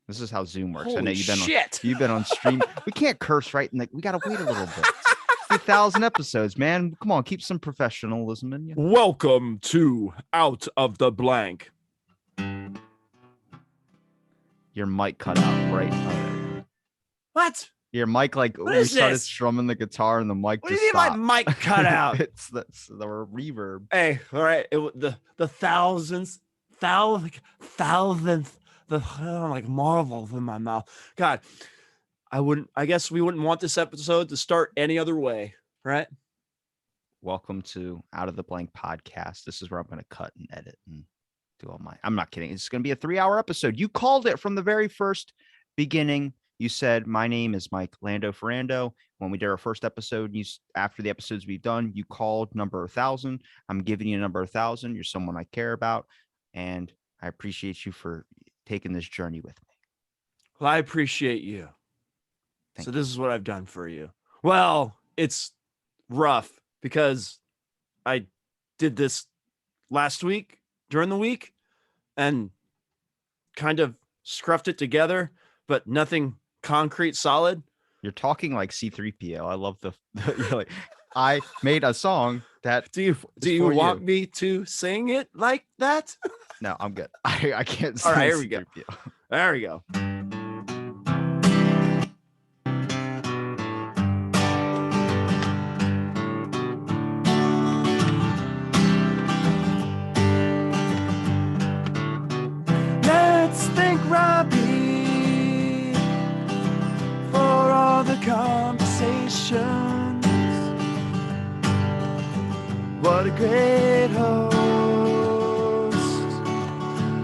This is how Zoom works. I know Holy shit. you've been on stream. We can't curse, right? And we gotta wait a little bit. It's 1,000 episodes, man. Come on, keep some professionalism in you. Welcome to Out of the Blank. Your mic cut out, right? What? Your mic, like what we is started this? Strumming the guitar and the mic what just do you stopped. mean my mic cut out? It's the reverb. Hey, all right. The thousandth, like marvels in my mouth. God, I guess we wouldn't want this episode to start any other way, right? Welcome to Out of the Blank podcast. This is where I'm going to cut and edit and do all my. I'm not kidding. It's going to be a 3-hour episode. You called it from the very first beginning. You said, my name is Mike Lando Ferrando. When we did our first episode, after the episodes we've done, you called number 1,000. I'm giving you number 1,000. You're someone I care about. And I appreciate you for taking this journey with me. Well, I appreciate you. Thank so you. This is what I've done for you. Well, it's rough because I did this last week during the week and kind of scruffed it together, but nothing concrete solid. You're talking like C3PO. I love you're like, I made a song that do you want me to sing it like that? No, I'm good. I can't sing. All right, here we go. There we go. Let's thank Robbie for all the conversations. What a great host,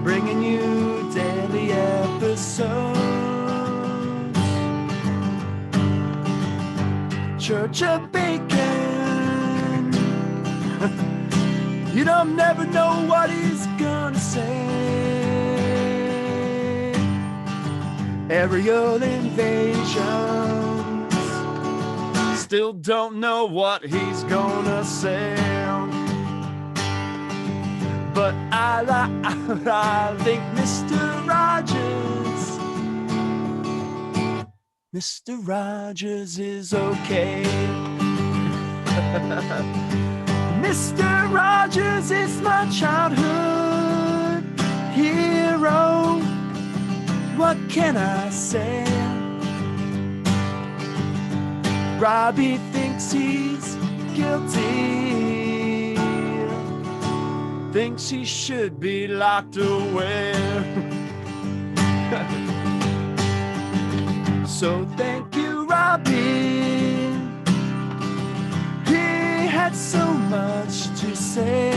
bringing you daily episodes. Church of Bacon. You don't never know what he's gonna say. Aerial invasions. Still don't know what he's gonna say. But I think Mr. Rogers is okay. Mr. Rogers is my childhood hero. What can I say? Robbie thinks he's guilty. Thinks he should be locked away. So thank you, Robbie. He had so much to say.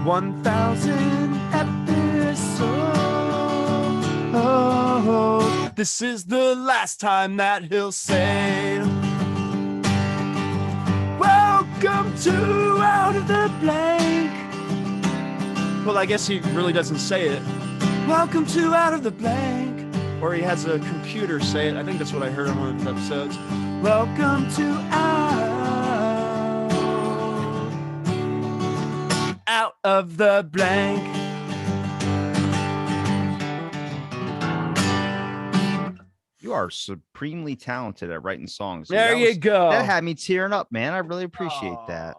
1,000 episodes. Oh, this is the last time that he'll say, welcome to Out of the Blank. Well, I guess he really doesn't say it. Welcome to Out of the Blank. Or he has a computer say it. I think that's what I heard on one of his episodes. Welcome to Out of the Blank. You are supremely talented at writing songs. There you go. That had me tearing up, man. I really appreciate that.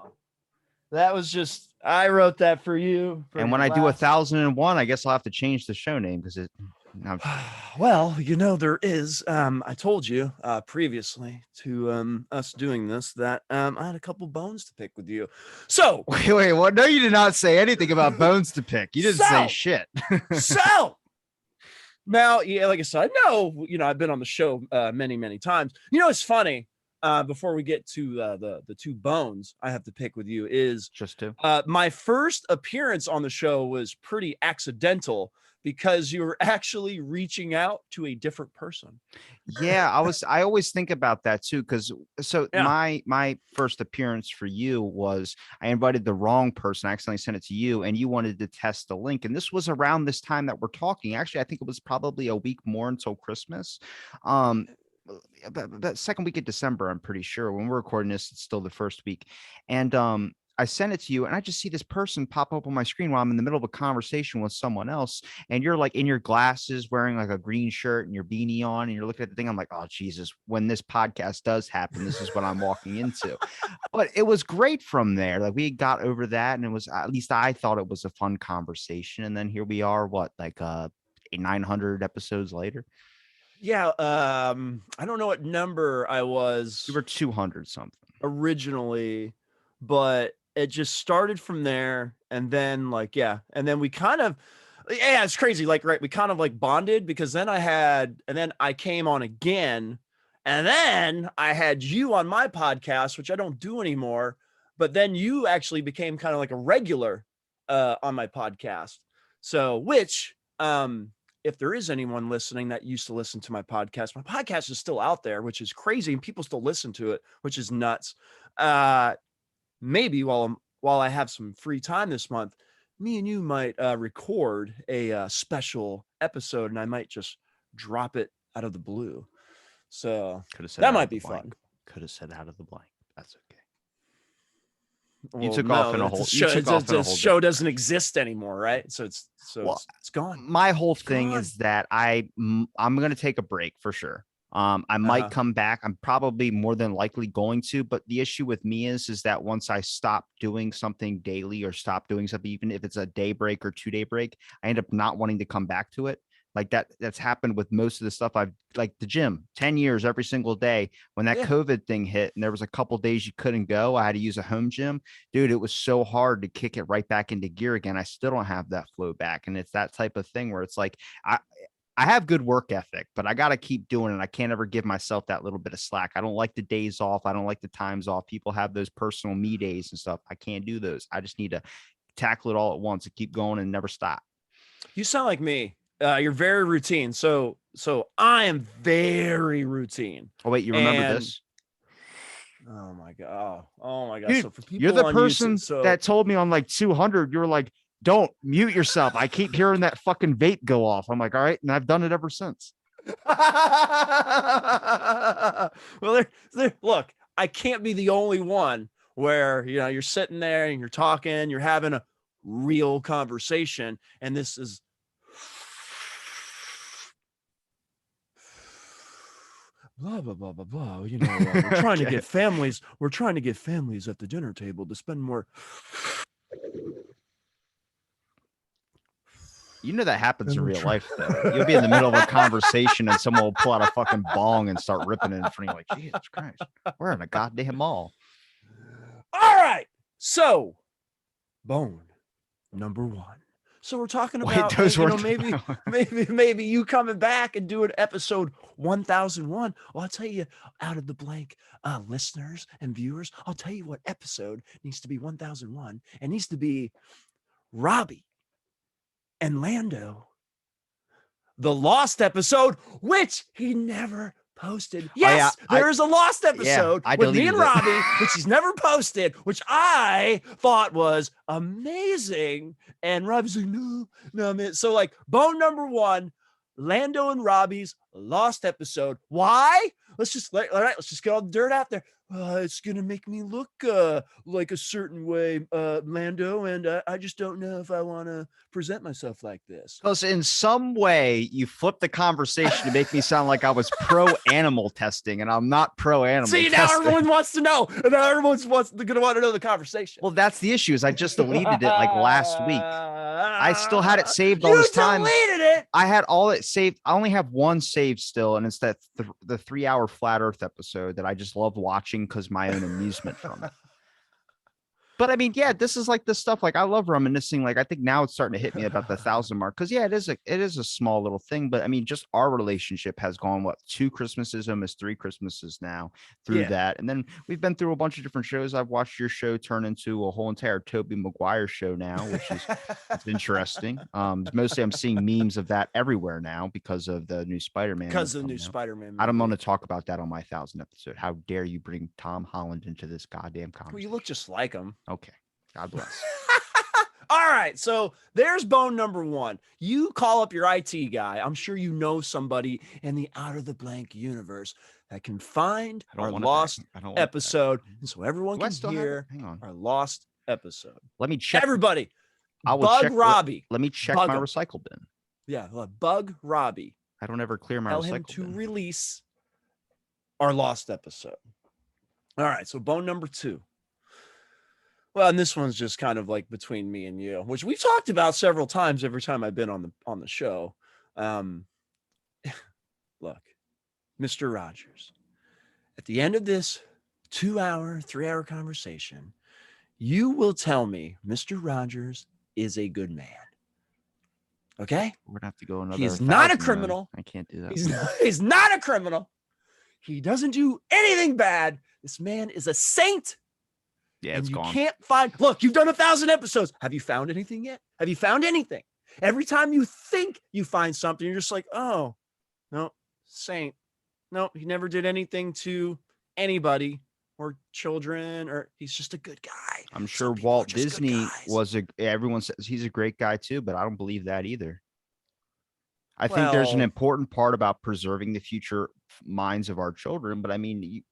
That was just, I wrote that for you. And when I do 1,001, I guess I'll have to change the show name because it. Well, there is. I told you previously to us doing this that I had a couple bones to pick with you. So wait, what? No, you did not say anything about bones to pick. You didn't say shit. So now, yeah, like I said, I know, I've been on the show many times. It's funny. Before we get to the two bones I have to pick with you is just two. My first appearance on the show was pretty accidental because you were actually reaching out to a different person. Yeah, I always think about that too, because my first appearance for you was I invited the wrong person. I accidentally sent it to you and you wanted to test the link. And this was around this time that we're talking. Actually, I think it was probably a week more until Christmas. That second week of December, I'm pretty sure. When we're recording this, it's still the first week. And I sent it to you, and I just see this person pop up on my screen while I'm in the middle of a conversation with someone else, and you're like in your glasses, wearing like a green shirt and your beanie on, and you're looking at the thing. I'm like, oh Jesus, when this podcast does happen, this is what I'm walking into. But it was great from there. Like we got over that, and it was, at least I thought it was a fun conversation. And then here we are, what, like 900 episodes later? Yeah. I don't know what number I was. We were 200 something originally, but it just started from there. And then and then we kind of, it's crazy. Like, right, we kind of like bonded, because then and then I came on again, and then I had you on my podcast, which I don't do anymore. But then you actually became kind of like a regular on my podcast. So, which, if there is anyone listening that used to listen to my podcast is still out there, which is crazy, and people still listen to it, which is nuts. Maybe while I have some free time this month, me and you might record a special episode, and I might just drop it out of the blue. So that might be fun. Could have said out of the blank. That's okay. You took off in a whole. The show doesn't exist anymore, right? So it's gone. My whole thing is that I'm going to take a break for sure. I might come back. I'm probably more than likely going to, but the issue with me is that once I stop doing something daily, or stop doing something, even if it's a day break or 2-day break, I end up not wanting to come back to it. Like that's happened with most of the stuff. I've, like the gym, 10 years every single day. When that COVID thing hit and there was a couple days you couldn't go, I had to use a home gym. Dude, it was so hard to kick it right back into gear again. I still don't have that flow back. And it's that type of thing where it's like, I have good work ethic, but I got to keep doing it. I can't ever give myself that little bit of slack. I don't like the days off. I don't like the times off. People have those personal me days and stuff. I can't do those. I just need to tackle it all at once and keep going and never stop. You sound like me. You're very routine. So I am very routine. Oh wait, you remember this? Oh my god. Oh my god. Dude, so for people, you're the person that told me on like 200, you were like, don't mute yourself. I keep hearing that fucking vape go off. I'm like, all right. And I've done it ever since. Well, look, I can't be the only one where, you're sitting there and you're talking, you're having a real conversation. And this is blah, blah, blah, blah, blah. We're trying to get families. We're trying to get families at the dinner table to spend more. That happens in real life, though. You'll be in the middle of a conversation and someone will pull out a fucking bong and start ripping it in front of you. Like, Jesus Christ, we're in a goddamn mall. All right. So, bone number 1. So we're talking about, maybe you coming back and doing episode 1001. Well, I'll tell you, out of the blank, listeners and viewers, I'll tell you what episode needs to be 1001. It needs to be Robbie and Lando, the lost episode, which he never posted. Yes, there's a lost episode with me and Robbie, which he's never posted, which I thought was amazing. And Robbie's like, no, man. So like bone number 1, Lando and Robbie's lost episode. Why? Let's just get all the dirt out there. It's gonna make me look like a certain way, Lando, and I just don't know if I want to present myself like this. Because in some way you flipped the conversation to make me sound like I was pro animal testing, and I'm not pro animal. See, now everyone wants to know, and now everyone's gonna want to know the conversation. Well, that's the issue. Is I just deleted it like last week. I still had it saved all this time. You deleted it. I had all it saved. I only have one saved still, and it's that the 3-hour flat Earth episode that I just love watching because my own amusement from it. But I mean, yeah, this is like the stuff, like I love reminiscing. Like I think now it's starting to hit me about the 1,000 mark. Cause yeah, it is a small little thing, but I mean, just our relationship has gone, what, 2 Christmases, almost 3 Christmases now through that. And then we've been through a bunch of different shows. I've watched your show turn into a whole entire Tobey Maguire show now, which is it's interesting. Mostly I'm seeing memes of that everywhere now because of the new Spider-Man. Because of the new Spider-Man movie. I don't want to talk about that on my 1,000 episode. How dare you bring Tom Holland into this goddamn conversation? Well, you look just like him. Okay. God bless. All right. So there's bone number 1. You call up your IT guy. I'm sure you know somebody in the out of the blank universe that can find our lost episode. And so everyone can hear our lost episode. Let me check. Everybody, I will bug check. Robbie. Let me check Bug my him. recycle bin. Yeah, bug Robbie. I don't ever clear my Tell recycle him to bin. release our lost episode. All right, so bone number 2. Well, and this one's just kind of like between me and you, which we've talked about several times every time I've been on the show. Look, Mr. Rogers, at the end of this 2-hour, 3-hour conversation, you will tell me Mr. Rogers is a good man. Okay? We're gonna have to go another. He's not a 1,000 then. criminal. I can't do that. He's not a criminal. He doesn't do anything bad. This man is a saint. Yeah, it's and you gone. can't find. Look, you've done 1,000 episodes. Have you found anything yet? Have you found anything? Every time you think you find something, you're just like, oh, no, saint. No, he never did anything to anybody or children, or he's just a good guy. I'm sure Walt Disney was everyone says he's a great guy too, but I don't believe that either. I think there's an important part about preserving the future minds of our children. But I mean,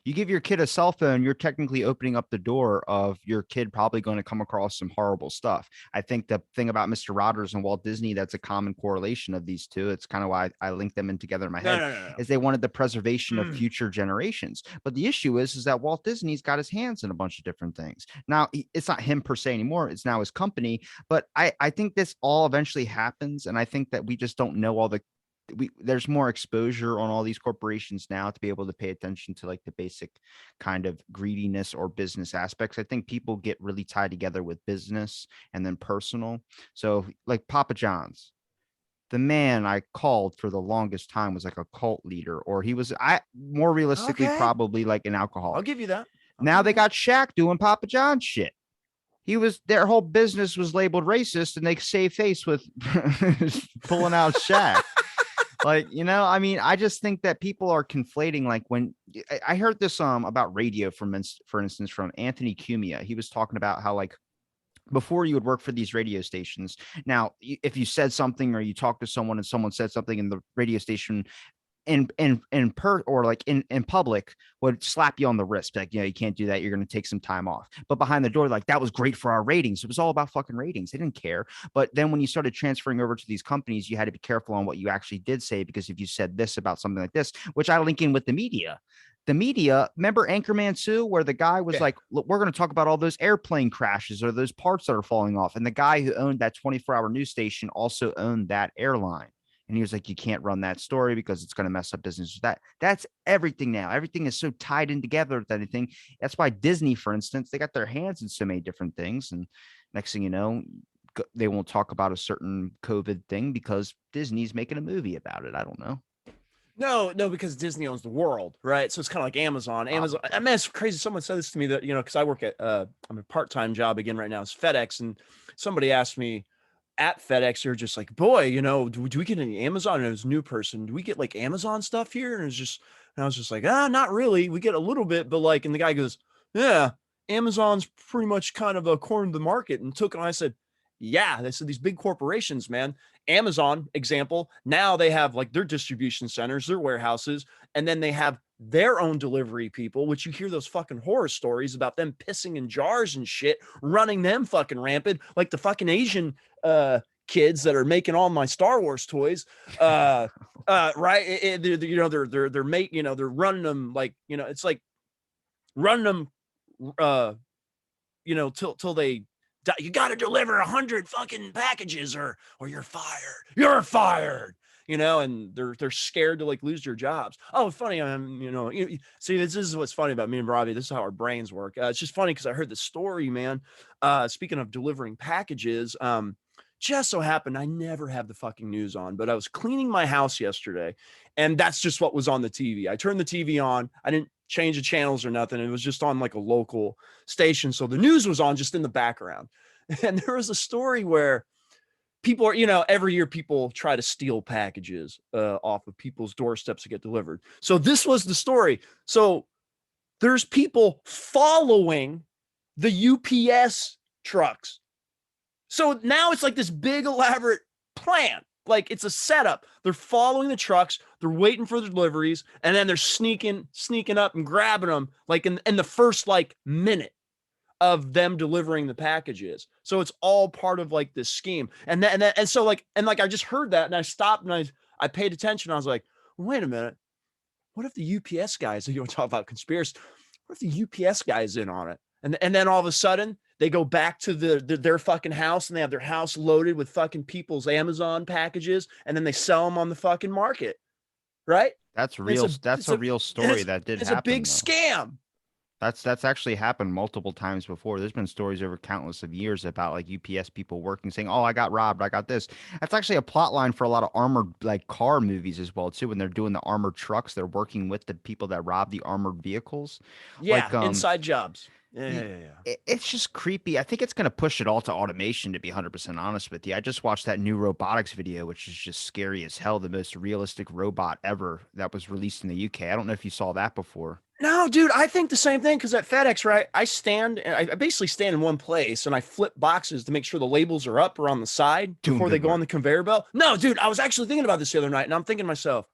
you give your kid a cell phone, you're technically opening up the door of your kid probably going to come across some horrible stuff. I think the thing about Mr. Rogers and Walt Disney, that's a common correlation of these two. It's kind of why I link them in together in my head, No. is they wanted the preservation of future generations. But the issue is that Walt Disney's got his hands in a bunch of different things. Now, it's not him per se anymore. It's now his company. But I think this all eventually happens. And I think that we just don't know all the there's more exposure on all these corporations now to be able to pay attention to like the basic kind of greediness or business aspects. I think people get really tied together with business and then personal. So like Papa John's, the man I called for the longest time was like a cult leader, or he was more realistically probably like an alcoholic. I'll give you that. Now they got Shaq doing Papa John shit. Their whole business was labeled racist, and they save face with pulling out Shaq. Like, I mean, I just think that people are conflating. Like when I heard this about radio for instance, from Anthony Cumia. He was talking about how like before you would work for these radio stations. Now, if you said something or you talked to someone and someone said something in the radio station in public would slap you on the wrist, like, you can't do that, you're going to take some time off. But behind the door, like, that was great for our ratings. It was all about fucking ratings. They didn't care. But then when you started transferring over to these companies, you had to be careful on what you actually did say, because if you said this about something like this, which I link in with the media, remember Anchorman 2, where the guy was like, look, we're going to talk about all those airplane crashes or those parts that are falling off. And the guy who owned that 24-hour news station also owned that airline. And he was like, you can't run that story because it's going to mess up business. That's everything now. Everything is so tied in together with anything. That's why Disney, for instance, they got their hands in so many different things. And next thing you know, they won't talk about a certain COVID thing because Disney's making a movie about it. I don't know. No, because Disney owns the world, right? So it's kind of like Amazon. I mean, it's crazy. Someone said this to me that, because I work at, I'm a part-time job again right now. It's FedEx. And somebody asked me, at FedEx, they're just like, boy, do we get any Amazon? And it was a new person. Do we get like Amazon stuff here? And I was just like, not really. We get a little bit, but like, and the guy goes, yeah, Amazon's pretty much kind of a corner of the market. And I said, yeah, they said these big corporations, man. Amazon, example, now they have like their distribution centers, their warehouses, and then they have their own delivery people, which you hear those fucking horror stories about them pissing in jars and shit, running them fucking rampant, like the fucking Asian kids that are making all my Star Wars toys. Right? They're making, they're running them like, it's like running them, till they. You got to deliver 100 fucking packages or you're fired, and they're scared to like lose their jobs. Oh, funny. See, this is what's funny about me and Robbie. This is how our brains work. It's just funny because I heard the story, man. Speaking of delivering packages, just so happened I never have the fucking news on, but I was cleaning my house yesterday and that's just what was on the TV. I turned the TV on. I didn't change the channels or nothing. It was just on like a local station. So the news was on just in the background. And there was a story where people are, every year people try to steal packages off of people's doorsteps to get delivered. So this was the story. So there's people following the UPS trucks. So now it's like this big elaborate plan. Like it's a setup. They're following the trucks. They're waiting for the deliveries. And then they're sneaking up and grabbing them like in the first like minute. of them delivering the packages. So it's all part of like this scheme. And so like I just heard that and I stopped and I paid attention. I was like, wait a minute. What if the UPS guys, you want to talk about conspiracy? What if the UPS guy is in on it? And then all of a sudden they go back to their fucking house and they have their house loaded with fucking people's Amazon packages and then they sell them on the fucking market, right? That's real. That's a real story that did It's a happen. big scam. That's actually happened multiple times before. There's been stories over countless of years about like UPS people working, saying, "Oh, I got robbed. I got this." That's actually a plot line for a lot of armored like car movies as well too. When they're doing the armored trucks, they're working with the people that rob the armored vehicles. Yeah, Like inside jobs. y- Yeah. it's just creepy. I think it's going to push it all to automation, to be 100% honest with you. I just watched that new robotics video, which is just scary as hell. The most realistic robot ever that was released in the UK. I don't know if you saw that before. No, dude, I think the same thing because at FedEx, right? I basically stand in one place and I flip boxes to make sure the labels are up or on the side Doing before they good go on work. the conveyor belt. No, dude, I was actually thinking about this the other night and I'm thinking to myself,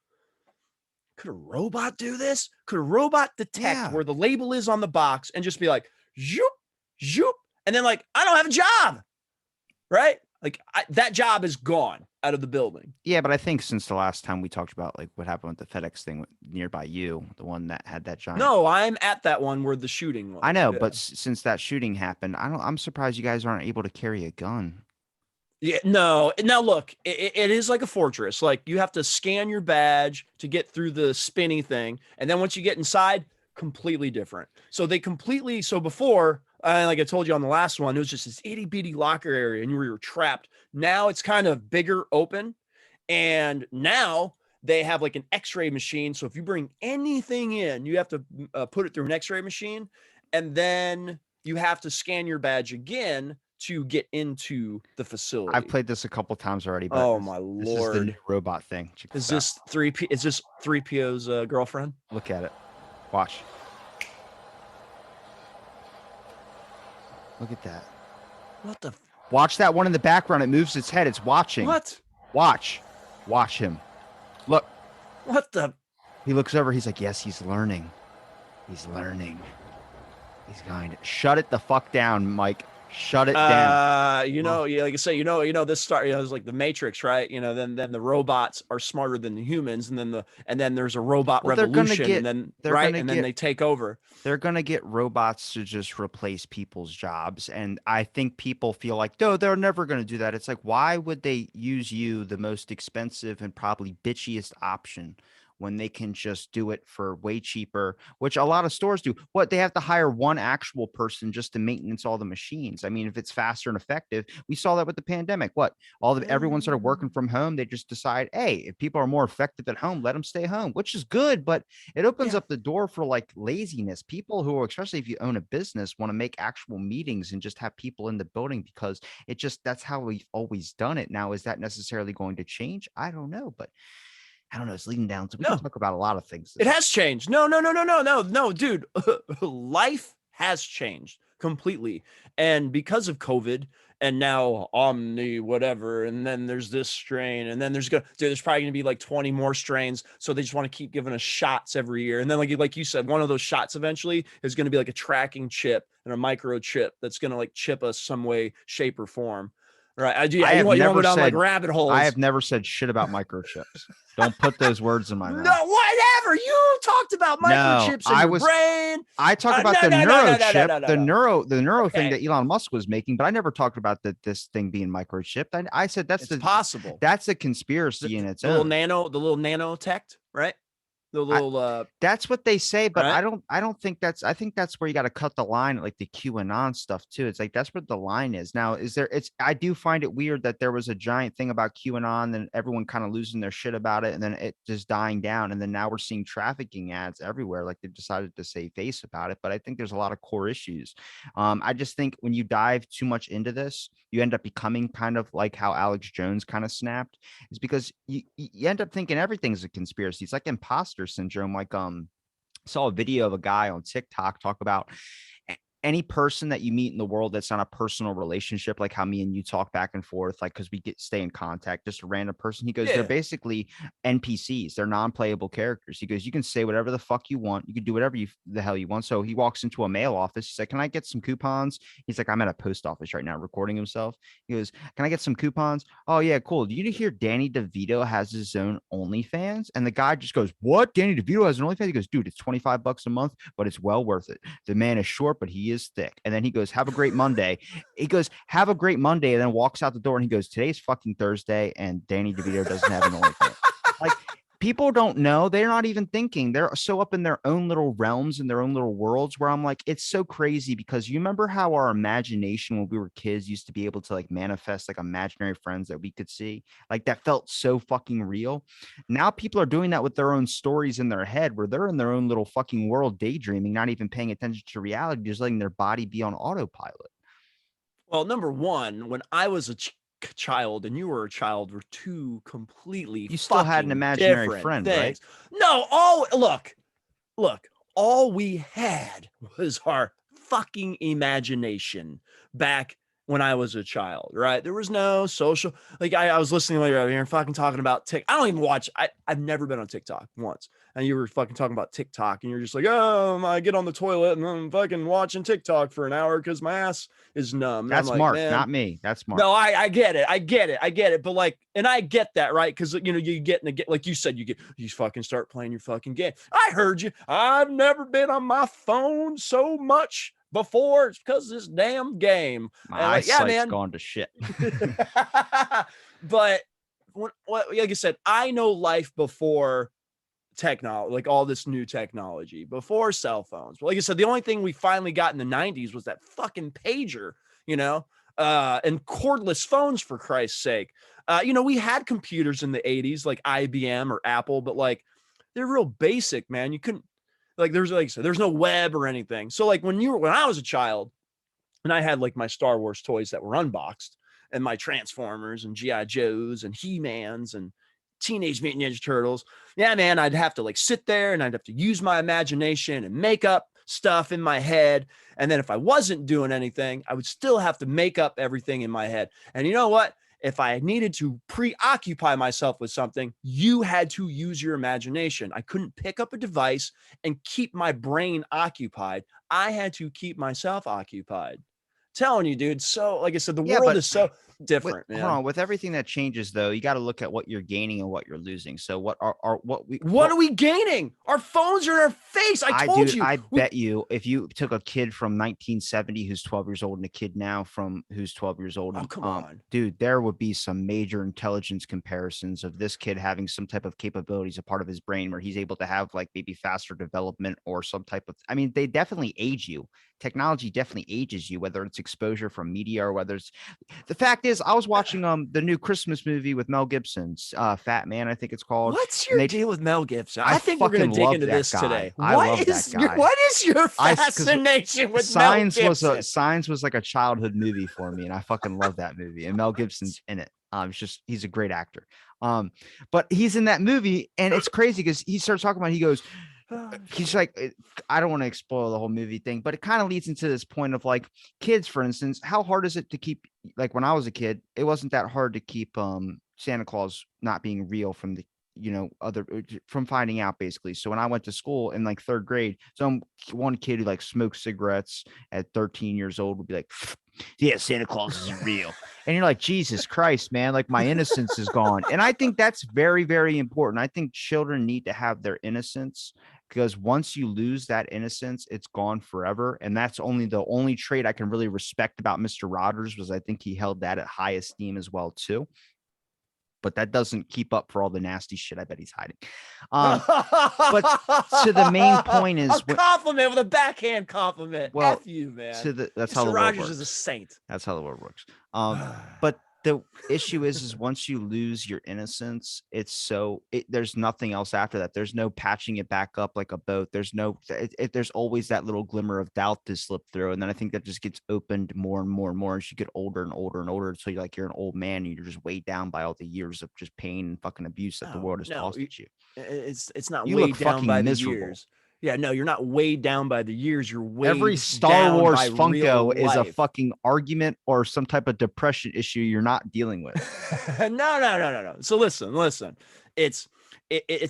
could a robot do this? Could a robot detect Yeah. where the label is on the box and just be like, zoop, zoop, and then like, I don't have a job, right? Like that job is gone out of the building. Yeah, but I think since the last time we talked about like what happened with the FedEx thing nearby you, the one that had that giant. No, I'm at that one where the shooting was. I know, Yeah. but since that shooting happened, I'm surprised you guys aren't able to carry a gun. Yeah, no. Now look, it is like a fortress. Like you have to scan your badge to get through the spinny thing, and then once you get inside, completely different. So they completely. So before, like I told you on the last one, it was just this itty bitty locker area, and you were trapped. Now it's kind of bigger, open, and now they have like an X-ray machine. So if you bring anything in, you have to put it through an X-ray machine, and then you have to scan your badge again to get into the facility. I've played this a couple times already, but Oh my this is the new lord! robot thing. Check Is out. this 3P? Is this 3PO's girlfriend? Look at it. Watch. Look at that. What the? Watch that one in the background. It moves its head. It's watching. What? Watch. Watch him. Look. What the? He looks over. He's like, yes, he's learning. He's learning. He's going to shut it the fuck down, Mike. Shut it down. Yeah, like I say, this start, it's like the Matrix, right? Then the robots are smarter than the humans, and then there's a robot revolution, and then then they take over. They're gonna get robots to just replace people's jobs, and I think people feel like, no, they're never gonna do that. It's like, why would they use you, the most expensive and probably bitchiest option, when they can just do it for way cheaper, which a lot of stores do? What, they have to hire one actual person just to maintenance all the machines. I mean, if it's faster and effective, we saw that with the pandemic. What, everyone started working from home. They just decide, hey, if people are more effective at home, let them stay home, which is good, but it opens up the door for like laziness. People who are, especially if you own a business, want to make actual meetings and just have people in the building because that's how we've always done it. Now, is that necessarily going to change? I don't know, but I don't know. It's leading down. So we can talk about a lot of things. It has changed. No, dude. Life has changed completely. And because of COVID and now Omni, whatever, and then there's this strain, and then there's probably gonna be like 20 more strains. So they just want to keep giving us shots every year. And then like you said, one of those shots eventually is gonna be like a tracking chip and a microchip that's gonna like chip us some way, shape, or form. Right. You want to go down like rabbit holes. I have never said shit about microchips. Don't put those words in my mouth. No, whatever. You talked about microchips in your brain. I talked about the neurochip, the neuro thing that Elon Musk was making, but I never talked about this thing being microchipped. I said that's possible. That's a conspiracy in its own. The little nanotech, right? The little that's what they say, but right? I don't think that's, I think that's where you got to cut the line at like the QAnon stuff too. It's like that's where the line is. Now, I do find it weird that there was a giant thing about QAnon and everyone kind of losing their shit about it, and then it just dying down, and then now we're seeing trafficking ads everywhere, like they've decided to save face about it. But I think there's a lot of core issues. I just think when you dive too much into this, you end up becoming kind of like how Alex Jones kind of snapped, is because you end up thinking everything's a conspiracy. It's like imposter syndrome. Like saw a video of a guy on TikTok talk about any person that you meet in the world that's not a personal relationship, like how me and you talk back and forth, like because we stay in contact, just a random person. He goes, they're Yeah. basically NPCs. They're non-playable characters. He goes, you can say whatever the fuck you want. You can do whatever the hell you want. So he walks into a mail office. He's like, can I get some coupons? He's like, I'm at a post office right now recording himself. He goes, can I get some coupons? Oh yeah, cool. Do you hear Danny DeVito has his own OnlyFans? And the guy just goes, what? Danny DeVito has an OnlyFans? He goes, dude, it's $25 a month, but it's well worth it. The man is short, but he is thick. And then he goes, have a great Monday. He goes, have a great Monday. And then walks out the door and he goes, today's fucking Thursday. And Danny DeVito doesn't have an OnlyFans. Like, people don't know. They're not even thinking. They're so up in their own little realms and their own little worlds where I'm like, it's so crazy because you remember how our imagination when we were kids used to be able to like manifest like imaginary friends that we could see, like that felt so fucking real. Now people are doing that with their own stories in their head where they're in their own little fucking world daydreaming, not even paying attention to reality, just letting their body be on autopilot. Well, number one, when I was a child and you were a child were two completely You still had an fucking imaginary different friend, right? things. No, all look, all we had was our fucking imagination back when I was a child, right? There was no social, like I was listening later over here and fucking talking about TikTok. I don't even watch, I've never been on TikTok once. And you were fucking talking about TikTok and you're just like, oh, I get on the toilet and I'm fucking watching TikTok for an hour because my ass is numb. And I'm That's like, Mark, man, not me. That's Mark. no, I get it. I get it. But like, and I get that, right? Because you get in the, like you said, you fucking start playing your fucking game. I heard you. I've never been on my phone so much before. It's because of this damn game. My And like, yeah, eyesight's man. gone to shit. But like I said, I know life before technology, like all this new technology, before cell phones. But like I said, the only thing we finally got in the 90s was that fucking pager, you know, and cordless phones, for Christ's sake. We had computers in the 80s, like IBM or Apple, but like they're real basic, man. You couldn't, like, there's, like I said, there's no web or anything. So like when I was a child and I had like my Star Wars toys that were unboxed and my Transformers and GI Joes and He-Mans and Teenage Mutant Ninja Turtles. Yeah, man, I'd have to like sit there and I'd have to use my imagination and make up stuff in my head. And then if I wasn't doing anything, I would still have to make up everything in my head. And you know what? If I needed to preoccupy myself with something, you had to use your imagination. I couldn't pick up a device and keep my brain occupied. I had to keep myself occupied. Telling you, dude. So, like I said, the Yeah, world but is so different, hold man. on. With everything that changes, though, you got to look at what you're gaining and what you're losing. So, what are what we What are we gaining? Our phones are in our face. I told dude, you. I bet you if you took a kid from 1970 who's 12 years old and a kid now from who's 12 years old, Oh, come on. dude, there would be some major intelligence comparisons of this kid having some type of capabilities, a part of his brain where he's able to have like maybe faster development or some type of, I mean, they definitely age you. Technology definitely ages you, whether it's exposure from media or whether it's the fact is, I was watching the new Christmas movie with Mel Gibson's Fat Man, I think it's called. What's And your they deal with Mel Gibson? I I think we're going fucking to dig love into that this guy. today. I love that guy. What is your Because fascination with Mel Gibson? Signs was like a childhood movie for me, and I fucking love that movie. And Mel Gibson's in it. It's just he's a great actor. But he's in that movie, and it's crazy because he starts talking about. He goes, he's like, I don't want to spoil the whole movie thing, but it kind of leads into this point of like kids, for instance, how hard is it to keep, like when I was a kid, it wasn't that hard to keep Santa Claus not being real from the other from finding out basically. So when I went to school in like third grade, some one kid who like smoked cigarettes at 13 years old would be like, yeah, Santa Claus isn't real. And you're like, Jesus Christ, man, like my innocence is gone. And I think that's very, very important. I think children need to have their innocence because once you lose that innocence, it's gone forever. And that's the only trait I can really respect about Mr. Rogers was I think he held that at high esteem as well, too. But that doesn't keep up for all the nasty shit I bet he's hiding. But to the main point is a compliment with a backhand compliment. Well, F you, man. That's Mr. how the Rogers world works. is a saint. That's how the world works. But the issue is once you lose your innocence, there's nothing else after that. There's no patching it back up like a boat. There's there's always that little glimmer of doubt to slip through. And then I think that just gets opened more and more and more as you get older and older and older until you're an old man and you're just weighed down by all the years of just pain and fucking abuse that the world has tossed at you. It's not You weighed look down fucking by miserable. the years. Yeah, no, you're not weighed down by the years. You're Every weighed Star down Wars by real Funko is a life. fucking argument or some type of depression issue you're not dealing with. No. So listen. It's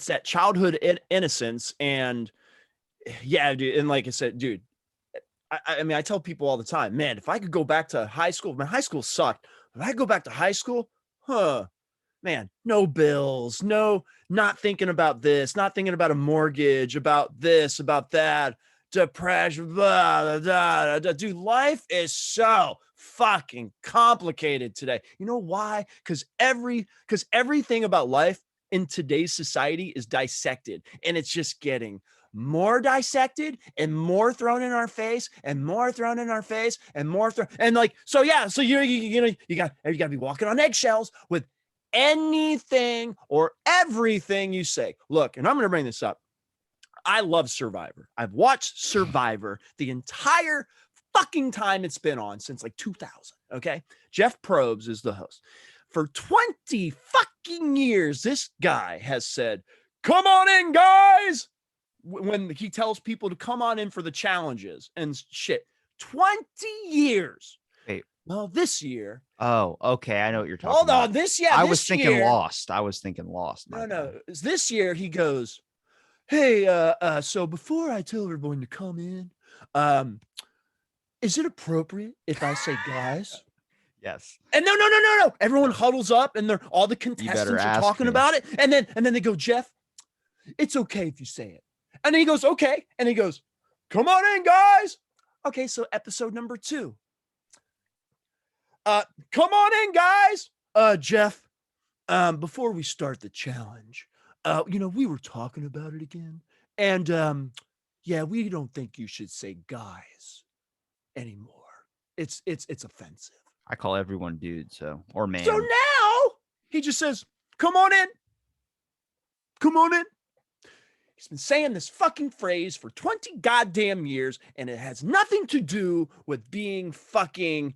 that childhood innocence, and yeah, dude. And like I said, dude, I mean, I tell people all the time, man, if I could go back to high school, man, high school sucked. If I could go back to high school, man, no bills, no, not thinking about this, not thinking about a mortgage, about this, about that, depression, blah, blah, blah, blah. Dude, life is so fucking complicated today. You know why? Because everything about life in today's society is dissected, and it's just getting more dissected and more thrown in our face and more thrown in our face and more thrown, and like, so yeah, so you got to be walking on eggshells with anything or everything you say. Look, and I'm going to bring this up. I love Survivor. I've watched Survivor the entire fucking time it's been on since like 2000. Okay. Jeff Probst is the host. For 20 fucking years, this guy has said, come on in, guys. When he tells people to come on in for the challenges and shit. 20 years. Wait. Well, this year. Oh, okay. I know what you're talking Hold about. on. I was thinking Lost. I was thinking Lost. No. This year he goes, hey, so before I tell everyone to come in, is it appropriate if I say guys? Yes. And no. Everyone huddles up and all the contestants are talking about it. And then they go, Jeff, it's okay if you say it. And then he goes, okay. And he goes, come on in, guys. Okay, so episode number 2. Come on in, guys. Jeff, before we start the challenge, we were talking about it again. And yeah, we don't think you should say guys anymore. It's offensive. I call everyone dude, or man. So now he just says, come on in. Come on in. He's been saying this fucking phrase for 20 goddamn years, and it has nothing to do with being fucking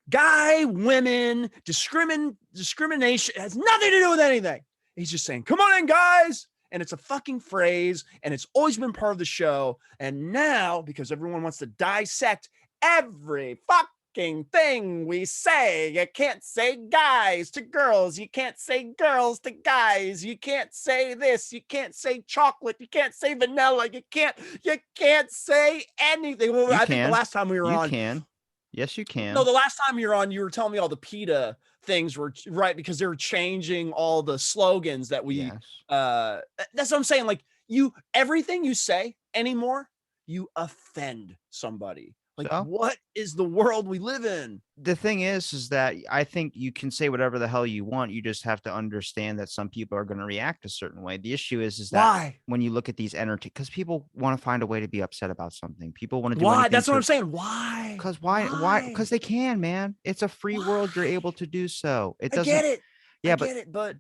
guy, women, discrimination. It has nothing to do with anything. He's just saying, come on in, guys. And it's a fucking phrase, and it's always been part of the show. And now, because everyone wants to dissect every fucking thing we say, you can't say guys to girls, you can't say girls to guys, you can't say this, you can't say chocolate, you can't say vanilla, you can't say anything. Well, I think the last time we were on, you can. Yes, you can. No, the last time you were on, you were telling me all the PETA things were right because they were changing all the slogans that we. Yes. That's what I'm saying. Like everything you say anymore, you offend somebody. Like, so? What is the world we live in? The thing is that I think you can say whatever the hell you want. You just have to understand that some people are going to react a certain way. The issue is that why? When you look at these because people want to find a way to be upset about something. People want to do why? That's what I'm saying. Why? Because why? Because they can, man. It's a free world. You're able to do so. It doesn't. I get it. Yeah, I get it, but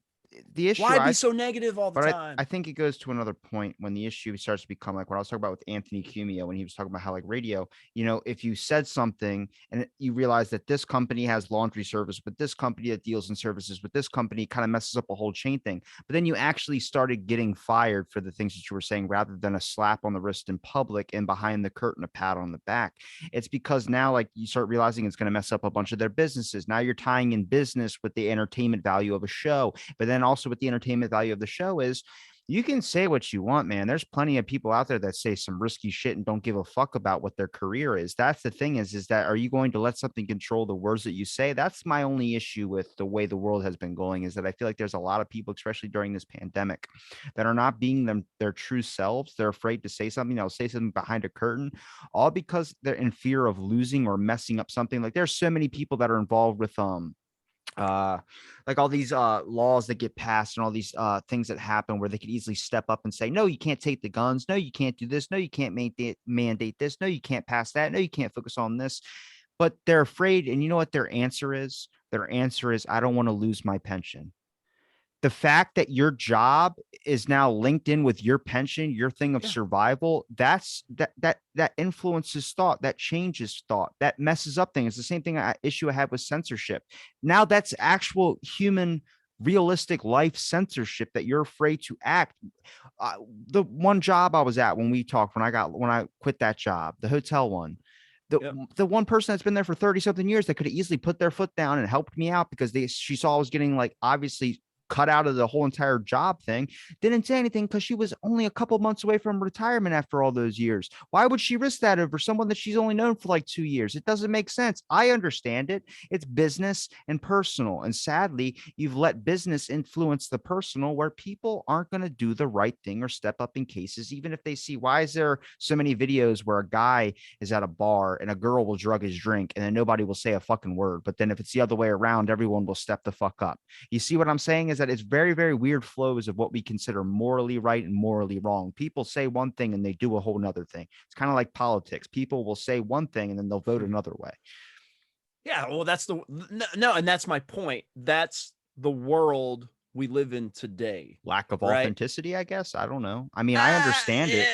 the issue. Why be so negative all the time? I think it goes to another point when the issue starts to become like what I was talking about with Anthony Cumia when he was talking about how like radio, if you said something and you realize that this company has laundry service, but this company that deals in services with this company kind of messes up a whole chain thing. But then you actually started getting fired for the things that you were saying rather than a slap on the wrist in public and behind the curtain, a pat on the back. It's because now like you start realizing it's going to mess up a bunch of their businesses. Now you're tying in business with the entertainment value of a show, but then also with the entertainment value of the show is you can say what you want, man. There's plenty of people out there that say some risky shit and don't give a fuck about what their career is. That's the thing is that are you going to let something control the words that you say? That's my only issue with the way the world has been going is that I feel like there's a lot of people, especially during this pandemic, that are not being their true selves. They're afraid to say something. They'll say something behind a curtain, all because they're in fear of losing or messing up something. Like there's so many people that are involved with like all these laws that get passed and all these things that happen where they could easily step up and say, no, you can't take the guns. No, you can't do this. No, you can't mandate this. No, you can't pass that. No, you can't focus on this. But they're afraid. And you know what their answer is? Their answer is, I don't want to lose my pension. The fact that your job is now linked in with your pension, your thing of survival, that influences thought, that changes thought, that messes up things. The same thing issue I had with censorship. Now that's actual human, realistic life censorship that you're afraid to act. the one job I was at when we talked, when I quit that job, the hotel one, the Yep. the one person that's been there for 30 something years that could have easily put their foot down and helped me out because she saw I was getting like obviously cut out of the whole entire job thing, didn't say anything because she was only a couple months away from retirement after all those years. Why would she risk that over someone that she's only known for like 2 years? It doesn't make sense. I understand it. It's business and personal. And sadly, you've let business influence the personal where people aren't going to do the right thing or step up in cases, even if they see why is there so many videos where a guy is at a bar and a girl will drug his drink and then nobody will say a fucking word. But then if it's the other way around, everyone will step the fuck up. You see what I'm saying is that it's very, very weird flows of what we consider morally right and morally wrong. People say one thing and they do a whole nother thing. It's kind of like politics. People will say one thing and then they'll vote another way. Yeah, well, that's the no, and that's my point. That's the world we live in today. Lack of right? authenticity, I guess. I don't know. I mean, I understand it.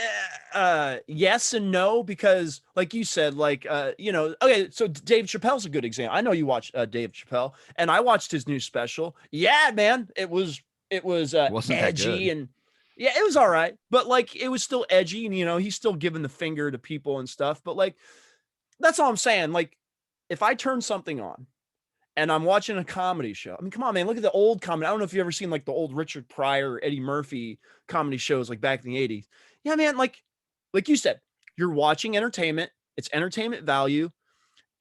Yes and no, because like you said, like okay, so Dave Chappelle's a good example. I know you watch Dave Chappelle, and I watched his new special. Yeah, man, it was Wasn't that edgy, good? and yeah, it was all right, but like it was still edgy, and he's still giving the finger to people and stuff. But like that's all I'm saying. Like if I turn something on and I'm watching a comedy show. I mean, come on, man, look at the old comedy. I don't know if you've ever seen like the old Richard Pryor, Eddie Murphy comedy shows like back in the 80s. Yeah, man, like you said, you're watching entertainment, it's entertainment value,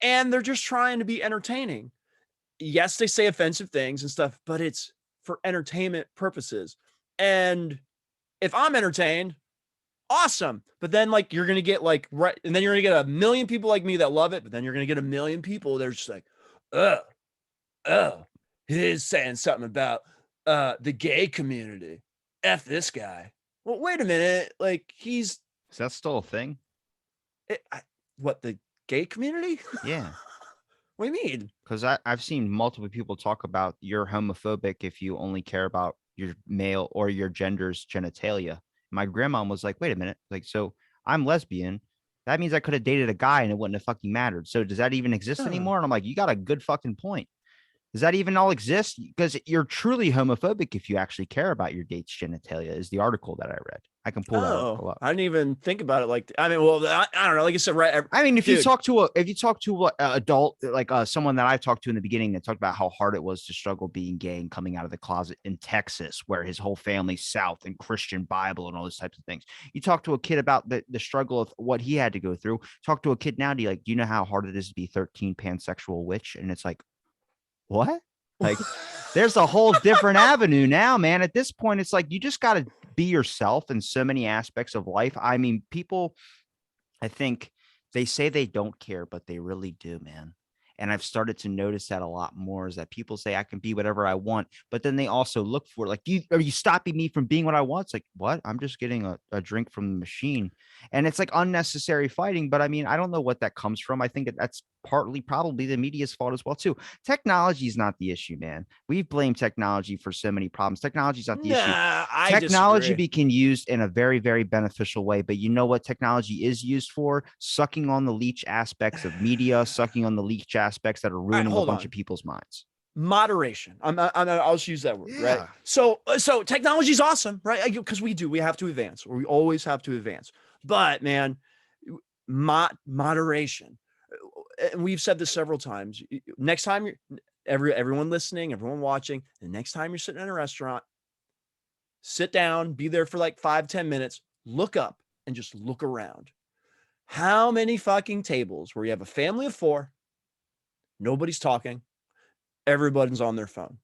and they're just trying to be entertaining. Yes, they say offensive things and stuff, but it's for entertainment purposes. And if I'm entertained, awesome. But then like you're gonna get like right, and then you're gonna get a million people like me that love it, but then you're gonna get a million people that are just like, oh, he's saying something about the gay community. F this guy. Well, wait a minute. Like Is that still a thing? What, the gay community? Yeah. What do you mean? Because I've seen multiple people talk about you're homophobic if you only care about your male or your gender's genitalia. My grandma was like, wait a minute. Like, so I'm lesbian. That means I could have dated a guy and it wouldn't have fucking mattered. So does that even exist Huh. anymore? And I'm like, you got a good fucking point. Does that even all exist? Because you're truly homophobic if you actually care about your date's genitalia, is the article that I read. I can pull that article up. I didn't even think about it like I mean, well, I don't know. Like I said, right? I mean, if you Dude. talk to a adult, like someone that I talked to in the beginning that talked about how hard it was to struggle being gay and coming out of the closet in Texas, where his whole family's South and Christian Bible and all those types of things. You talk to a kid about the struggle of what he had to go through. Talk to a kid now, do you know how hard it is to be 13 pansexual witch? And it's like, what? Like, there's a whole different avenue now, man. At this point, it's like you just got to be yourself in so many aspects of life. I mean, people, I think they say they don't care, but they really do, man. And I've started to notice that a lot more is that people say I can be whatever I want, but then they also look for like, are you stopping me from being what I want? It's like, what? I'm just getting a drink from the machine. And it's like unnecessary fighting. But I mean, I don't know what that comes from. I think that's partly probably the media's fault as well, too. Technology is not the issue, man. We've blamed technology for so many problems. Technology is not the issue. I Technology can used in a very, very beneficial way. But you know what technology is used for? Sucking on the leech aspects of media, sucking on the leech aspects that are ruining a bunch of people's minds. Moderation. I'll just use that word, right? So technology is awesome, right? Because we have to advance, or we always have to advance. But man, moderation. And we've said this several times. Next time everyone listening, everyone watching, the next time you're sitting in a restaurant, sit down, be there for like 5-10 minutes, look up and just look around. How many fucking tables where you have a family of 4, nobody's talking, everybody's on their phone,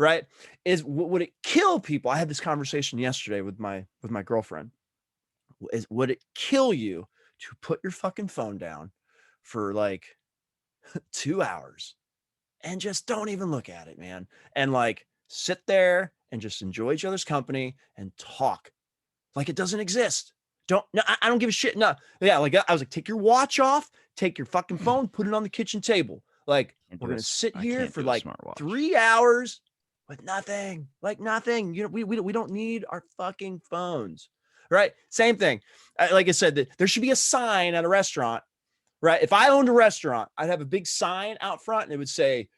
right? Would it kill people? I had this conversation yesterday with my girlfriend. Would it kill you to put your fucking phone down for like 2 hours and just don't even look at it, man? And like sit there and just enjoy each other's company and talk like it doesn't exist. I don't give a shit. No. Yeah. Like I was like, take your watch off, take your fucking phone, put it on the kitchen table. Like we're going to sit here for like 3 hours with nothing, like nothing. We don't need our fucking phones, right? Same thing. Like I said, there should be a sign at a restaurant, right? If I owned a restaurant, I'd have a big sign out front and it would say,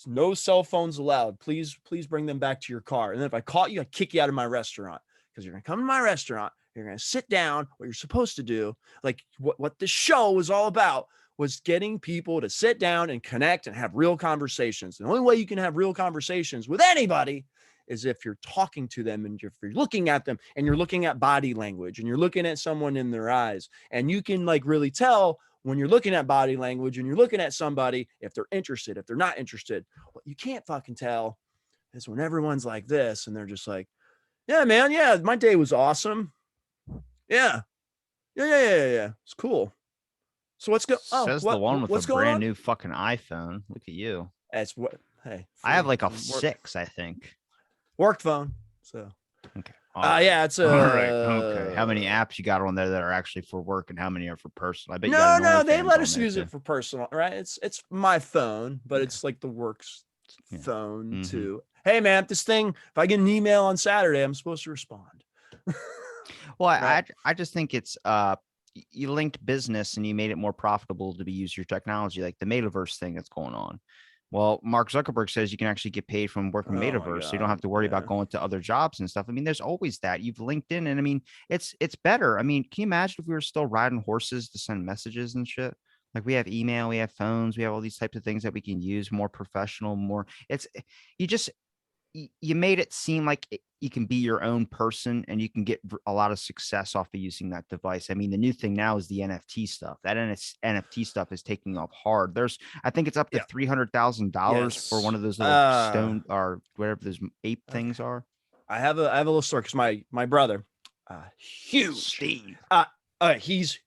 no cell phones allowed. Please bring them back to your car. And then if I caught you, I'd kick you out of my restaurant. because you're going to come to my restaurant. You're going to sit down, what you're supposed to do. Like what the show was all about was getting people to sit down and connect and have real conversations. The only way you can have real conversations with anybody is if you're talking to them and if you're looking at them and you're looking at body language and you're looking at someone in their eyes, and you can like really tell when you're looking at body language and you're looking at somebody, if they're interested, if they're not interested. What you can't fucking tell is when everyone's like this and they're just like, yeah, man, yeah, my day was awesome. Yeah. Yeah. It's cool. So what's going? Oh, Says the one with what's a going brand on? new fucking iPhone. Look at you. That's what. Hey, I have like a work 6, I think. phone. So, Okay. All right. yeah, it's All right. Okay. How many apps you got on there that are actually for work, and how many are for personal? I bet you got an no, they OnlyFans let on us there use too. it for personal, right? It's my phone, but Yeah. it's like the works Yeah. phone too. Hey, man, this thing. If I get an email on Saturday, I'm supposed to respond. Well, Right. I just think it's you linked business and you made it more profitable to be use your technology, like the metaverse thing that's going on. Well, Mark Zuckerberg says you can actually get paid from working Oh my metaverse, so you don't have God. to worry about Yeah. going to other jobs and stuff. I mean, there's always that. You've linked in, and I mean, it's better. I mean, can you imagine if we were still riding horses to send messages and shit? Like we have email, we have phones, we have all these types of things that we can use more professional, more. It's you just you made it seem like you can be your own person and you can get a lot of success off of using that device. I mean, the new thing now is the NFT stuff. That NFT stuff is taking off hard. I think it's up to Yeah. $300,000 for one Yes. of those little stone or whatever those ape things Okay. are. I have a little story because my brother, huge, Steve. he's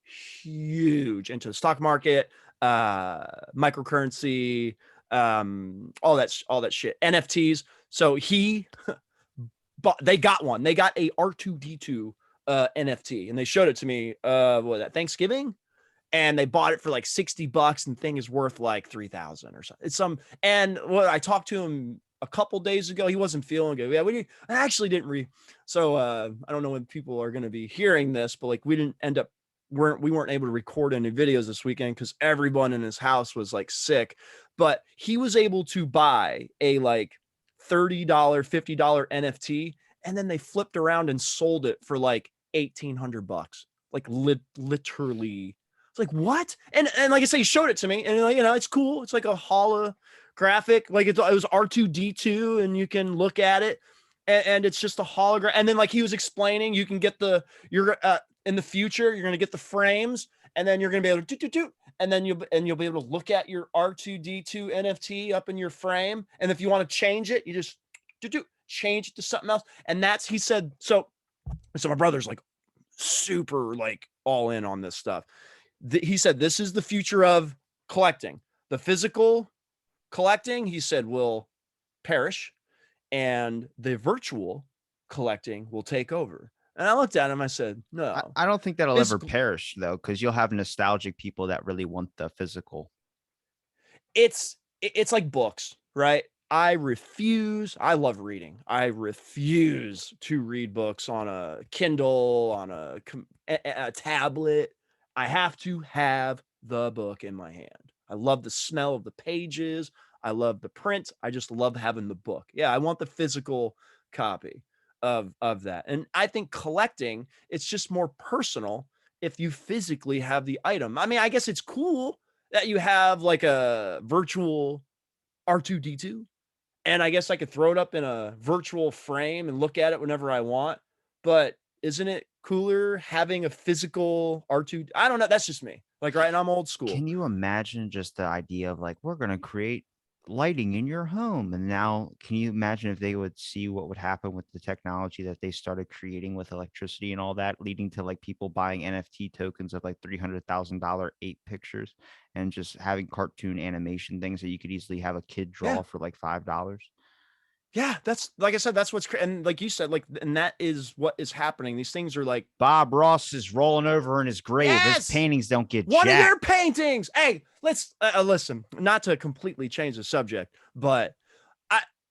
huge into the stock market, microcurrency, all that shit, NFTs. So they got one. They got a R2D2 NFT, and they showed it to me. What was that, Thanksgiving? And they bought it for like $60, and the thing is worth like 3,000 or something. It's and I talked to him a couple days ago. He wasn't feeling good. Yeah, I actually didn't So I don't know when people are going to be hearing this, but like we didn't end up we weren't able to record any videos this weekend because everyone in his house was like sick. But he was able to buy a like $30, $50 NFT, and then they flipped around and sold it for like $1,800. Like literally. It's like, what? And like I say, he showed it to me, and it's cool. It's like a holographic, like it was R2D2, and you can look at it, and it's just a hologram. And then like he was explaining, you can get you're in the future, you're gonna get the frames, and then you're gonna be able to do, and then you'll be able to look at your R2D2 NFT up in your frame. And if you want to change it, you just change it to something else. And he said, so my brother's like super like all in on this stuff. He said this is the future of collecting. The physical collecting, he said, will perish, and the virtual collecting will take over. And I looked at him, I said, no. I don't think that'll ever perish though, because you'll have nostalgic people that really want the physical. It's like books, right? I love reading. I refuse to read books on a Kindle, on a tablet. I have to have the book in my hand. I love the smell of the pages. I love the print. I just love having the book. Yeah, I want the physical copy of that. And I think collecting, it's just more personal if you physically have the item. I mean, I guess it's cool that you have like a virtual R2D2, and I guess I could throw it up in a virtual frame and look at it whenever I want. But isn't it cooler having a physical R2? I don't know. That's just me. Like, right. And I'm old school. Can you imagine just the idea of like, we're going to create lighting in your home? And now, can you imagine if they would see what would happen with the technology that they started creating with electricity and all that, leading to like people buying NFT tokens of like $300,000 ape pictures and just having cartoon animation things that you could easily have a kid draw Yeah. for like $5? Yeah, that's like I said, that's what's and like you said, like, and that is what is happening. These things are like, Bob Ross is rolling over in his grave. His yes, paintings don't get one of jack. your paintings. Hey, let's listen. Not to completely change the subject, but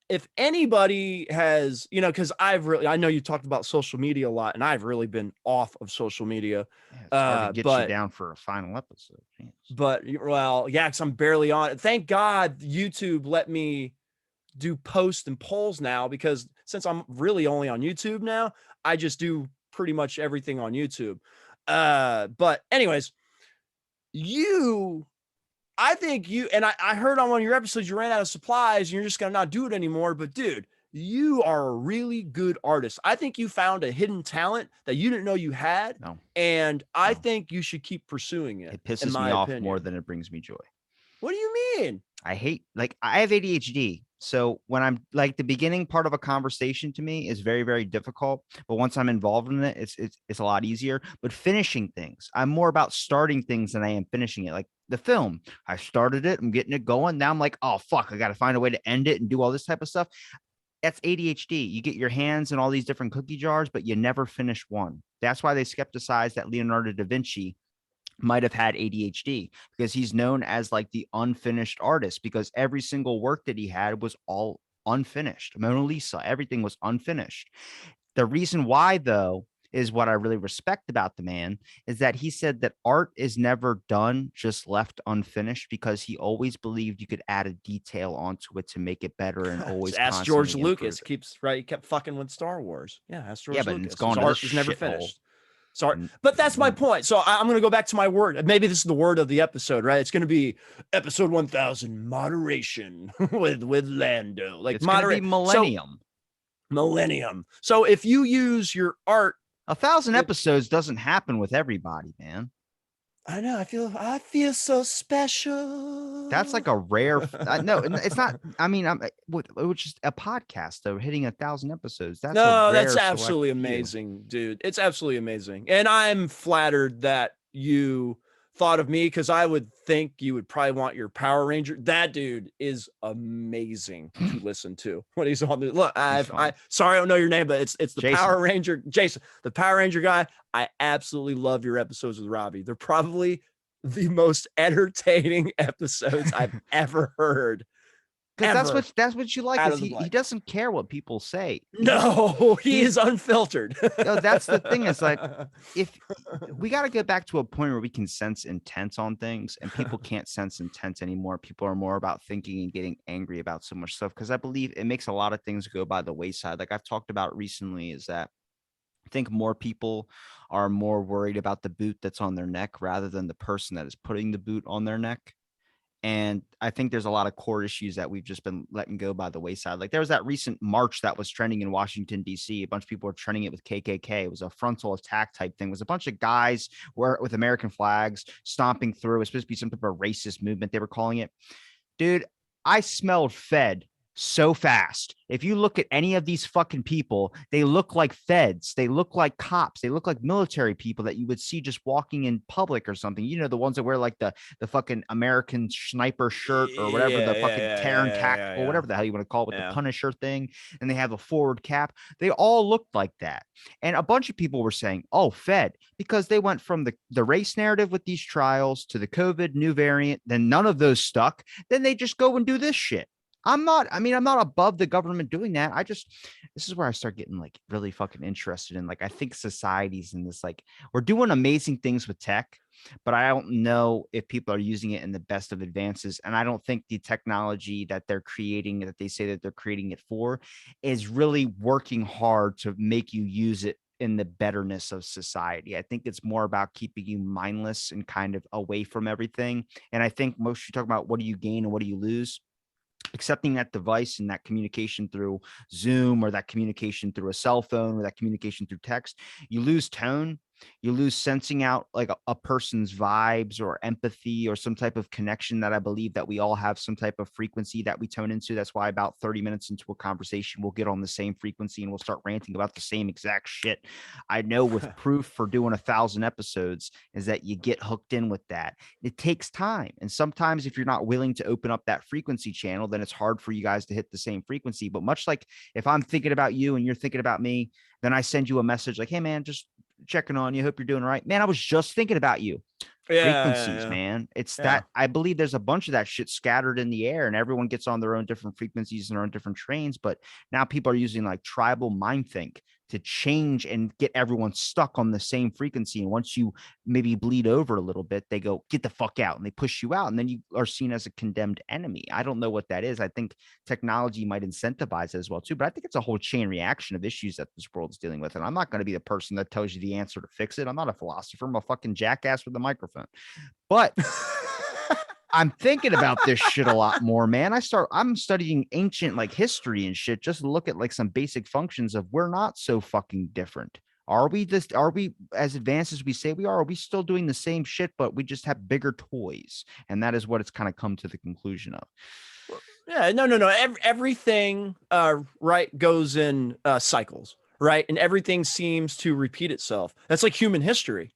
if anybody has, because I know you talked about social media a lot, and I've really been off of social media. Yeah, it's hard to get you But down for a final episode. Jeez. well, yeah, because I'm barely on it. Thank God YouTube let me do posts and polls now, because since I'm really only on YouTube now, I just do pretty much everything on YouTube. But anyways, you I think you, and I heard on one of your episodes you ran out of supplies and you're just gonna not do it anymore. But dude, you are a really good artist. I think you found a hidden talent that you didn't know you had, No, and I no. think you should keep pursuing it. It In pisses me my off more opinion. than it brings me joy. What do you mean? I hate, like, I have ADHD. So when I'm like, the beginning part of a conversation to me is very, very difficult. But once I'm involved in it, it's a lot easier. But finishing things, I'm more about starting things than I am finishing it. Like the film, I started it, I'm getting it going. Now I'm like, oh fuck, I got to find a way to end it and do all this type of stuff. That's ADHD. You get your hands in all these different cookie jars, but you never finish one. That's why they skepticized that Leonardo da Vinci might have had ADHD, because he's known as like the unfinished artist, because every single work that he had was all unfinished. Mona Lisa, everything was unfinished. The reason why, though, is what I really respect about the man is that he said that art is never done, just left unfinished, because he always believed you could add a detail onto it to make it better and always Just ask George constantly improve Lucas. it. He kept fucking with Star Wars. Yeah, ask Yeah, George but it's Lucas. His gone to this art is never shithole. finished. Sorry, And but that's my point. So I'm going to go back to my word. Maybe this is the word of the episode, right? It's going to be episode 1000, moderation with Lando. Like it's going to be moderate. So Millennium. Millennium. So if you use your art, 1,000 episodes doesn't happen with everybody, man. I know. I feel so special. That's like a rare. No, it's not. I mean, which is a podcast though, hitting 1,000 episodes. That's a No, that's rare select absolutely few. amazing, dude. It's absolutely amazing. And I'm flattered that you thought of me, because I would think you would probably want your Power Ranger. That dude is amazing to listen to when he's on the look. I sorry, I don't know your name, but it's the Jason. Power Ranger, Jason, the Power Ranger guy. I absolutely love your episodes with Robbie. They're probably the most entertaining episodes I've ever heard. Because that's what you like, Out is of the he blank. doesn't care what people say. No, he is unfiltered. No, that's the thing. Is like, if we got to get back to a point where we can sense intent on things, and people can't sense intent anymore. People are more about thinking and getting angry about so much stuff, because I believe it makes a lot of things go by the wayside. Like I've talked about recently, is that I think more people are more worried about the boot that's on their neck rather than the person that is putting the boot on their neck. And I think there's a lot of core issues that we've just been letting go by the wayside. Like there was that recent march that was trending in Washington, D.C. A bunch of people were trending it with KKK. It was a frontal attack type thing. It was a bunch of guys with American flags stomping through. It was supposed to be some type of racist movement, they were calling it. Dude, I smelled Fed so fast. If you look at any of these fucking people, they look like feds. They look like cops. They look like military people that you would see just walking in public or something. You know, the ones that wear like the fucking American sniper shirt or whatever, the fucking Terran tactical, whatever the hell you want to call it, with the Punisher thing, and they have a forward cap. They all looked like that. And a bunch of people were saying, oh, Fed, because they went from the race narrative with these trials to the COVID new variant, then none of those stuck. Then they just go and do this shit. I'm not above the government doing that. This is where I start getting like really fucking interested in, like, I think society's in this, like, we're doing amazing things with tech, but I don't know if people are using it in the best of advances. And I don't think the technology that they're creating, that they say that they're creating it for, is really working hard to make you use it in the betterness of society. I think it's more about keeping you mindless and kind of away from everything. And I think most, you talk about what do you gain and what do you lose? Accepting that device and that communication through Zoom, or that communication through a cell phone, or that communication through text, you lose tone, you lose sensing out like a person's vibes or empathy or some type of connection that I believe that we all have some type of frequency that we tone into. That's why about 30 minutes into a conversation, we'll get on the same frequency and we'll start ranting about the same exact shit. I know with proof for doing 1,000 episodes is that you get hooked in with that. It takes time. And sometimes if you're not willing to open up that frequency channel, then it's hard for you guys to hit the same frequency. But much like if I'm thinking about you and you're thinking about me, then I send you a message like, hey man, just checking on you. Hope you're doing all right. Man, I was just thinking about you. Frequencies, man. It's that I believe there's a bunch of that shit scattered in the air, and everyone gets on their own different frequencies and their own different trains. But now people are using like tribal mind think to change and get everyone stuck on the same frequency. And once you maybe bleed over a little bit, they go, get the fuck out, and they push you out. And then you are seen as a condemned enemy. I don't know what that is. I think technology might incentivize it as well too, but I think it's a whole chain reaction of issues that this world is dealing with. And I'm not going to be the person that tells you the answer to fix it. I'm not a philosopher. I'm a fucking jackass with a microphone. But I'm thinking about this shit a lot more, man. I'm studying ancient like history and shit just to look at like some basic functions of we're not so fucking different. Are we as advanced as we say we are? Are we still doing the same shit, but we just have bigger toys? And that is what it's kind of come to the conclusion of. Yeah, no. Everything, right, goes in cycles, right, and everything seems to repeat itself. That's like human history.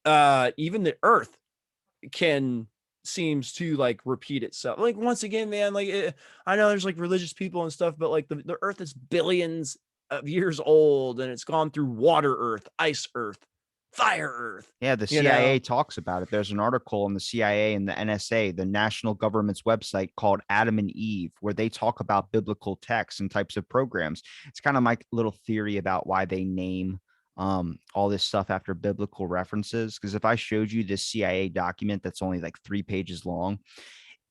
Even the Earth can seems to like repeat itself. Like once again, man, like I know there's like religious people and stuff, but like the Earth is billions of years old, and it's gone through water Earth, ice Earth, fire Earth. Yeah, the You CIA know, talks about it. There's an article on the CIA and the NSA, the national government's website called Adam and Eve, where they talk about biblical texts and types of programs. It's kind of my little theory about why they name all this stuff after biblical references. Because if I showed you this CIA document that's only like 3 pages long,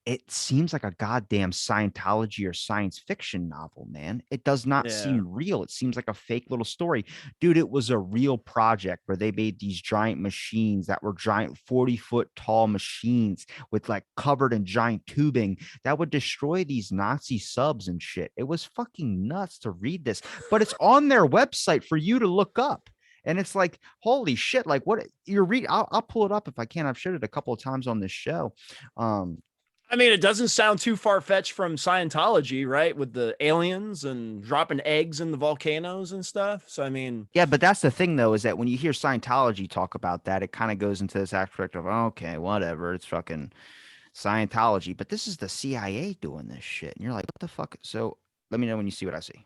it seems like a goddamn Scientology or science fiction novel, man. It does not yeah. seem real. It seems like a fake little story. Dude, it was a real project where they made these giant machines that were giant 40-foot tall machines with like covered in giant tubing that would destroy these Nazi subs and shit. It was fucking nuts to read this, but it's on their website for you to look up. And it's like, holy shit, like what you're reading. I'll pull it up if I can. I've showed it a couple of times on this show. I mean, it doesn't sound too far fetched from Scientology, right? With the aliens and dropping eggs in the volcanoes and stuff. So, I mean, Yeah, but that's the thing though, is that when you hear Scientology talk about that, it kind of goes into this aspect of okay, whatever, it's fucking Scientology. But this is the CIA doing this shit, and you're like, what the fuck? So let me know when you see what I see.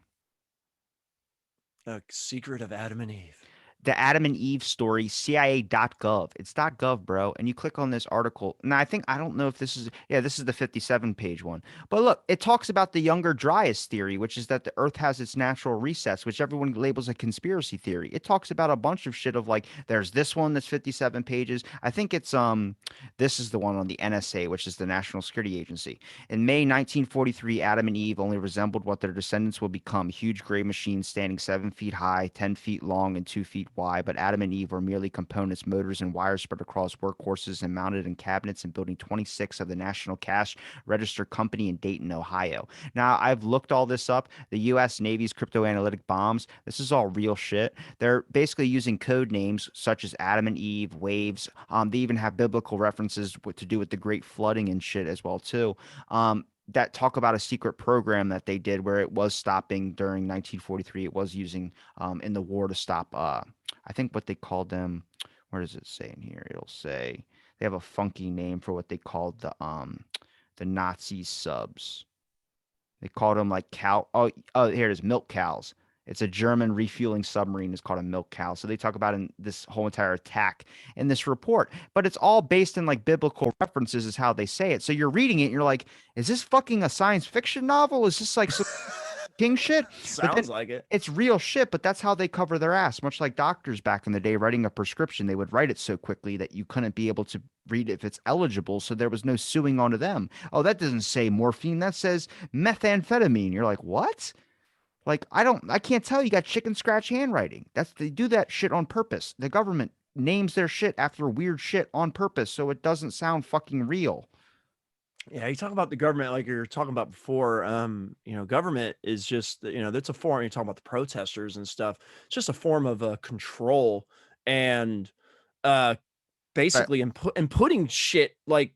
a secret of Adam and Eve. The Adam and Eve story, CIA.gov. It's .gov, bro. And you click on this article. Now, I don't know if this is, yeah, this is the 57 page one. But look, it talks about the younger Dryas theory, which is that the earth has its natural recess, which everyone labels a conspiracy theory. It talks about a bunch of shit of like, there's this one that's 57 pages. I think it's, this is the one on the NSA, which is the National Security Agency. In May 1943, Adam and Eve only resembled what their descendants will become, huge gray machines standing 7 feet high, 10 feet long, and 2 feet wide. But Adam and Eve were merely components, motors, and wires spread across workhorses and mounted in cabinets in Building 26 of the National Cash Register Company in Dayton, Ohio. Now, I've looked all this up. The U.S. Navy's crypto-analytic bombs, this is all real shit. They're basically using code names such as Adam and Eve, waves. They even have biblical references to do with the Great Flooding and shit as well, too. That talk about a secret program that they did where it was stopping during 1943. It was using in the war to stop. I think what they called them. Where does it say in here? It'll say they have a funky name for what they called the Nazi subs. They called them like cow. Oh, here it is, milk cows. It's a German refueling submarine. It's called a milk cow. So they talk about in this whole entire attack in this report, but it's all based in like biblical references, is how they say it. So you're reading it, and you're like, is this fucking a science fiction novel? Is this like some king shit? But then Sounds like it. it's real shit. But that's how they cover their ass. Much like doctors back in the day writing a prescription, they would write it so quickly that you couldn't be able to read if it's eligible. So there was no suing onto them. Oh, that doesn't say morphine. That says methamphetamine. You're like, what? Like, I can't tell. You got chicken scratch handwriting. They do that shit on purpose. The government names their shit after weird shit on purpose so it doesn't sound fucking real. Yeah, you talk about the government like you're talking about before. Government is just, that's a form. You're talking about the protesters and stuff. It's just a form of control and uh But basically putting shit like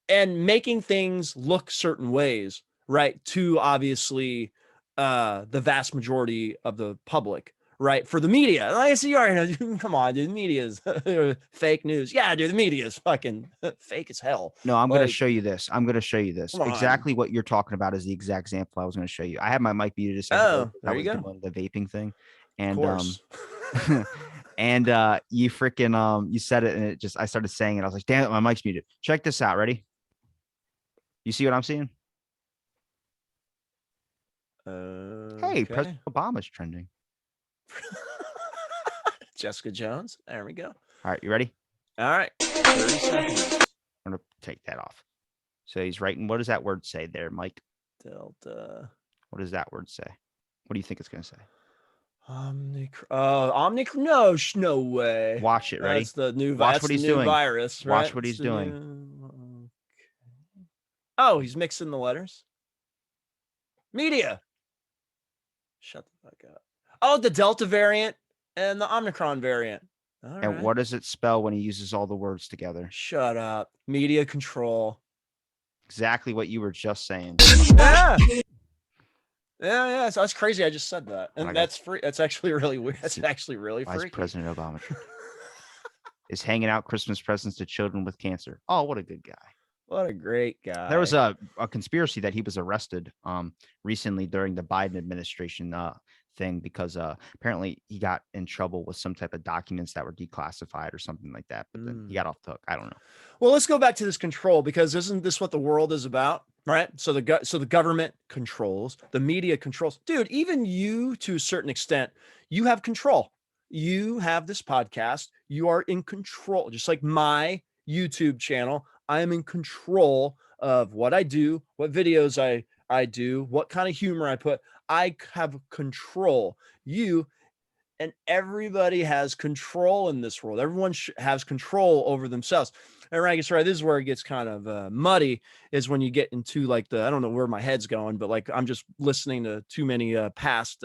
and making things look certain ways, right? To obviously the vast majority of the public, right? For the media. Like I see you already know, come on, dude. The media is fake news. Yeah, dude, the media is fucking fake as hell. no, I'm going to Like, show you this. I'm going to show you this. come on. Exactly what you're talking about is the exact example I was going to show you. I had my mic muted a second ago Oh, because I there you was go. doing the vaping thing. Of And course. and you freaking you said it and it just I started saying it. I was like, damn it, my mic's muted. Check this out. Ready? You see what I'm seeing? Hey, President Okay. Obama's trending. Jessica Jones. There we go. All right, you ready? All right. 30 seconds. I'm gonna take that off. So he's writing. What does that word say there, Mike? Delta. What does that word say? What do you think it's gonna say? No way. Watch it. Ready? That's the new. Watch That's what the he's new doing. virus. Right? Watch what he's doing. Okay. Oh, he's mixing the letters. Media. Shut the fuck up. Oh, the Delta variant and the Omicron variant. All And right. what does it spell when he uses all the words together? Shut up. Media control. Exactly what you were just saying. Yeah. Yeah. So that's crazy. I just said that. And that's free. That's actually really weird. That's actually really Vice freaky. President Obama is hanging out Christmas presents to children with cancer. Oh, what a good guy. What a great guy. There was a conspiracy that he was arrested recently during the Biden administration thing because apparently he got in trouble with some type of documents that were declassified or something like that. But then he got off the hook. I don't know. Well, let's go back to this control, because isn't this what the world is about? Right. So the government controls, the media controls. Dude, even you, to a certain extent, you have control. You have this podcast. You are in control, just like my YouTube channel. I am in control of what I do, what videos I do, what kind of humor I put. I have control. You and everybody has control in this world. Everyone has control over themselves. And right, this is where it gets kind of muddy, is when you get into like I don't know where my head's going, but like I'm just listening to too many past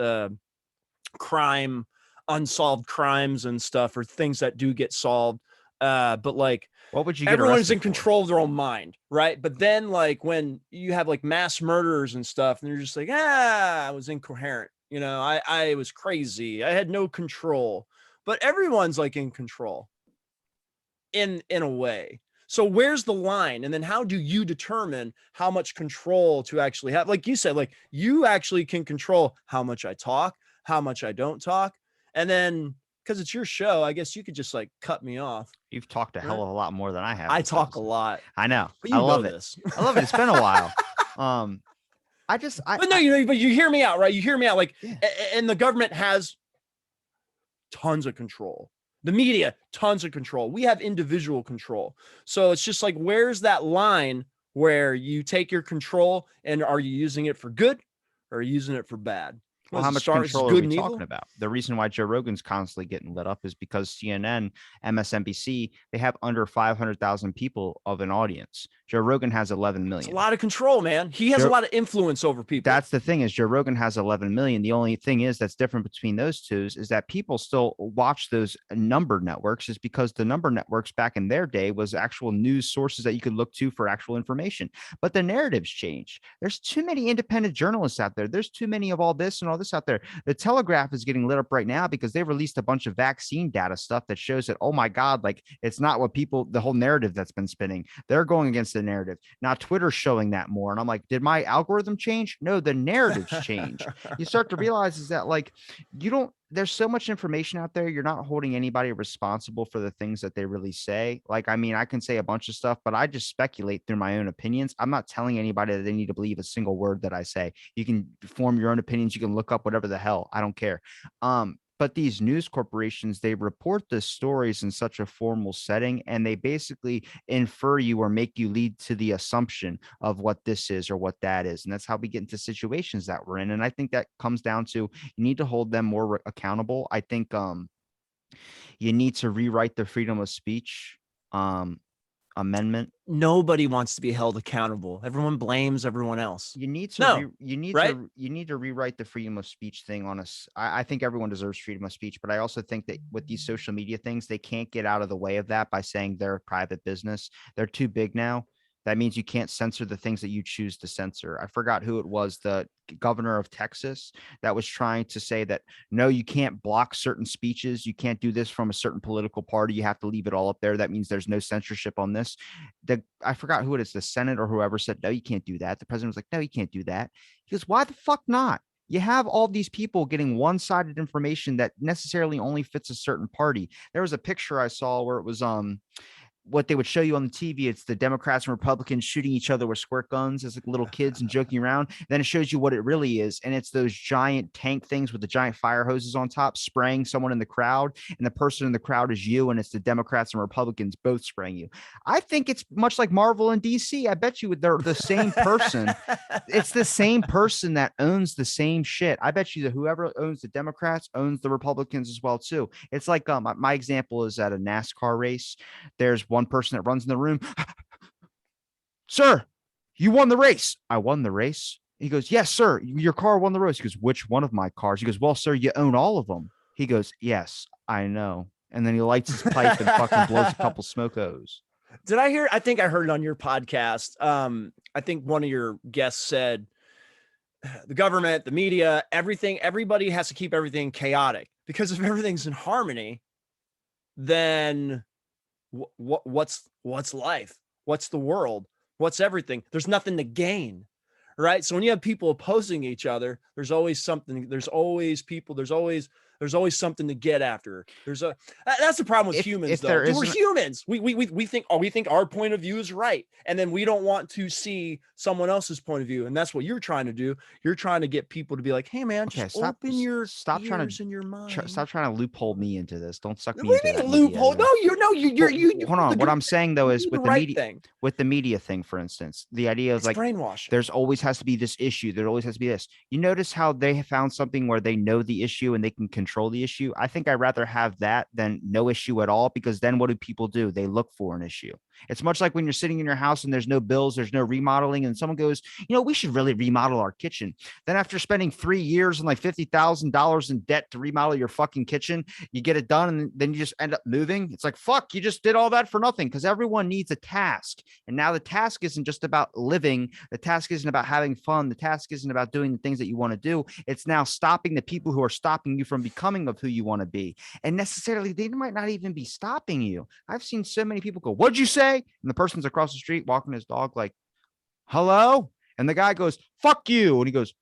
unsolved crimes and stuff, or things that do get solved. But like, what would you get everyone's in for? control of their own mind, right? But then like when you have like mass murderers and stuff, and they're just like, I was incoherent. You know, I was crazy. I had no control. But everyone's like in control in a way. So where's the line? And then how do you determine how much control to actually have? Like you said, like you actually can control how much I talk, how much I don't talk. And then because it's your show, I guess you could just like cut me off. You've talked a hell of a lot more than I have. I talk a lot. I know. But you I love it. This. I love it. It's been a while. But you hear me out, right? You hear me out. Like, yeah. And the government has tons of control. The media, tons of control. We have individual control. So it's just like, where's that line where you take your control, and are you using it for good or are you using it for bad? Well, how much control are we talking about? The reason why Joe Rogan's constantly getting lit up is because CNN, MSNBC, they have under 500,000 people of an audience. Joe Rogan has 11 million. It's a lot of control, man. He has a lot of influence over people. That's the thing, is Joe Rogan has 11 million. The only thing is that's different between those two is that people still watch those number networks, is because the number networks back in their day was actual news sources that you could look to for actual information. But the narratives change. There's too many independent journalists out there. There's too many of all this and all this out there. The Telegraph is getting lit up right now because they released a bunch of vaccine data stuff that shows that, oh my God, like it's not what people, the whole narrative that's been spinning. They're going against the narrative. Now Twitter's showing that more. And I'm like, did my algorithm change? No, the narratives change. You start to realize is that like, there's so much information out there. You're not holding anybody responsible for the things that they really say. Like, I mean, I can say a bunch of stuff, but I just speculate through my own opinions. I'm not telling anybody that they need to believe a single word that I say. You can form your own opinions. You can look up whatever the hell. I don't care. But these news corporations, they report the stories in such a formal setting, and they basically infer you or make you lead to the assumption of what this is or what that is. And that's how we get into situations that we're in. And I think that comes down to, you need to hold them more accountable. I think you need to rewrite the freedom of speech amendment. Nobody wants to be held accountable. Everyone blames everyone else. You need to you need to rewrite the freedom of speech thing on us. I think everyone deserves freedom of speech, but I also think that with these social media things, they can't get out of the way of that by saying they're a private business. They're too big now. That means you can't censor the things that you choose to censor. I forgot who it was, the governor of Texas, that was trying to say that, no, you can't block certain speeches. You can't do this from a certain political party. You have to leave it all up there. That means there's no censorship on this. I forgot who it is, the Senate or whoever said, no, you can't do that. The president was like, no, you can't do that. He goes, why the fuck not? You have all these people getting one-sided information that necessarily only fits a certain party. There was a picture I saw where it was, what they would show you on the TV, it's the Democrats and Republicans shooting each other with squirt guns as like little kids and joking around. Then it shows you what it really is. And it's those giant tank things with the giant fire hoses on top spraying someone in the crowd. And the person in the crowd is you. And it's the Democrats and Republicans both spraying you. I think it's much like Marvel and DC. I bet you they're the same person. It's the same person that owns the same shit. I bet you that whoever owns the Democrats owns the Republicans as well too. It's like my example is at a NASCAR race. There's one person that runs in the room. Sir, you won the race. I won the race. He goes, yes, sir. Your car won the race. He goes, which one of my cars? He goes, well, sir, you own all of them. He goes, yes, I know. And then he lights his pipe and fucking blows a couple smokos. Did I hear? I think I heard it on your podcast. I think one of your guests said the government, the media, everything, everybody has to keep everything chaotic, because if everything's in harmony, then what's life? What's the world? What's everything? There's nothing to gain, right? So when you have people opposing each other, there's always something. There's always people. There's always something to get after. That's the problem with humans, though. We're humans. We think our point of view is right, and then we don't want to see someone else's point of view, and that's what you're trying to do. You're trying to get people to be like, "Hey, man, just open your ears and your mind. Stop trying to loophole me into this. Don't suck me into that loophole. No, you. Hold on. What I'm saying though is with the right media thing. With the media thing, for instance, the idea is like brainwashing. There's always has to be this issue. There always has to be this. You notice how they have found something where they know the issue and they can control the issue. I think I'd rather have that than no issue at all, because then what do people do? They look for an issue. It's much like when you're sitting in your house and there's no bills, there's no remodeling, and someone goes, we should really remodel our kitchen. Then after spending 3 years and like $50,000 in debt to remodel your fucking kitchen, you get it done and then you just end up moving. It's like, fuck, you just did all that for nothing, because everyone needs a task. And now the task isn't just about living. The task isn't about having fun. The task isn't about doing the things that you want to do. It's now stopping the people who are stopping you from becoming of who you want to be. And necessarily, they might not even be stopping you. I've seen so many people go, what'd you say? And the person's across the street walking his dog like, hello? And the guy goes, fuck you. And he goes,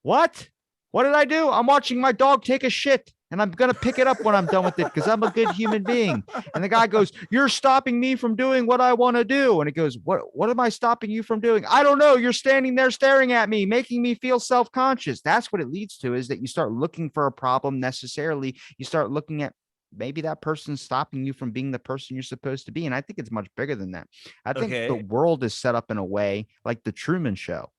what? What did I do? I'm watching my dog take a shit, and I'm going to pick it up when I'm done with it because I'm a good human being. And the guy goes, you're stopping me from doing what I want to do. And it goes, what am I stopping you from doing? I don't know. You're standing there staring at me, making me feel self-conscious. That's what it leads to, is that you start looking for a problem necessarily. You start looking at maybe that person's stopping you from being the person you're supposed to be. And I think it's much bigger than that. I think the world is set up in a way like the Truman Show.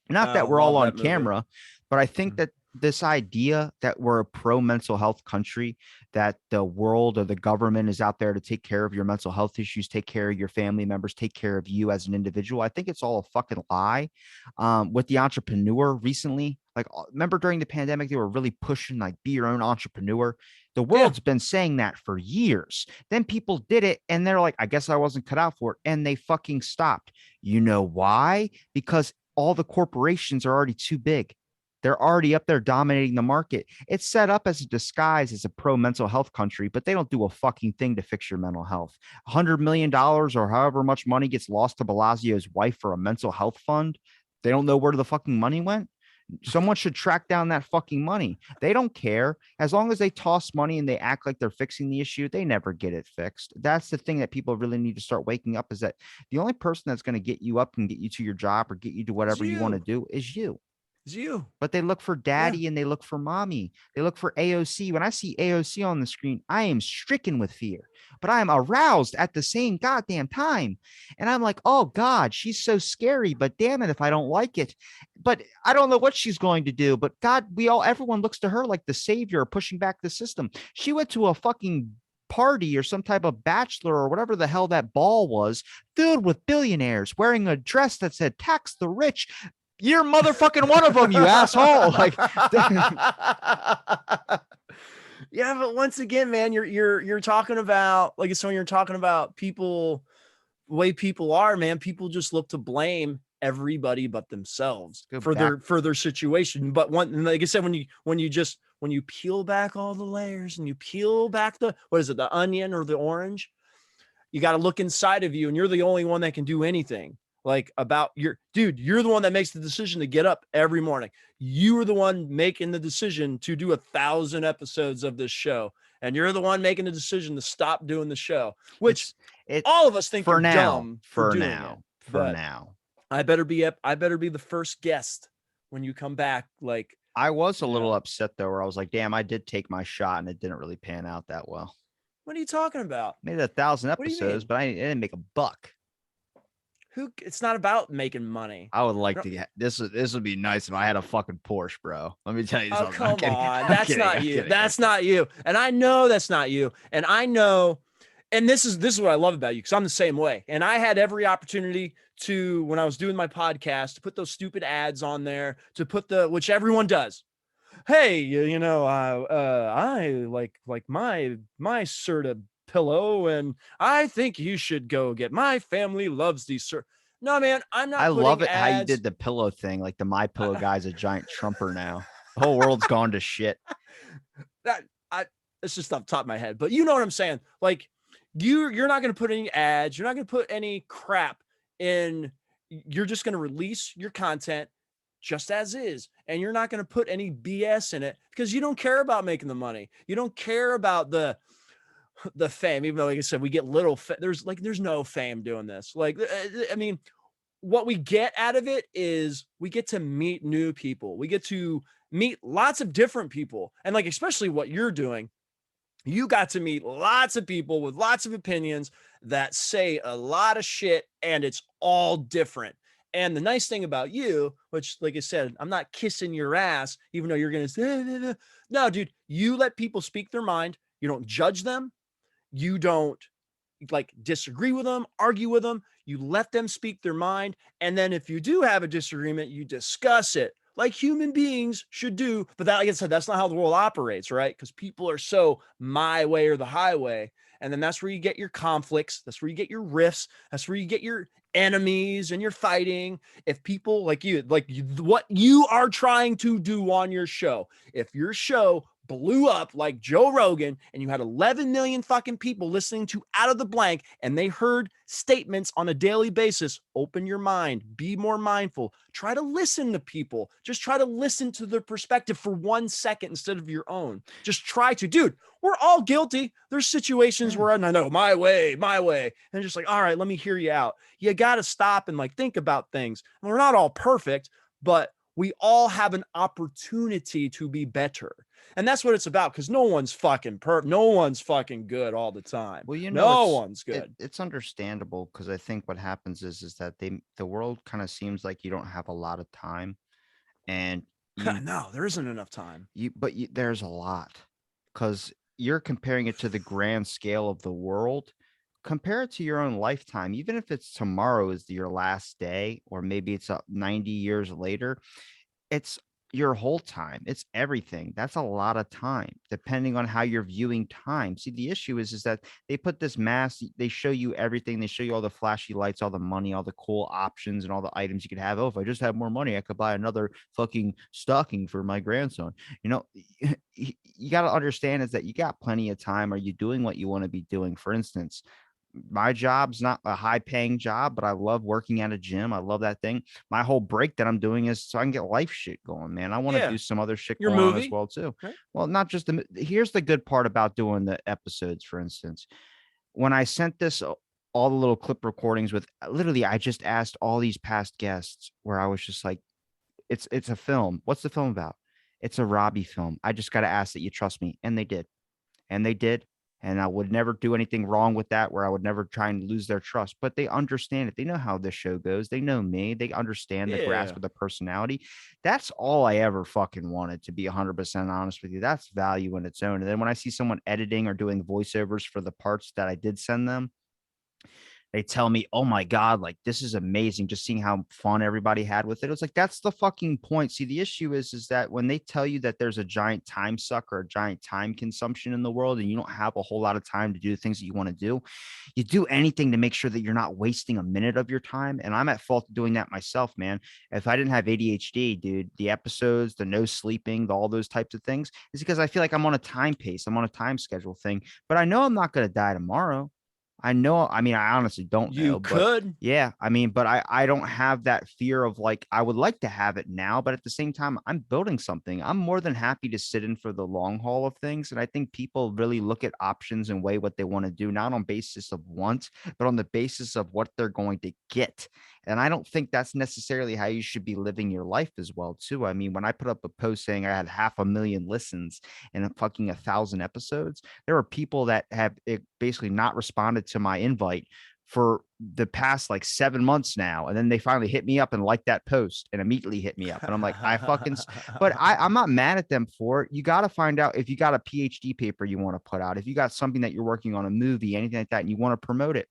Not that we're all on camera, but I think that this idea that we're a pro mental health country, that the world or the government is out there to take care of your mental health issues, take care of your family members, take care of you as an individual. I think it's all a fucking lie. With the entrepreneur recently, like, remember during the pandemic, they were really pushing like be your own entrepreneur. The world's been saying that for years. Then people did it and they're like, I guess I wasn't cut out for it. And they fucking stopped. You know why? Because all the corporations are already too big. They're already up there dominating the market. It's set up as a disguise as a pro mental health country, but they don't do a fucking thing to fix your mental health. $100 million or however much money gets lost to Balasio's wife for a mental health fund. They don't know where the fucking money went. Someone should track down that fucking money. They don't care. As long as they toss money and they act like they're fixing the issue, they never get it fixed. That's the thing that people really need to start waking up, is that the only person that's going to get you up and get you to your job or get you to whatever you want to do is you. It's you. But they look for daddy and they look for mommy. They look for AOC. When I see AOC on the screen, I am stricken with fear, but I am aroused at the same goddamn time. And I'm like, oh God, she's so scary, but damn it if I don't like it. But I don't know what she's going to do. But God, everyone looks to her like the savior pushing back the system. She went to a fucking party or some type of bachelor or whatever the hell that ball was, filled with billionaires wearing a dress that said tax the rich. You're motherfucking one of them, you asshole. Like, yeah, but once again, man, you're talking about, like, so when you're talking about people, the way people are, man, people just look to blame everybody but themselves for their situation. But like I said, when you peel back all the layers and you peel back the onion or the orange, you got to look inside of you, and you're the only one that can do anything. Like, about you're the one that makes the decision to get up every morning. You are the one making the decision to do 1,000 episodes of this show. and you're the one making the decision to stop doing the show, which it all of us think for you're now, dumb for doing it. for But now. I better be the first guest when you come back. Like, I was a you little know. upset though, where I was like, damn, I did take my shot and it didn't really pan out that well. What are you talking about? Made 1,000 What do you episodes, mean? but I didn't make a buck. It's not about making money. I would like No- to get this. This would be nice if I had a fucking Porsche, bro. Let me tell you Oh, something. I'm come kidding. on. I'm That's kidding. not I'm you. kidding. That's not you. And I know that's not you. And I know, and this is what I love about you, because I'm the same way. And I had every opportunity to, when I was doing my podcast, to put those stupid ads on there, to put which everyone does. Hey, I like my Serta pillow, and I think you should go get, my family loves these. No, man, I'm not I love putting it how you ads. did the pillow thing. Like the My Pillow guy's a giant trumper now. The whole world's gone to shit. That it's just off the top of my head, but you know what I'm saying. Like, you're not going to put any ads. You're not going to put any crap in. You're just going to release your content just as is, and you're not going to put any BS in it because you don't care about making the money. You don't care about the fame, even though, like I said, we get little. There's no fame doing this. Like, I mean, what we get out of it is we get to meet new people. We get to meet lots of different people, and like, especially what you're doing, you got to meet lots of people with lots of opinions that say a lot of shit, and it's all different. And the nice thing about you, which, like I said, I'm not kissing your ass, even though you're going to say, no, dude, you let people speak their mind. You don't judge them. You don't like disagree with them, argue with them. You let them speak their mind. And then if you do have a disagreement, you discuss it like human beings should do. But that, like I said, that's not how the world operates, right? Because people are so my way or the highway. And then that's where you get your conflicts. That's where you get your rifts. That's where you get your enemies and your fighting. If people like what you are trying to do on your show, if your show blew up like Joe Rogan and you had 11 million fucking people listening to Out of the Blank and they heard statements on a daily basis, open your mind, be more mindful, try to listen to people, just try to listen to their perspective for 1 second instead of your own. Just try to, dude, we're all guilty. There's situations where I know my way, and just like, all right, let me hear you out. You got to stop and like think about things. And we're not all perfect, but we all have an opportunity to be better. And that's what it's about, because no one's fucking no one's fucking good all the time. Well, no one's good. It's understandable, because I think what happens is that the world kind of seems like you don't have a lot of time, and no, there isn't enough time. There's a lot, because you're comparing it to the grand scale of the world. Compare it to your own lifetime, even if it's tomorrow is your last day, or maybe it's 90 years later. It's your whole time. It's everything. That's a lot of time, depending on how you're viewing time. See, the issue is that they put this mask, they show you everything. They show you all the flashy lights, all the money, all the cool options, and all the items you could have. Oh, if I just had more money, I could buy another fucking stocking for my grandson. You know, you got to understand is that you got plenty of time. Are you doing what you want to be doing? For instance, my job's not a high paying job, but I love working at a gym. I love that thing. My whole break that I'm doing is so I can get life shit going, man. I want to do some other shit Your going on as movie, well, too. right? Well, not just here's the good part about doing the episodes, for instance. When I sent this, all the little clip recordings with literally, I just asked all these past guests where I was just like, it's a film. What's the film about? It's a Robbie film. I just got to ask that you trust me. And they did. And they did. And I would never do anything wrong with that, where I would never try and lose their trust. But they understand it. They know how this show goes. They know me. They understand the grasp of the personality. That's all I ever fucking wanted, to be 100% honest with you. That's value in its own. And then when I see someone editing or doing voiceovers for the parts that I did send them, they tell me, oh my God, like this is amazing. Just seeing how fun everybody had with it. It was like, that's the fucking point. See, the issue is that when they tell you that there's a giant time suck or a giant time consumption in the world, and you don't have a whole lot of time to do the things that you want to do, you do anything to make sure that you're not wasting a minute of your time. And I'm at fault of doing that myself, man. If I didn't have ADHD, dude, the episodes, the no sleeping, all those types of things, is because I feel like I'm on a time pace. I'm on a time schedule thing, but I know I'm not going to die tomorrow. I know. I mean, I honestly don't You know, but could. yeah, I mean, but I don't have that fear of like, I would like to have it now, but at the same time, I'm building something. I'm more than happy to sit in for the long haul of things. And I think people really look at options and weigh what they want to do, not on basis of want, but on the basis of what they're going to get. And I don't think that's necessarily how you should be living your life as well, too. I mean, when I put up a post saying I had 500,000 listens and fucking 1,000 episodes, there are people that have basically not responded to my invite for the past like 7 months now. And then they finally hit me up and like that post and immediately hit me up. And I'm like, but I'm not mad at them for it. You got to find out if you got a PhD paper you want to put out, if you got something that you're working on, a movie, anything like that, and you want to promote it,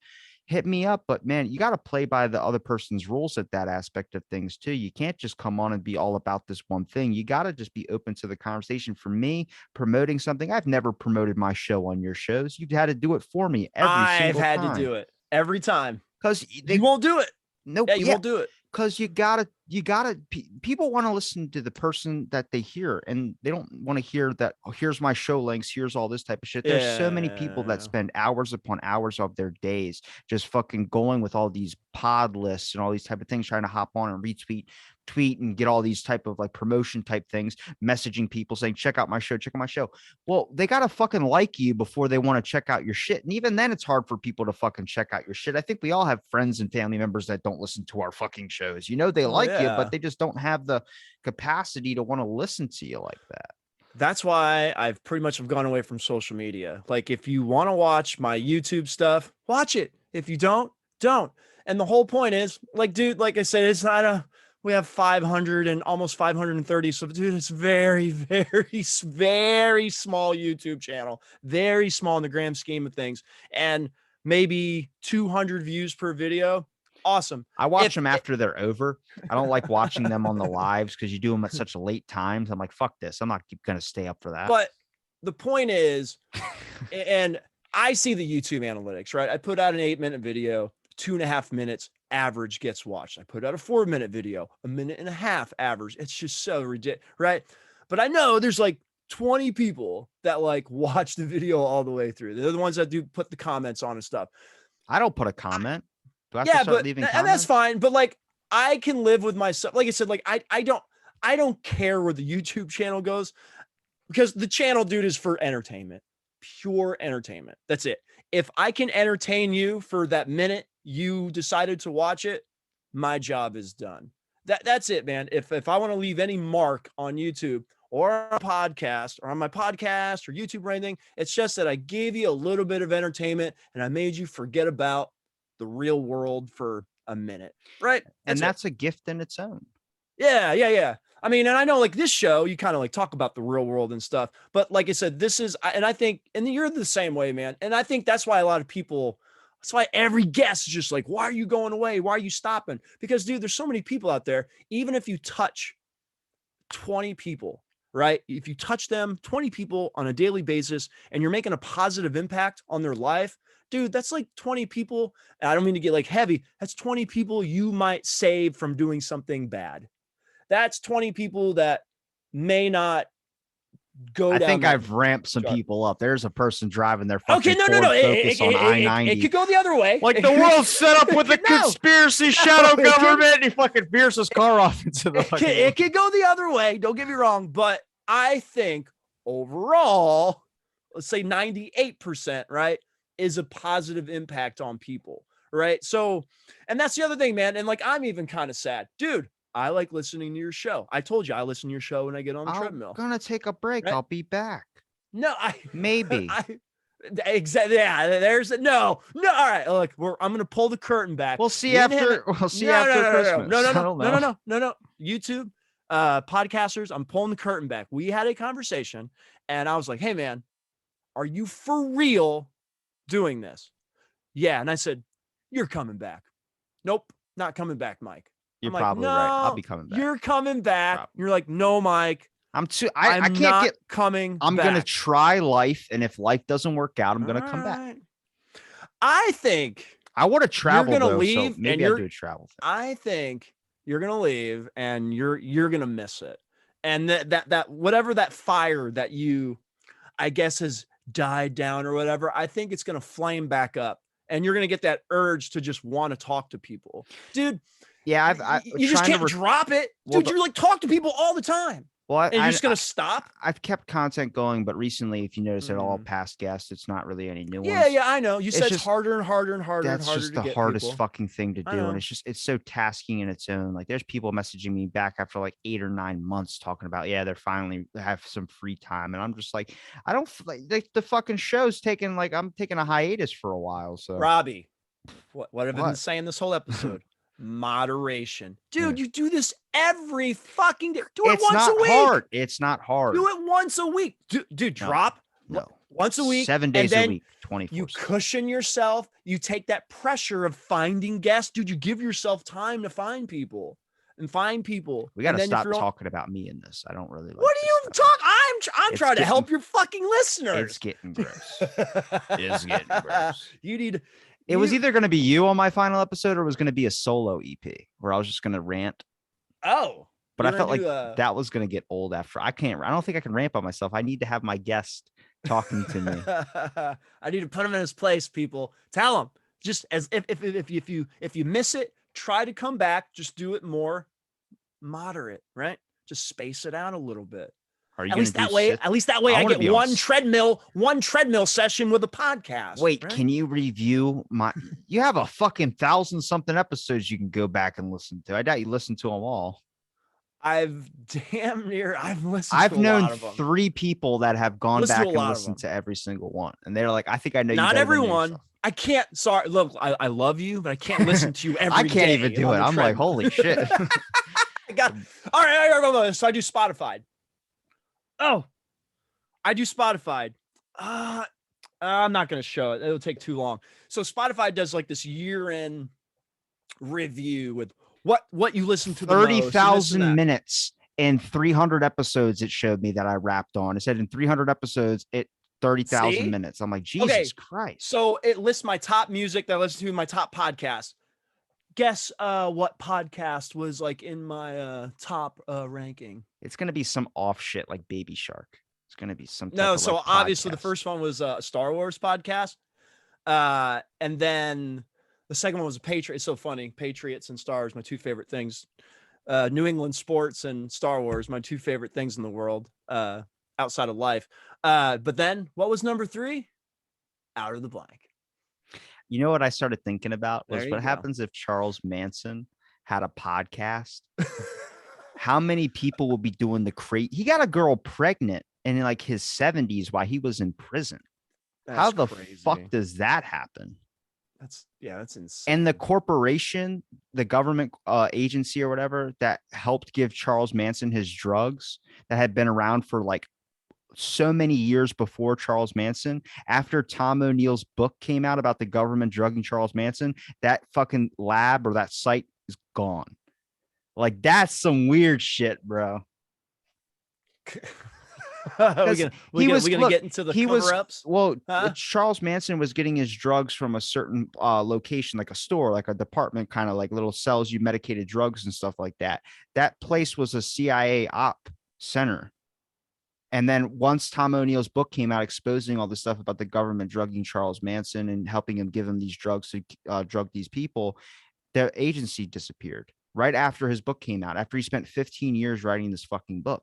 hit me up. But man, you got to play by the other person's rules at that aspect of things too. You can't just come on and be all about this one thing. You got to just be open to the conversation. For me, promoting something, I've never promoted my show on your shows. You've had to do it for me every I've single had to time do it every time. because You won't do it. nope. Yeah, you won't do it. Because people want to listen to the person that they hear, and they don't want to hear that, oh, here's my show links, here's all this type of shit. There's so many people that Yeah. spend hours upon hours of their days just fucking going with all these pod lists and all these type of things, trying to hop on and retweet, tweet, and get all these type of like promotion type things, messaging people saying, check out my show, check out my show. Well, they got to fucking like you before they want to check out your shit. And even then, it's hard for people to fucking check out your shit. I think we all have friends and family members that don't listen to our fucking shows. You know, they Oh, like you, but yeah. they just don't have the capacity to want to listen to you like that. That's why I've pretty much have gone away from social media. Like, if you want to watch my YouTube stuff, watch it. If you don't, don't. And the whole point is, like, dude, like I said, it's not we have 500 and almost 530. So, dude, it's very, very, very small YouTube channel, very small in the grand scheme of things. And maybe 200 views per video. Awesome. I watch them after they're over. I don't like watching them on the lives because you do them at such late times. I'm like, fuck this. I'm not going to stay up for that. But the point is, and I see the YouTube analytics, right? I put out an 8-minute video, 2.5 minutes average gets watched. I put out a 4-minute video, 1.5 minutes average. It's just so ridiculous, right? But I know there's like 20 people that like watch the video all the way through. They're the ones that do put the comments on and stuff. I don't put a comment. Do I have to Yeah, start but leaving and comments? that's fine. But like, I can live with myself. Like I said, like I don't care where the YouTube channel goes, because the channel, dude, is for entertainment, pure entertainment. That's it. If I can entertain you for that minute you decided to watch it, my job is done. That's it, man. If I want to leave any mark on YouTube or on a podcast or on my podcast or YouTube or anything, it's just that I gave you a little bit of entertainment and I made you forget about the real world for a minute, right? And that's a gift in its own. Yeah. I mean, and I know like this show, you kind of like talk about the real world and stuff, but like I said, this is, and I think, and you're the same way, man. And I think that's why a lot of people, that's why every guest is just like, why are you going away? Why are you stopping? Because, dude, there's so many people out there. Even if you touch 20 people, right? If you touch them, 20 people on a daily basis, and you're making a positive impact on their life, dude, that's like 20 people. And I don't mean to get like heavy. That's 20 people you might save from doing something bad. That's 20 people that may not go I down. think I've ramped some people up. There's a person driving their Okay, fucking no. Ford Focus on I-90. It could go the other way. Like the world's set up with a conspiracy shadow government, and he fucking veers his car off into the fucking. It could go the other way. Don't get me wrong, but I think overall, let's say 98%, right, is a positive impact on people, right? So, and that's the other thing, man. And like, I'm even kind of sad, dude. I like listening to your show. I told you I listen to your show when I get on the treadmill. I'm gonna take a break. Right? I'll be back. No, maybe. Exactly. Yeah. There's no. All right. Look, I'm gonna pull the curtain back. We'll see after Christmas. No. YouTube, podcasters. I'm pulling the curtain back. We had a conversation, and I was like, "Hey, man, are you for real doing this?" Yeah, and I said, "You're coming back." Nope, not coming back, Mike. You're probably right. I'll be coming back. You're coming back. Probably. You're like, "No, Mike. I can't get coming. I'm going to try life. And if life doesn't work out, I'm going to come back. I think I want to travel. You're going to leave. So maybe I'll do a travel thing. I think you're going to leave and you're going to miss it. And that whatever that fire that you, I guess, has died down or whatever, I think it's going to flame back up and you're going to get that urge to just want to talk to people. Dude, Yeah, you just can't drop it. Dude, you like talk to people all the time. Well, and you're just going to stop? I've kept content going, but recently, if you notice at all past guests, it's not really any new ones. Yeah, I know. You said it's harder and harder and harder and harder to get. That's just the hardest people. fucking thing to do. And it's so tasking in its own. Like there's people messaging me back after like 8 or 9 months talking about, yeah, they're finally have some free time. And I'm just like, I don't like the fucking show's taking like, I'm taking a hiatus for a while. So Robbie, what have I been saying this whole episode? Moderation. Dude, you do this every fucking day. Do it once a week. Hard. It's not hard. Do it once a week. Dude, drop once a week. 7 days a week, 24. You cushion yourself. You take that pressure of finding guests. Dude, you give yourself time to find people. We got to stop talking about me in this. I don't really like. What do you talk? I'm trying to help your fucking listeners. It's getting gross. It's getting gross. You need. It was either going to be you on my final episode or it was going to be a solo EP where I was just going to rant. Oh, but I felt like that was going to get old after. I don't think I can rant by myself. I need to have my guest talking to me. I need to put him in his place, people. Tell him just as if you miss it, try to come back. Just do it more moderate, right? Just space it out a little bit. At least that way, I get one treadmill session with a podcast. Wait, right? Can you review you have a fucking 1,000-something episodes you can go back and listen to. I doubt you listen to them all. I've listened I've known 3 people that have gone back and listened to every single one. And they're like, I think I know you. Not everyone. I can't. Sorry. Look, I love you, but I can't listen to you every day. I can't even do it. I'm like, holy shit. All right. So I do Spotify. Oh, I do Spotify. I'm not going to show it. It'll take too long. So Spotify does like this year-end review with what you listen to. 30,000 minutes and 300 episodes. It showed me that I rapped on. It said in 300 episodes, 30,000 minutes. I'm like, Jesus Christ. So it lists my top music that I listen to, my top podcasts. Guess what podcast was like in my top ranking? It's going to be some off shit like Baby Shark. It's going to be some. So obviously the first one was a Star Wars podcast. And then the second one was a Patriot. It's so funny. Patriots and Stars, my 2 favorite things. New England sports and Star Wars, my 2 favorite things in the world outside of life. But then what was number 3? Out of the Blank. You know what I started thinking about was what happens if Charles Manson had a podcast? How many people will be doing the he got a girl pregnant in like his 70s while he was in prison. How the fuck does that happen? That's insane. And the corporation, the government agency or whatever that helped give Charles Manson his drugs that had been around for like so many years before Charles Manson, after Tom O'Neill's book came out about the government drugging Charles Manson, that fucking lab or that site is gone. Like that's some weird shit, bro. we gonna get into the cover-ups? Charles Manson was getting his drugs from a certain location, like a store, like a department, kind of like little sells you medicated drugs and stuff like that. That place was a CIA op center. And then once Tom O'Neill's book came out exposing all the stuff about the government drugging Charles Manson and helping him give him these drugs to drug these people, the agency disappeared right after his book came out, after he spent 15 years writing this fucking book.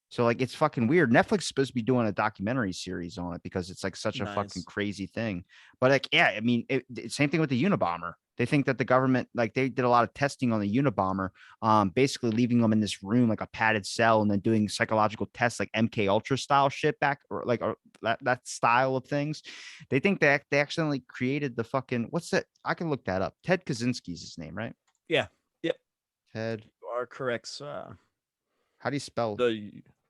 So like, it's fucking weird. Netflix is supposed to be doing a documentary series on it because it's like such a fucking crazy thing. But like, yeah, I mean, same thing with the Unabomber. They think that the government, like they did a lot of testing on the Unabomber, basically leaving them in this room, like a padded cell, and then doing psychological tests, like MK Ultra style shit back, or like that style of things. They think that they accidentally created the fucking, what's that? I can look that up. Ted Kaczynski's his name, right? Yeah. Yep. Ted. You are correct. How do you spell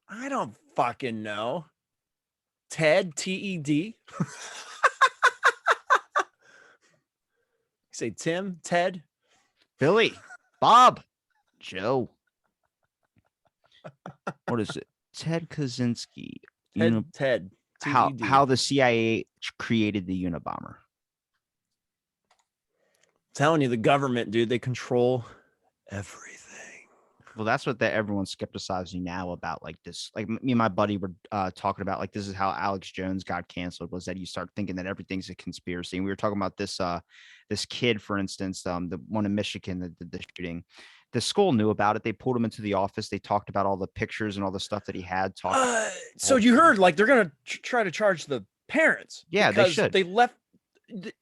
I don't fucking know. Ted, T-E-D. Say Tim, Ted, Billy, Bob, Joe. What is it? Ted Kaczynski. Ted. How the CIA created the Unabomber. Telling you, the government, dude, they control everything. Well, that's what everyone's skepticizing now about, like this. Like me and my buddy were talking about, like this is how Alex Jones got canceled, was that you start thinking that everything's a conspiracy. And we were talking about this kid, for instance, the one in Michigan that did the shooting. The school knew about it. They pulled him into the office. They talked about all the pictures and all the stuff that he had. Talked So you heard like they're gonna try to charge the parents Yeah, they because should. they left.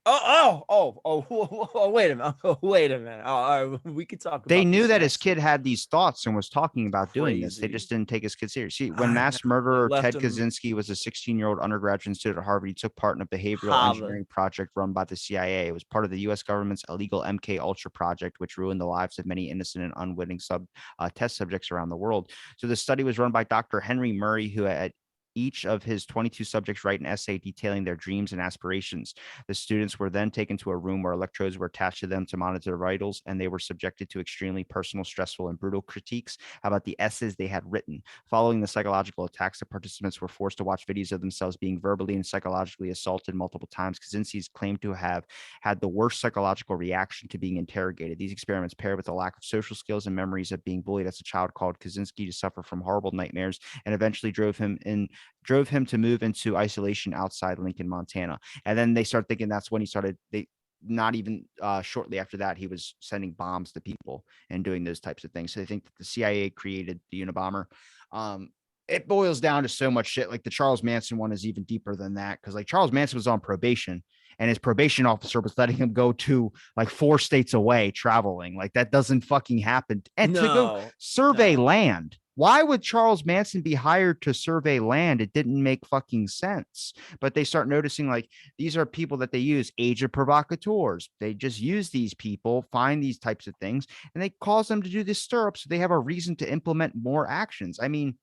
Oh, wait a minute. Wait a minute. We could talk They about knew this that his next kid week. had these thoughts and was talking about doing this. They Crazy. just didn't take his kid seriously. When I know. mass They murderer left Ted him Kaczynski was a 16-year-old undergraduate student at Harvard, he took part in a behavioral Harvard. engineering project run by the CIA. It was part of the U.S. government's illegal MK Ultra project, which ruined the lives of many innocent and unwitting test subjects around the world. So the study was run by Dr. Henry Murray, who had each of his 22 subjects write an essay detailing their dreams and aspirations. The students were then taken to a room where electrodes were attached to them to monitor their vitals, and they were subjected to extremely personal, stressful, and brutal critiques about the essays they had written. Following the psychological attacks, the participants were forced to watch videos of themselves being verbally and psychologically assaulted multiple times. Kaczynski's claimed to have had the worst psychological reaction to being interrogated. These experiments, paired with a lack of social skills and memories of being bullied as a child, caused Kaczynski to suffer from horrible nightmares and eventually drove him to move into isolation outside Lincoln, Montana. And then they start thinking that's when he started. They not even shortly after that, he was sending bombs to people and doing those types of things. So they think that the CIA created the Unabomber. It boils down to so much shit. Like the Charles Manson one is even deeper than that, because like Charles Manson was on probation and his probation officer was letting him go to like 4 states away traveling. Like that doesn't fucking happen. And to go No. survey No. land. Why would Charles Manson be hired to survey land? It didn't make fucking sense. But they start noticing like these are people that they use, agent provocateurs. They just use these people, find these types of things, and they cause them to do this stirrup so they have a reason to implement more actions. I mean,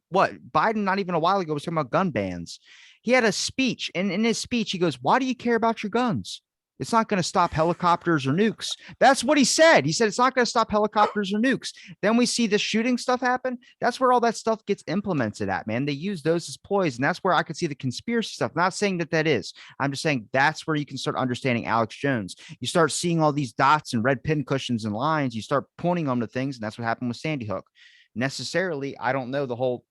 what Biden not even a while ago was talking about gun bans. He had a speech, and in his speech, he goes, "Why do you care about your guns? It's not going to stop helicopters or nukes." That's what he said. He said it's not going to stop helicopters or nukes. Then we see this shooting stuff happen. That's where all that stuff gets implemented at, man. They use those as ploys, and that's where I could see the conspiracy stuff. I'm not saying that that is. I'm just saying that's where you can start understanding Alex Jones. You start seeing all these dots and red pin cushions and lines. You start pointing them to things, and that's what happened with Sandy Hook. Necessarily, I don't know the whole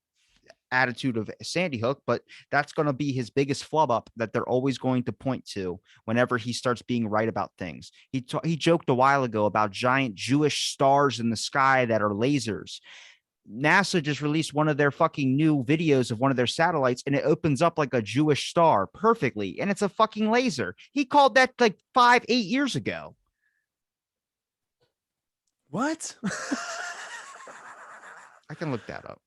attitude of Sandy Hook, but that's going to be his biggest flub up that they're always going to point to whenever he starts being right about things. He joked a while ago about giant Jewish stars in the sky that are lasers. NASA just released one of their fucking new videos of one of their satellites, and it opens up like a Jewish star perfectly, and it's a fucking laser. He called that like 5-8 years ago. What? I can look that up.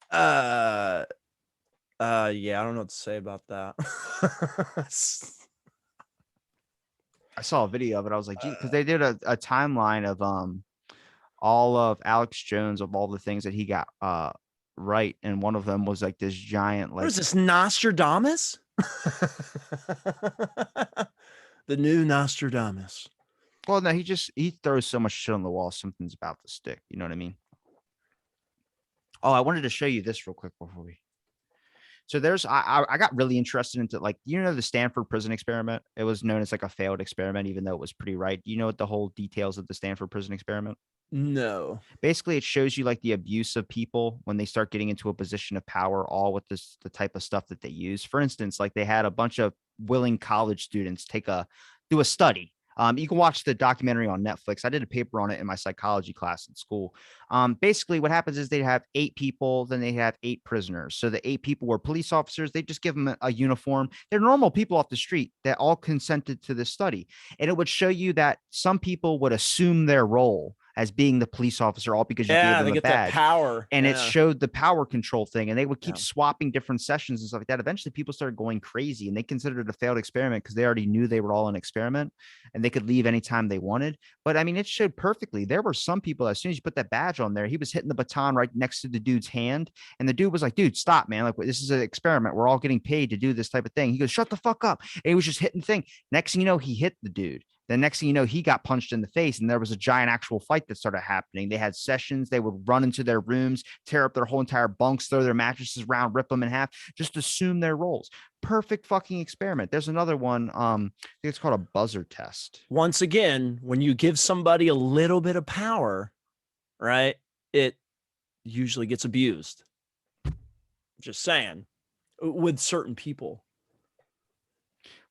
Yeah, I don't know what to say about that. I saw a video of it. I was like, gee, because they did a timeline of all of Alex Jones, of all the things that he got right, and one of them was like this giant, What like, is this, Nostradamus? The new Nostradamus. well, no, he throws so much shit on the wall, something's about to stick. You know what I mean? Oh, I wanted to show you this real quick before we. So there's I got really interested into, like, you know, the Stanford prison experiment. It was known as like a failed experiment, even though it was pretty right. You know what the whole details of the Stanford prison experiment? No. Basically, it shows you like the abuse of people when they start getting into a position of power, all with the type of stuff that they use. For instance, like they had a bunch of willing college students do a study. You can watch the documentary on Netflix. I did a paper on it in my psychology class in school. Basically, what happens is they have 8 people, then they have 8 prisoners. So the 8 people were police officers. They just give them a uniform. They're normal people off the street that all consented to this study. And it would show you that some people would assume their role as being the police officer, all because you gave Yeah, them they a get that badge. power. And it Yeah. showed the power control thing, and they would keep Yeah. swapping different sessions and stuff like that. Eventually, people started going crazy, and they considered it a failed experiment because they already knew they were all an experiment and they could leave anytime they wanted. But I mean, it showed perfectly. There were some people, as soon as you put that badge on there, he was hitting the baton right next to the dude's hand. And the dude was like, "Dude, stop, man. Like, this is an experiment. We're all getting paid to do this type of thing." He goes, "Shut the fuck up." And he was just hitting the thing. Next thing you know, he hit the dude. The next thing you know, he got punched in the face, and there was a giant actual fight that started happening. They had sessions. They would run into their rooms, tear up their whole entire bunks, throw their mattresses around, rip them in half, just assume their roles. Perfect fucking experiment. There's another one. I think it's called a buzzer test. Once again, when you give somebody a little bit of power, right? It usually gets abused. Just saying, with certain people.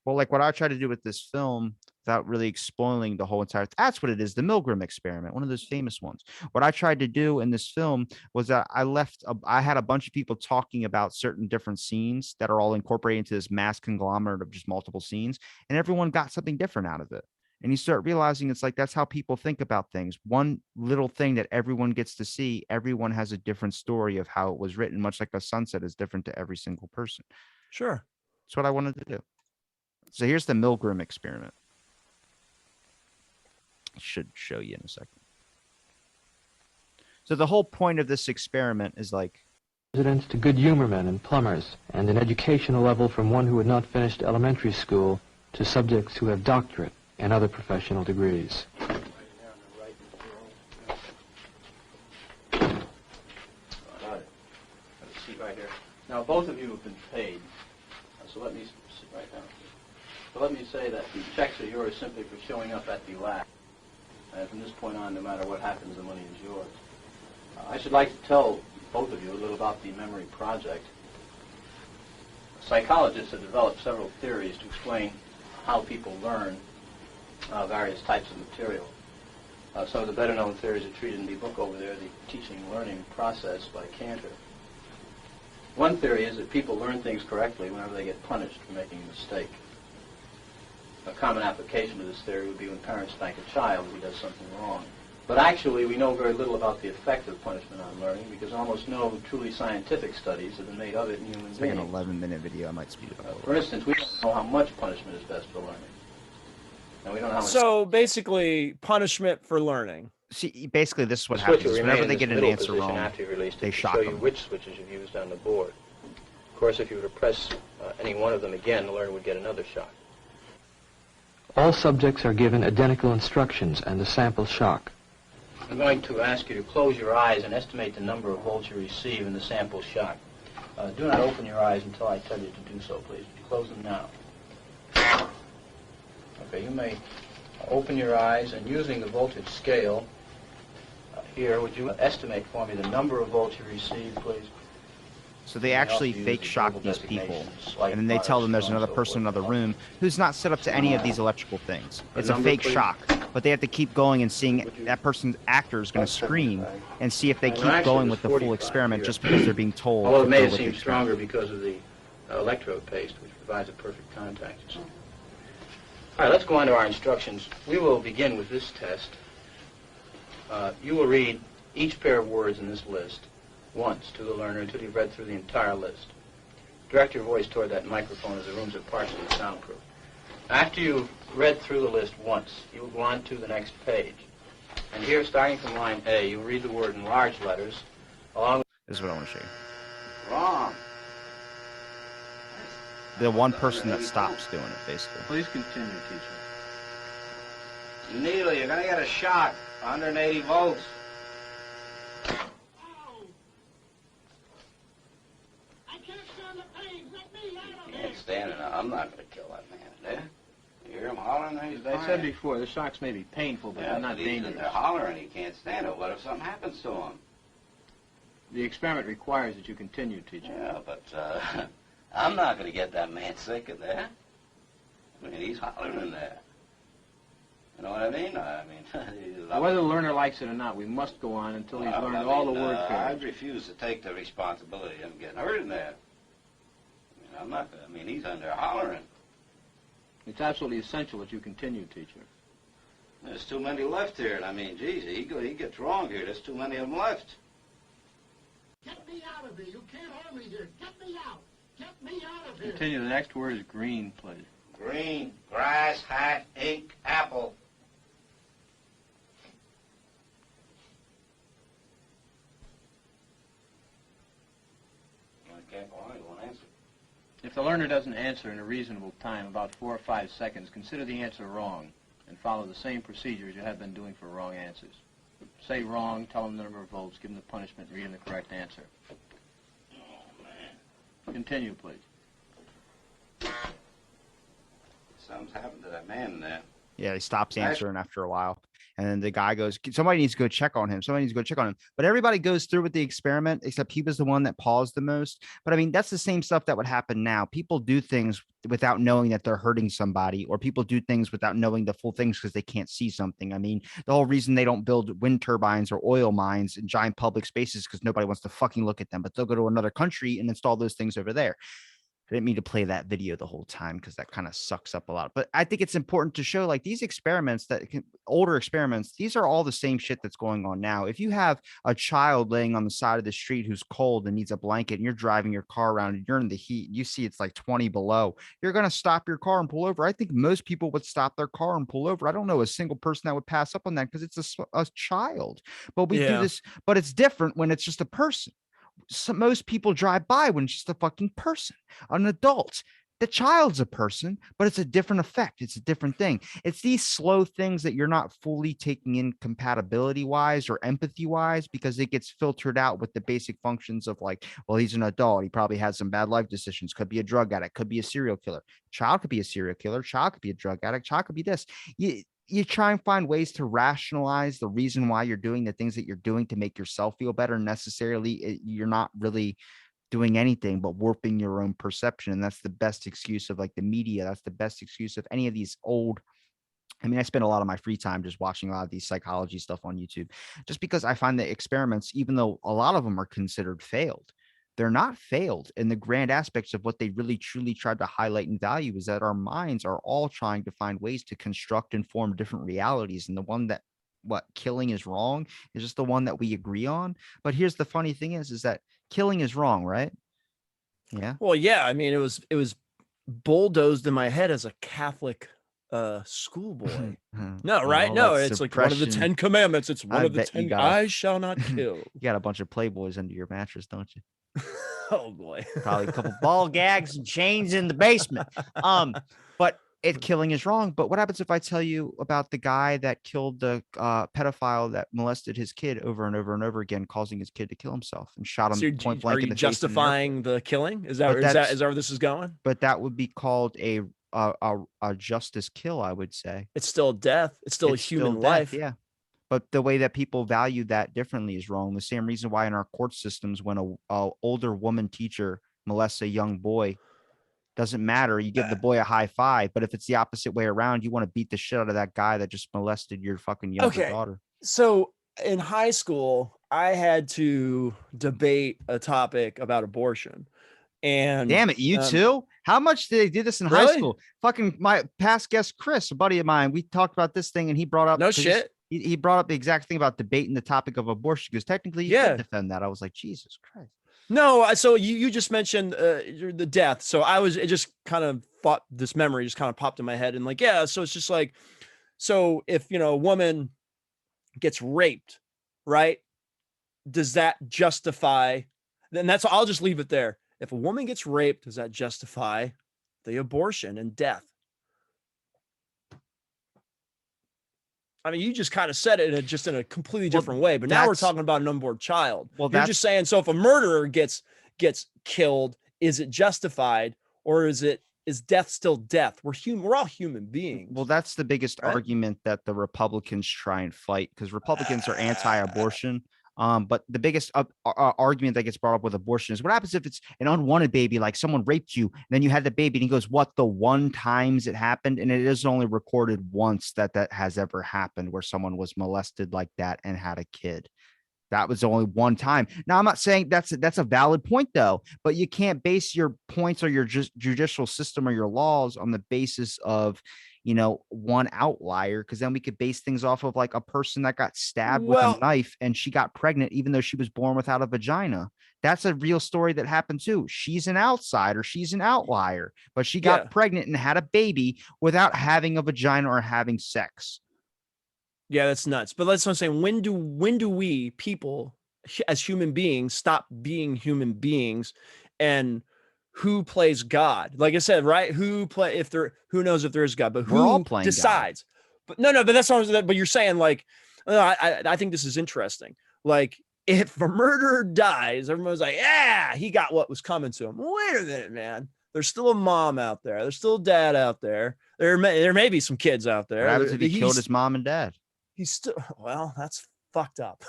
Well, like what I tried to do with this film, without really spoiling the whole entire, that's what it is, the Milgram experiment, one of those famous ones. What I tried to do in this film was that I had a bunch of people talking about certain different scenes that are all incorporated into this mass conglomerate of just multiple scenes, and everyone got something different out of it. And you start realizing it's like that's how people think about things. One little thing that everyone gets to see, everyone has a different story of how it was written, much like a sunset is different to every single person. Sure. That's what I wanted to do. So here's the Milgram experiment. I should show you in a second. So the whole point of this experiment is like residents to good humormen and plumbers, and an educational level from one who had not finished elementary school to subjects who have doctorate and other professional degrees. Right here. Now, both of you have been paid, so let me sit right down. So let me say that the checks are yours simply for showing up at the lab. And from this point on, no matter what happens, the money is yours. I should like to tell both of you a little about the memory project. Psychologists have developed several theories to explain how people learn various types of material. Some of the better-known theories are treated in the book over there, The Teaching Learning Process by Cantor. One theory is that people learn things correctly whenever they get punished for making a mistake. A common application of this theory would be when parents spank a child who does something wrong. But actually, we know very little about the effect of punishment on learning because almost no truly scientific studies have been made of it in human it's like beings. an 11-minute video. I might speed it up. For instance, we don't know how much punishment is best for learning. And we don't know how much. So basically, punishment for learning. See, basically, this is what The switch happens. will Whenever remain they in get this an middle answer position wrong, after you release it they to shock show you them. which switches you've used on the board. Of course, if you were to press any one of them again, the learner would get another shock. All subjects are given identical instructions and a sample shock. I'm going to ask you to close your eyes and estimate the number of volts you receive in the sample shock. Do not open your eyes until I tell you to do so, please. Close them now. Okay, you may open your eyes, and using the voltage scale here, would you estimate for me the number of volts you receive, please? So they actually fake shock these people, and then they tell them there's another person in another room who's not set up to any of these electrical things. It's a fake shock, but they have to keep going and seeing that person's actor is going to scream and see if they keep going with the full experiment just because they're being told. Although it may have to go with seemed the stronger because of the electrode paste, which provides a perfect contact. All right, let's go on to our instructions. We will begin with this test. You will read each pair of words in this list once to the learner until you've read through the entire list. Direct your voice toward that microphone as the rooms are partially soundproof. After you've read through the list once, you will go on to the next page. And here, starting from line A, you'll read the word in large letters, along with... This is what I want to show you. Wrong. The one person that stops doing it, basically. Please continue, teacher. Needle, you're going to get a shock. 180 volts. Can't stand it. I'm not going to kill that man. There. You hear him hollering? As I said before, the shocks may be painful, but they're not dangerous. They're hollering. He can't stand it. What if something happens to him? The experiment requires that you continue, teacher. Yeah, but I'm not going to get that man sick in there. I mean, he's hollering in there. You know what I mean? Whether the learner likes it or not, we must go on until he's learned all the word pairs. I refuse to take the responsibility of him getting hurt in there. I'm not. He's in there hollering. It's absolutely essential that you continue, teacher. There's too many left here. Geez, he gets wrong here. There's too many of them left. Get me out of here. You can't harm me here. Get me out. Get me out of here. Continue. The next word is green, please. Green. Grass, hat, ink, apple. I can't go on. He won't answer. If the learner doesn't answer in a reasonable time, about 4 or 5 seconds, consider the answer wrong and follow the same procedures you have been doing for wrong answers. Say wrong, tell them the number of volts, give them the punishment, read them the correct answer. Oh, man. Continue, please. Something's happened to that man in there. Yeah, he stops answering after a while. And then the guy goes, somebody needs to go check on him. Somebody needs to go check on him. But everybody goes through with the experiment, except he was the one that paused the most. But I mean, that's the same stuff that would happen now. People do things without knowing that they're hurting somebody, or people do things without knowing the full things because they can't see something. I mean, the whole reason they don't build wind turbines or oil mines in giant public spaces because nobody wants to fucking look at them, but they'll go to another country and install those things over there. I didn't mean to play that video the whole time because that kind of sucks up a lot. But I think it's important to show like these experiments older experiments, these are all the same shit that's going on now. If you have a child laying on the side of the street who's cold and needs a blanket and you're driving your car around and you're in the heat, you see it's like 20 below, you're going to stop your car and pull over. I think most people would stop their car and pull over. I don't know a single person that would pass up on that because it's a child. But we do this, but it's different when it's just a person. So most people drive by when it's just a fucking person, an adult. The child's a person, but it's a different effect. It's a different thing. It's these slow things that you're not fully taking in compatibility wise or empathy wise, because it gets filtered out with the basic functions of like, well, he's an adult. He probably had some bad life decisions, could be a drug addict, could be a serial killer. Child could be a serial killer. Child could be a drug addict. Child could be this. You try and find ways to rationalize the reason why you're doing the things that you're doing to make yourself feel better. Necessarily, you're not really doing anything but warping your own perception. And that's the best excuse of like the media. That's the best excuse of any of these old. I mean, I spend a lot of my free time just watching a lot of these psychology stuff on YouTube, just because I find the experiments, even though a lot of them are considered failed, they're not failed. And the grand aspects of what they really truly tried to highlight and value is that our minds are all trying to find ways to construct and form different realities. And the one that killing is wrong is just the one that we agree on. But here's the funny thing is that killing is wrong, right? Yeah. Well, yeah. I mean, it was bulldozed in my head as a Catholic schoolboy. No, right? No, it's like one of the 10 commandments. It's one of the 10. I shall not kill. You got a bunch of Playboys under your mattress, don't you? Oh boy. Probably a couple ball gags and chains in the basement. But killing is wrong. But what happens if I tell you about the guy that killed the pedophile that molested his kid over and over and over again, causing his kid to kill himself and shot him point blank in the face? Are you justifying the killing? Is that where this is going? But that would be called a justice kill, I would say. It's still death. It's still a human life. Yeah. But the way that people value that differently is wrong. The same reason why in our court systems, when a older woman teacher molests a young boy, doesn't matter. You give the boy a high five. But if it's the opposite way around, you want to beat the shit out of that guy that just molested your fucking younger daughter. So in high school, I had to debate a topic about abortion. And damn it, you too? How much did they do this in high school? Fucking my past guest, Chris, a buddy of mine, we talked about this thing and he brought up He brought up the exact thing about debating the topic of abortion because technically you can defend that. I was like, Jesus Christ. No, so you just mentioned the death. So it just kind of thought this memory just kind of popped in my head and like, yeah. So it's just like, so if, a woman gets raped, right? Does that justify, then I'll just leave it there. If a woman gets raped, does that justify the abortion and death? I mean, you just kind of said it in a completely different way, but now we're talking about an unborn child. Well, you're just saying, so if a murderer gets killed, is it justified, or is death still death? We're all human beings. Well, that's the biggest argument that the Republicans try and fight, because Republicans are anti-abortion. But the biggest argument that gets brought up with abortion is what happens if it's an unwanted baby, like someone raped you, and then you had the baby, and he goes, what, the one times it happened? And it is only recorded once that has ever happened where someone was molested like that and had a kid. That was only one time. Now, I'm not saying that's a valid point, though, but you can't base your points or your judicial system or your laws on the basis of, one outlier, because then we could base things off of like a person that got stabbed with a knife and she got pregnant, even though she was born without a vagina. That's a real story that happened too. She's an outsider. She's an outlier, but she got pregnant and had a baby without having a vagina or having sex. Yeah, that's nuts. But that's what I'm saying. When do we people as human beings stop being human beings, and who plays God? Like I said, right? Who knows if there is God, but who decides? God. But no, but that's what but you're saying like, I think this is interesting. Like if a murderer dies, everyone's like, yeah, he got what was coming to him. Wait a minute, man. There's still a mom out there. There's still a dad out there. There may be some kids out there. What happens if he killed his mom and dad? he's still, well, that's fucked up.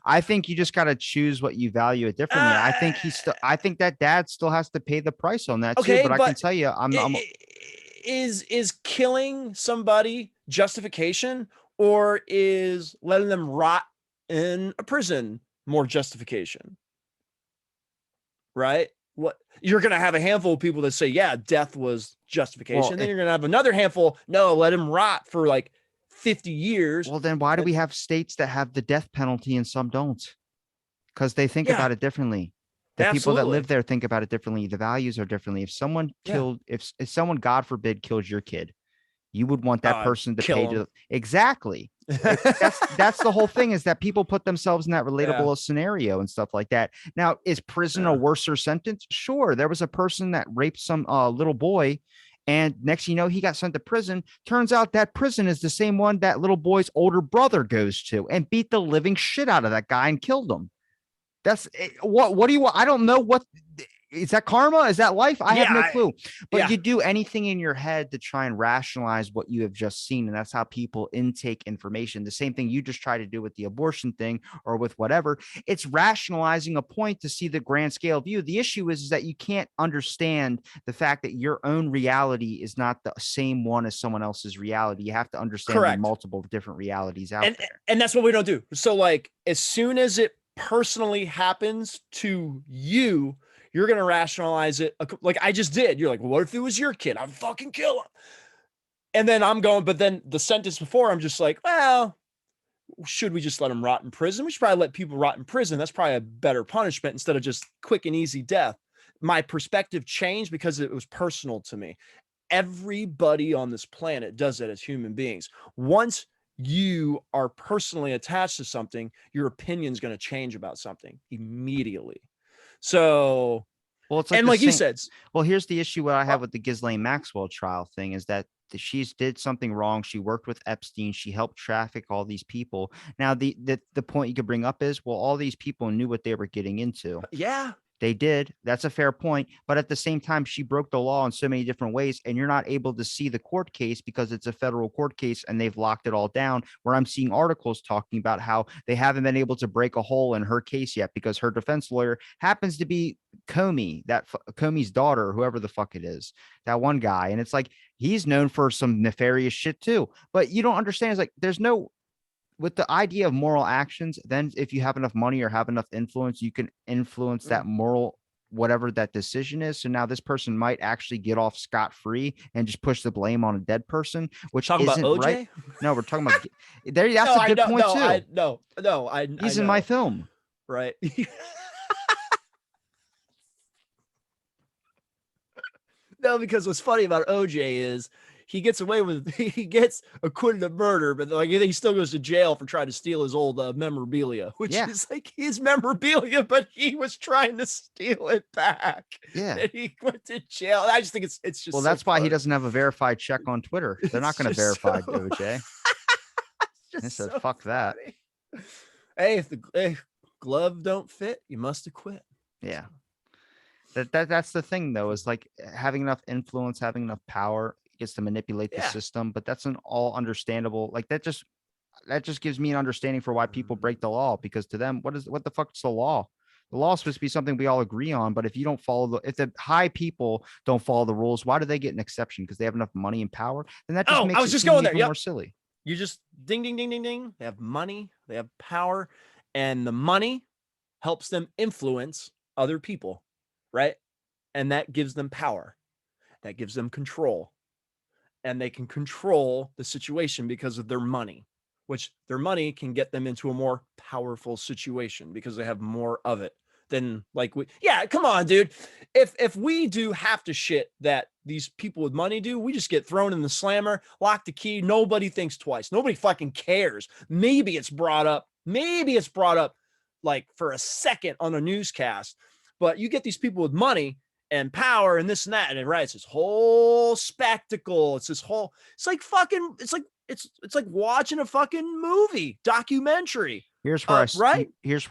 I think you just got to choose what you value it differently. I think that dad still has to pay the price on that too. Okay, But I can tell you, is killing somebody justification, or is letting them rot in a prison more justification? Right? What, you're going to have a handful of people that say, yeah, death was justification. Well, then you're going to have another handful, no, let him rot for like 50 years. well, then why do we have states that have the death penalty and some don't? Because they think about it differently. The people that live there think about it differently. The values are differently. If someone killed, if someone, God forbid, kills your kid, you would want that person to pay to exactly. That's the whole thing, is that people put themselves in that relatable scenario and stuff like that. Now, is prison a worser sentence? Sure. There was a person that raped some little boy, and next thing you know, he got sent to prison. Turns out that prison is the same one that little boy's older brother goes to, and beat the living shit out of that guy and killed him. That's what do you want? I don't know. What is that? Karma? Is that life? I have no clue. But you do anything in your head to try and rationalize what you have just seen. And that's how people intake information. The same thing you just try to do with the abortion thing or with whatever. It's rationalizing a point to see the grand scale view. The issue is that you can't understand the fact that your own reality is not the same one as someone else's reality. You have to understand the multiple different realities out there. And that's what we don't do. So like, as soon as it personally happens to you, you're going to rationalize it like I just did. You're like, well, what if it was your kid? I'd fucking kill him. And then I'm going, but then the sentence before, I'm just like, well, should we just let him rot in prison? We should probably let people rot in prison. That's probably a better punishment instead of just quick and easy death. My perspective changed because it was personal to me. Everybody on this planet does that as human beings. Once you are personally attached to something, your opinion is going to change about something immediately. So, well, it's like, and like you said, well, here's the issue. What I have with the Ghislaine Maxwell trial thing is that she's did something wrong. She worked with Epstein. She helped traffic all these people. Now, the point you could bring up is, well, all these people knew what they were getting into. Yeah. They did. That's a fair point. But at the same time, she broke the law in so many different ways, and you're not able to see the court case because it's a federal court case and they've locked it all down, where I'm seeing articles talking about how they haven't been able to break a hole in her case yet because her defense lawyer happens to be Comey's daughter, whoever the fuck it is, that one guy. And it's like, he's known for some nefarious shit too. But you don't understand. It's like, there's no, with the idea of moral actions, then if you have enough money or have enough influence, you can influence that moral, whatever that decision is. So now this person might actually get off scot-free and just push the blame on a dead person, which isn't about OJ? Right. No, we're talking about there. That's a good point too. He's in my film. Right. No, because what's funny about OJ is he gets acquitted of murder, but like he still goes to jail for trying to steal his old memorabilia, which is like his memorabilia, but he was trying to steal it back. Yeah, and he went to jail. I just think it's just. Well, that's why he doesn't have a verified check on Twitter. They're not going to verify OJ. They said, "Fuck that." Hey, if the glove don't fit, you must acquit. Yeah. That's the thing though, is like having enough influence, having enough power gets to manipulate the system, but that's an all understandable. Like that just gives me an understanding for why people break the law, because to them, what the fuck's the law? The law is supposed to be something we all agree on, but if you don't follow if the high people don't follow the rules, why do they get an exception? Because they have enough money and power? Then that just makes it seem even more silly. You just ding, ding, ding, ding, ding. They have money, they have power, and the money helps them influence other people. Right. And that gives them power. That gives them control. And they can control the situation because of their money, which their money can get them into a more powerful situation because they have more of it than like come on, dude. If we do half the shit that these people with money do, we just get thrown in the slammer, lock the key. Nobody thinks twice. Nobody fucking cares. Maybe it's brought up like for a second on a newscast. But you get these people with money and power and this and that, and it's this whole spectacle. It's like watching a fucking movie documentary. Here's what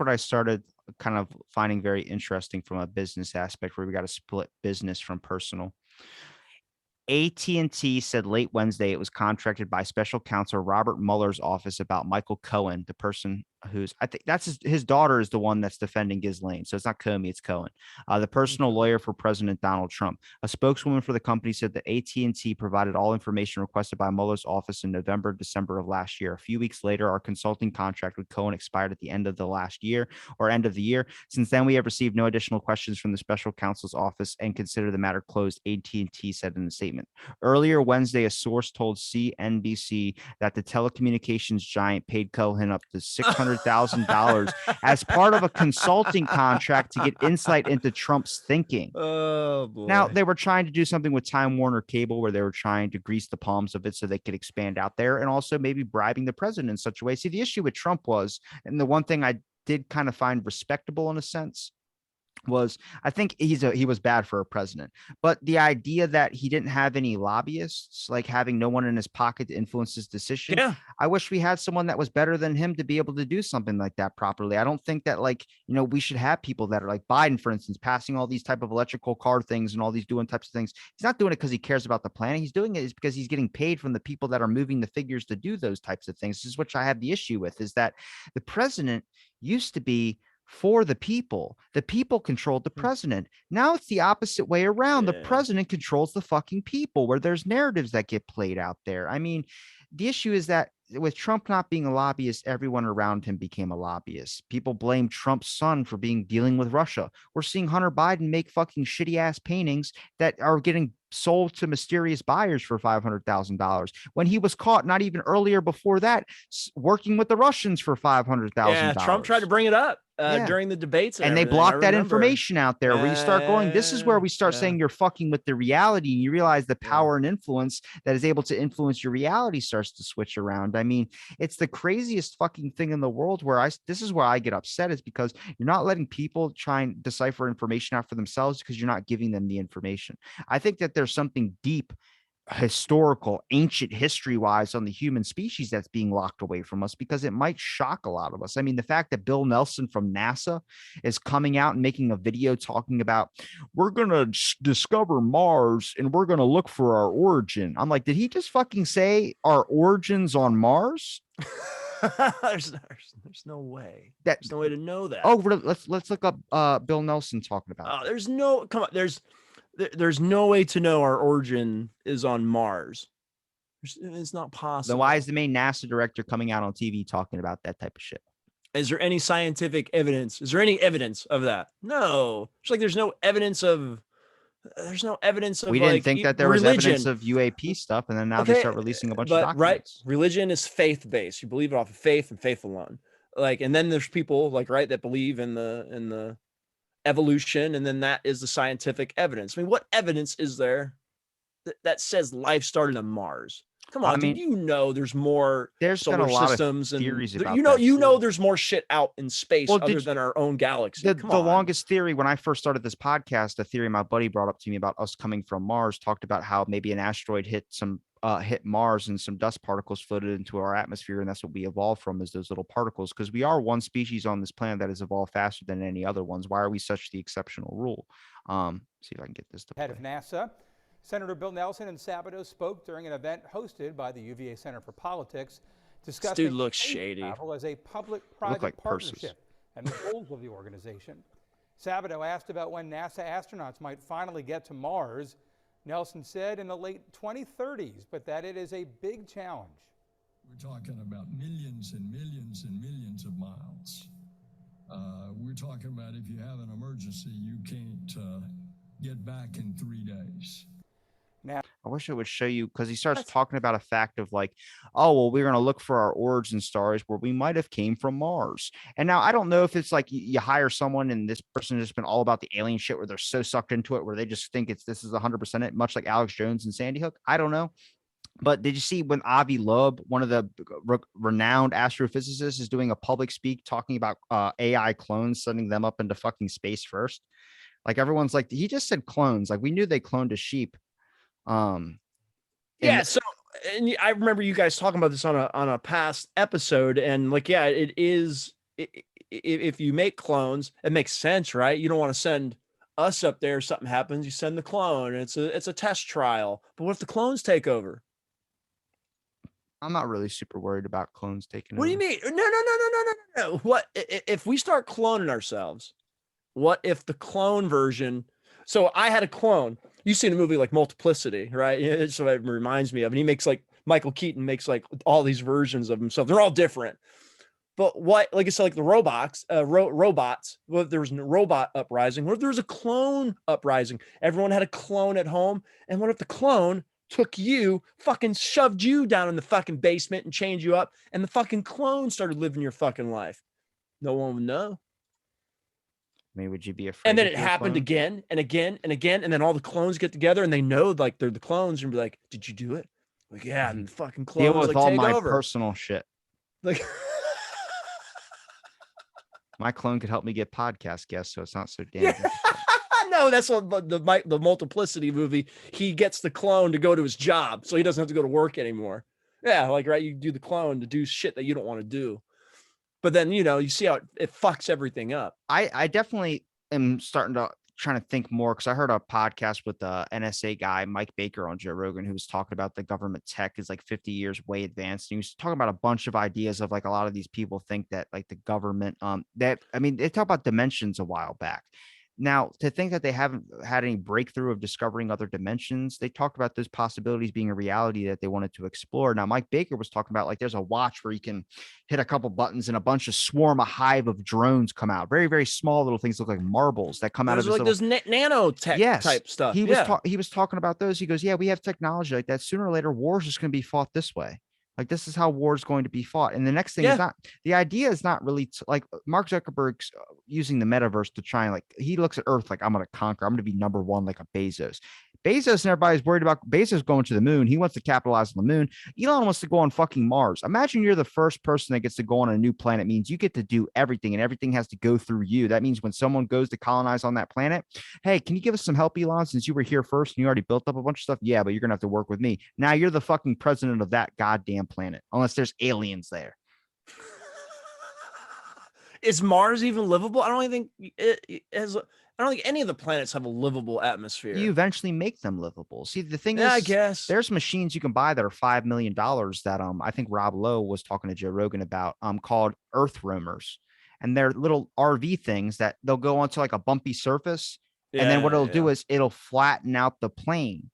I started kind of finding very interesting from a business aspect, where we got to split business from personal. AT&T said late Wednesday it was contracted by special counsel Robert Mueller's office about Michael Cohen, the person who's, I think that's his daughter is the one that's defending Ghislaine. So it's not Comey, it's Cohen, the personal lawyer for President Donald Trump. A spokeswoman for the company said that AT&T provided all information requested by Mueller's office in November, December of last year. A few weeks later, our consulting contract with Cohen expired at the end of the last year or end of the year. Since then, we have received no additional questions from the special counsel's office and consider the matter closed, AT&T said in the statement. Earlier Wednesday, a source told CNBC that the telecommunications giant paid Cohen up to $600,000 as part of a consulting contract to get insight into Trump's thinking. Oh, boy. Now, they were trying to do something with Time Warner Cable where they were trying to grease the palms of it so they could expand out there, and also maybe bribing the president in such a way. See, the issue with Trump was, and the one thing I did kind of find respectable in a sense, was I think he was bad for a president, but the idea that he didn't have any lobbyists, like having no one in his pocket to influence his decision. Yeah. I wish we had someone that was better than him to be able to do something like that properly. I don't think that, like, we should have people that are like Biden, for instance, passing all these type of electrical car things and all these doing types of things. He's not doing it because he cares about the planet. He's doing it because he's getting paid from the people that are moving the figures to do those types of things. This is which I have the issue with, is that the president used to be for the people. The people controlled the president. Now it's the opposite way around. Yeah. The president controls the fucking people, where there's narratives that get played out there. I mean, the issue is that with Trump not being a lobbyist, everyone around him became a lobbyist. People blame Trump's son for dealing with Russia. We're seeing Hunter Biden make fucking shitty ass paintings that are getting sold to mysterious buyers for $500,000 when he was caught not even earlier before that working with the Russians for $500,000. Yeah, Trump tried to bring it up during the debates, and they blocked that information out there where you start going, this is where we start saying you're fucking with the reality, and you realize the power and influence that is able to influence your reality starts to switch around. I mean, it's the craziest fucking thing in the world, where this is where I get upset, is because you're not letting people try and decipher information out for themselves because you're not giving them the information. I think that there's something deep, historical, ancient history wise on the human species that's being locked away from us, because it might shock a lot of us. I mean, the fact that Bill Nelson from NASA is coming out and making a video talking about, we're going to discover Mars and we're going to look for our origin. I'm like, did he just fucking say our origins on Mars? there's no way. There's no way to know that. Oh, let's look up Bill Nelson talking about. There's no way to know our origin is on Mars. It's not possible. Then why is the main NASA director coming out on TV talking about that type of shit? Is there any scientific evidence? Is there any evidence of that? No. It's like there's no evidence of. We didn't think that there religion. was evidence of UAP stuff, and then now they start releasing a bunch of documents. Right, religion is faith-based. You believe it off of faith and faith alone. Like, and then there's people that believe in the evolution, and then that is the scientific evidence. I mean, what evidence is there that says life started on Mars? Come on, there's more solar systems and theories about there's more shit out in space other than our own galaxy. The longest theory, when I first started this podcast, a theory my buddy brought up to me about us coming from Mars, talked about how maybe an asteroid hit Mars and some dust particles floated into our atmosphere, and that's what we evolved from, is those little particles, because we are one species on this planet that has evolved faster than any other ones. Why are we such the exceptional rule? See if I can get this to play. Head of NASA, Senator Bill Nelson, and Sabato spoke during an event hosted by the UVA Center for Politics, discussing this dude looks shady. Travel as a public-private partnership and the goals of the organization. Sabato asked about when NASA astronauts might finally get to Mars. Nelson said in the late 2030s, but that it is a big challenge. We're talking about millions and millions and millions of miles. We're talking about, if you have an emergency, you can't get back in 3 days. Now, I wish it would show you, because he starts talking about a fact of like, oh, well, we're going to look for our origin stars where we might have came from Mars. And now I don't know if it's like you hire someone and this person has been all about the alien shit where they're so sucked into it where they just think this is 100% it, much like Alex Jones and Sandy Hook. I don't know. But did you see when Avi Loeb, one of the renowned astrophysicists, is doing a public speak talking about AI clones, sending them up into fucking space first? Like, everyone's like, he just said clones. Like, we knew they cloned a sheep. So and I remember you guys talking about this on a past episode, and like, yeah, it is. If you make clones, it makes sense, right? You don't want to send us up there, something happens, you send the clone. And it's a test trial. But what if the clones take over? I'm not really super worried about clones taking What over. do you mean? No. What if we start cloning ourselves? What if the clone version? So I had a clone. You've seen a movie like Multiplicity, right? It's what it reminds me of. And he makes like Michael Keaton makes like all these versions of himself. They're all different. But what, like I said, like the robots, well, there was a robot uprising. What if there was a clone uprising? Everyone had a clone at home. And what if the clone took you, fucking shoved you down in the fucking basement and chained you up, and the fucking clone started living your fucking life? No one would know. I mean, would you be afraid? And then it happened again and again and again. And then all the clones get together and they know like they're the clones and be like, did you do it? Like, yeah, and the fucking clones deal with like, all take my over. personal shit. Like my clone could help me get podcast guests, so it's not so dangerous. No, that's what the Multiplicity movie. He gets the clone to go to his job, so he doesn't have to go to work anymore. Yeah, like right, you do the clone to do shit that you don't want to do. But then, you see how it fucks everything up. I definitely am trying to think more, because I heard a podcast with the NSA guy, Mike Baker, on Joe Rogan, who was talking about the government tech is like 50 years way advanced. And he was talking about a bunch of ideas of like a lot of these people think that like the government, they talk about dimensions a while back. Now, to think that they haven't had any breakthrough of discovering other dimensions, they talked about those possibilities being a reality that they wanted to explore. Now, Mike Baker was talking about like there's a watch where you can hit a couple buttons and a hive of drones come out. Very, very small little things, look like marbles that come out of his like those nanotech type stuff. He was talking about those. He goes, yeah, we have technology like that. Sooner or later, war is just going to be fought this way. Like, this is how war is going to be fought. And the next thing is not, the idea is not really like Mark Zuckerberg's using the metaverse to try and like, he looks at Earth like, I'm going to conquer, I'm going to be number one, like a Bezos. Bezos and everybody's worried about Bezos going to the moon. He wants to capitalize on the moon. Elon wants to go on fucking Mars. Imagine you're the first person that gets to go on a new planet. Means you get to do everything and everything has to go through you. That means when someone goes to colonize on that planet, hey, can you give us some help, Elon, since you were here first and you already built up a bunch of stuff? Yeah, but you're going to have to work with me. Now you're the fucking president of that goddamn planet, unless there's aliens there. Is Mars even livable? I don't even think it has. I don't think any of the planets have a livable atmosphere. You eventually make them livable. See, the thing is, I guess there's machines you can buy that are $5 million that I think Rob Lowe was talking to Joe Rogan about called Earth Roamers. And they're little RV things that they'll go onto like a bumpy surface. And then what it'll do is it'll flatten out the plane.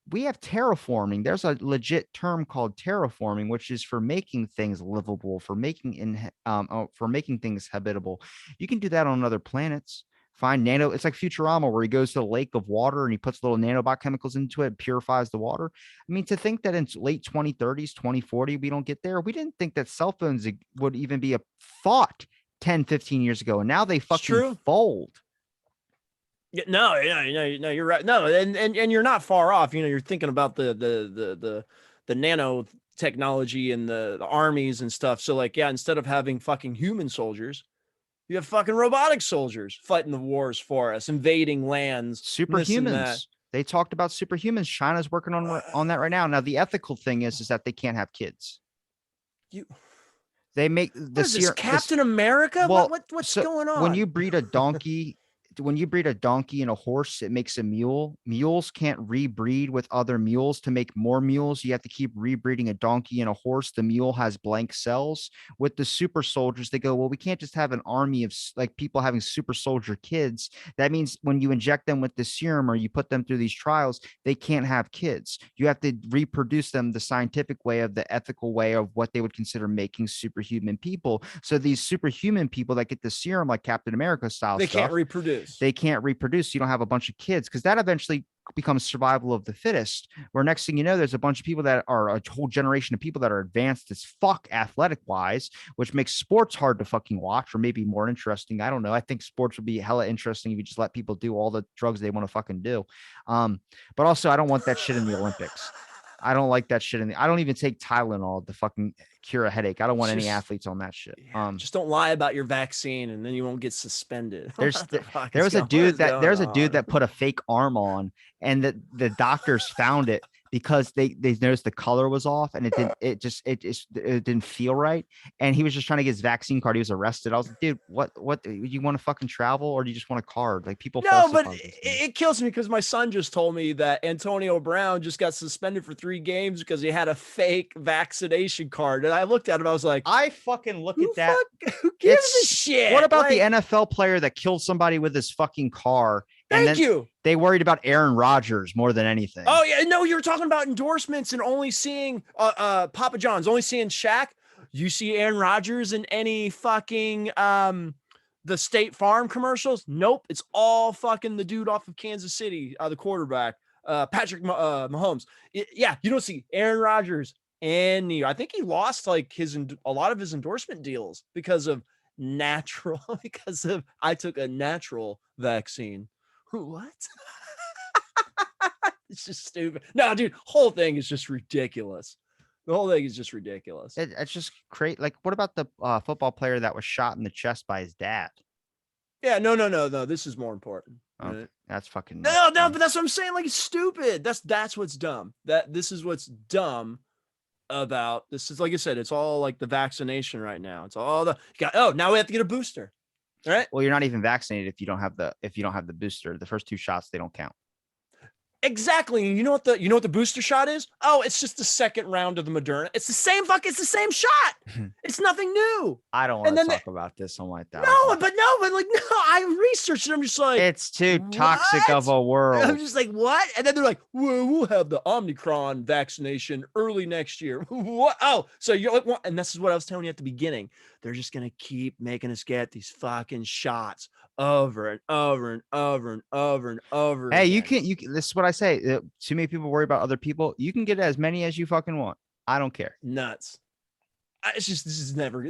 We have terraforming. There's a legit term called terraforming, which is for making things livable, for making things habitable. You can do that on other planets. Find nano. It's like Futurama, where he goes to the lake of water and he puts little nanobot chemicals into it, purifies the water. I mean, to think that in late 2030s, 2040, we don't get there. We didn't think that cell phones would even be a thought 10, 15 years ago. And now they fucking fold. No, you're right. No, and you're not far off. You're thinking about the nano technology and the armies and stuff. So like, yeah, instead of having fucking human soldiers, you have fucking robotic soldiers fighting the wars for us, invading lands. Superhumans. They talked about superhumans. China's working on that right now. Now, the ethical thing is that they can't have kids. They make this Captain America? Well, what's going on? When you breed a donkey, and a horse, it makes a mule. Mules can't rebreed with other mules to make more mules. You have to keep rebreeding a donkey and a horse. The mule has blank cells. With the super soldiers, they go, well, we can't just have an army of like people having super soldier kids. That means when you inject them with the serum or you put them through these trials, they can't have kids. You have to reproduce them the scientific way, of the ethical way of what they would consider making superhuman people. So these superhuman people that get the serum, like Captain America style, they can't reproduce. They can't reproduce. You don't have a bunch of kids, because that eventually becomes survival of the fittest, where next thing you know, there's a bunch of people that are a whole generation of people that are advanced as fuck athletic wise, which makes sports hard to fucking watch, or maybe more interesting. I don't know. I think sports would be hella interesting if you just let people do all the drugs they want to fucking do. But also, I don't want that shit in the Olympics. I don't like that shit I don't even take Tylenol to fucking cure a headache. I don't want any athletes on that shit. Just don't lie about your vaccine and then you won't get suspended. There's a dude that put a fake arm on, and the doctors found it. because they noticed the color was off and it didn't feel right. And he was just trying to get his vaccine card. He was arrested. I was like, dude, what you want to fucking travel or do you just want a card? Like people No, but falsify these things. it kills me because my son just told me that Antonio Brown just got suspended for 3 games because he had a fake vaccination card. And I looked at him, I was like, I fucking look at that. Who gives a shit? What about the Like, NFL player that killed somebody with his fucking car? Thank you. They worried about Aaron Rodgers more than anything. Oh yeah, no, you were talking about endorsements and only seeing Papa John's, only seeing Shaq. You see Aaron Rodgers in any fucking the State Farm commercials? Nope, it's all fucking the dude off of Kansas City, the quarterback, Patrick Mahomes. Yeah, you don't see Aaron Rodgers any. I think he lost like a lot of his endorsement deals because of I took a natural vaccine. What? It's just stupid. No, dude, whole thing is just ridiculous. The whole thing is just ridiculous. It's just crazy. Like, what about the football player that was shot in the chest by his dad? Yeah, no. This is more important. Okay. That's fucking no, but that's what I'm saying. Like, it's stupid. That's what's dumb. This is what's dumb about this. Is like I said, it's all like the vaccination right now. It's all now we have to get a booster. Right. Well, you're not even vaccinated if you don't have the booster. The first 2 shots, they don't count. Exactly. And you know what the booster shot is? Oh, it's just the second round of the Moderna. It's the same shot. It's nothing new. I don't want to talk about this on like that. No, but I researched it. I'm just like, it's too toxic of a world. I'm just like, what? And then they're like, well, we'll have the Omicron vaccination early next year. What? Oh, so you're like, and this is what I was telling you at the beginning. They're just going to keep making us get these fucking shots over and over and over and over and over. Hey, again. you can, this is what I say. Too many people worry about other people. You can get as many as you fucking want. I don't care. Nuts. It's just, this is never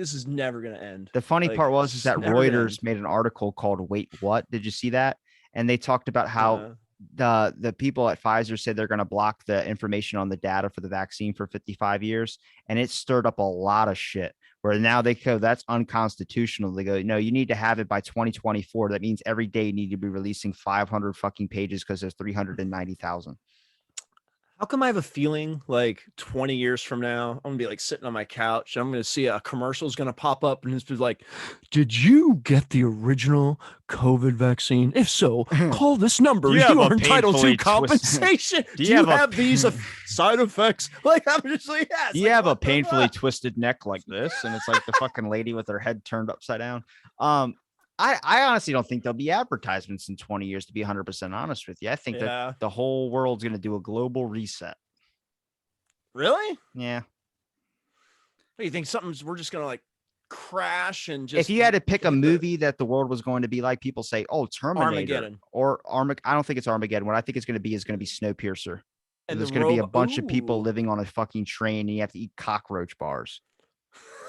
going to end. The funny part is that Reuters made an article called Wait, What? Did you see that? And they talked about how the people at Pfizer said they're going to block the information on the data for the vaccine for 55 years. And it stirred up a lot of shit where now they go, that's unconstitutional. They go, no, you need to have it by 2024. That means every day you need to be releasing 500 fucking pages because there's 390,000. How come I have a feeling like 20 years from now, I'm going to be like sitting on my couch. I'm going to see a commercial is going to pop up and it's like, did you get the original COVID vaccine? If so, call this number. You are entitled to compensation. Do you have these side effects? Like, I'm just like, yes. You have a painfully twisted neck like this. And it's like the fucking lady with her head turned upside down. I honestly don't think there'll be advertisements in 20 years, to be 100% honest with you. I think that the whole world's going to do a global reset. Really? Yeah. What do you think? We're just going to like crash and just. If you had to pick a movie that the world was going to be like, people say, oh, Terminator. Armageddon. Or I don't think it's Armageddon. What I think it's going to be Snowpiercer. And there's going to be a bunch of people living on a fucking train and you have to eat cockroach bars.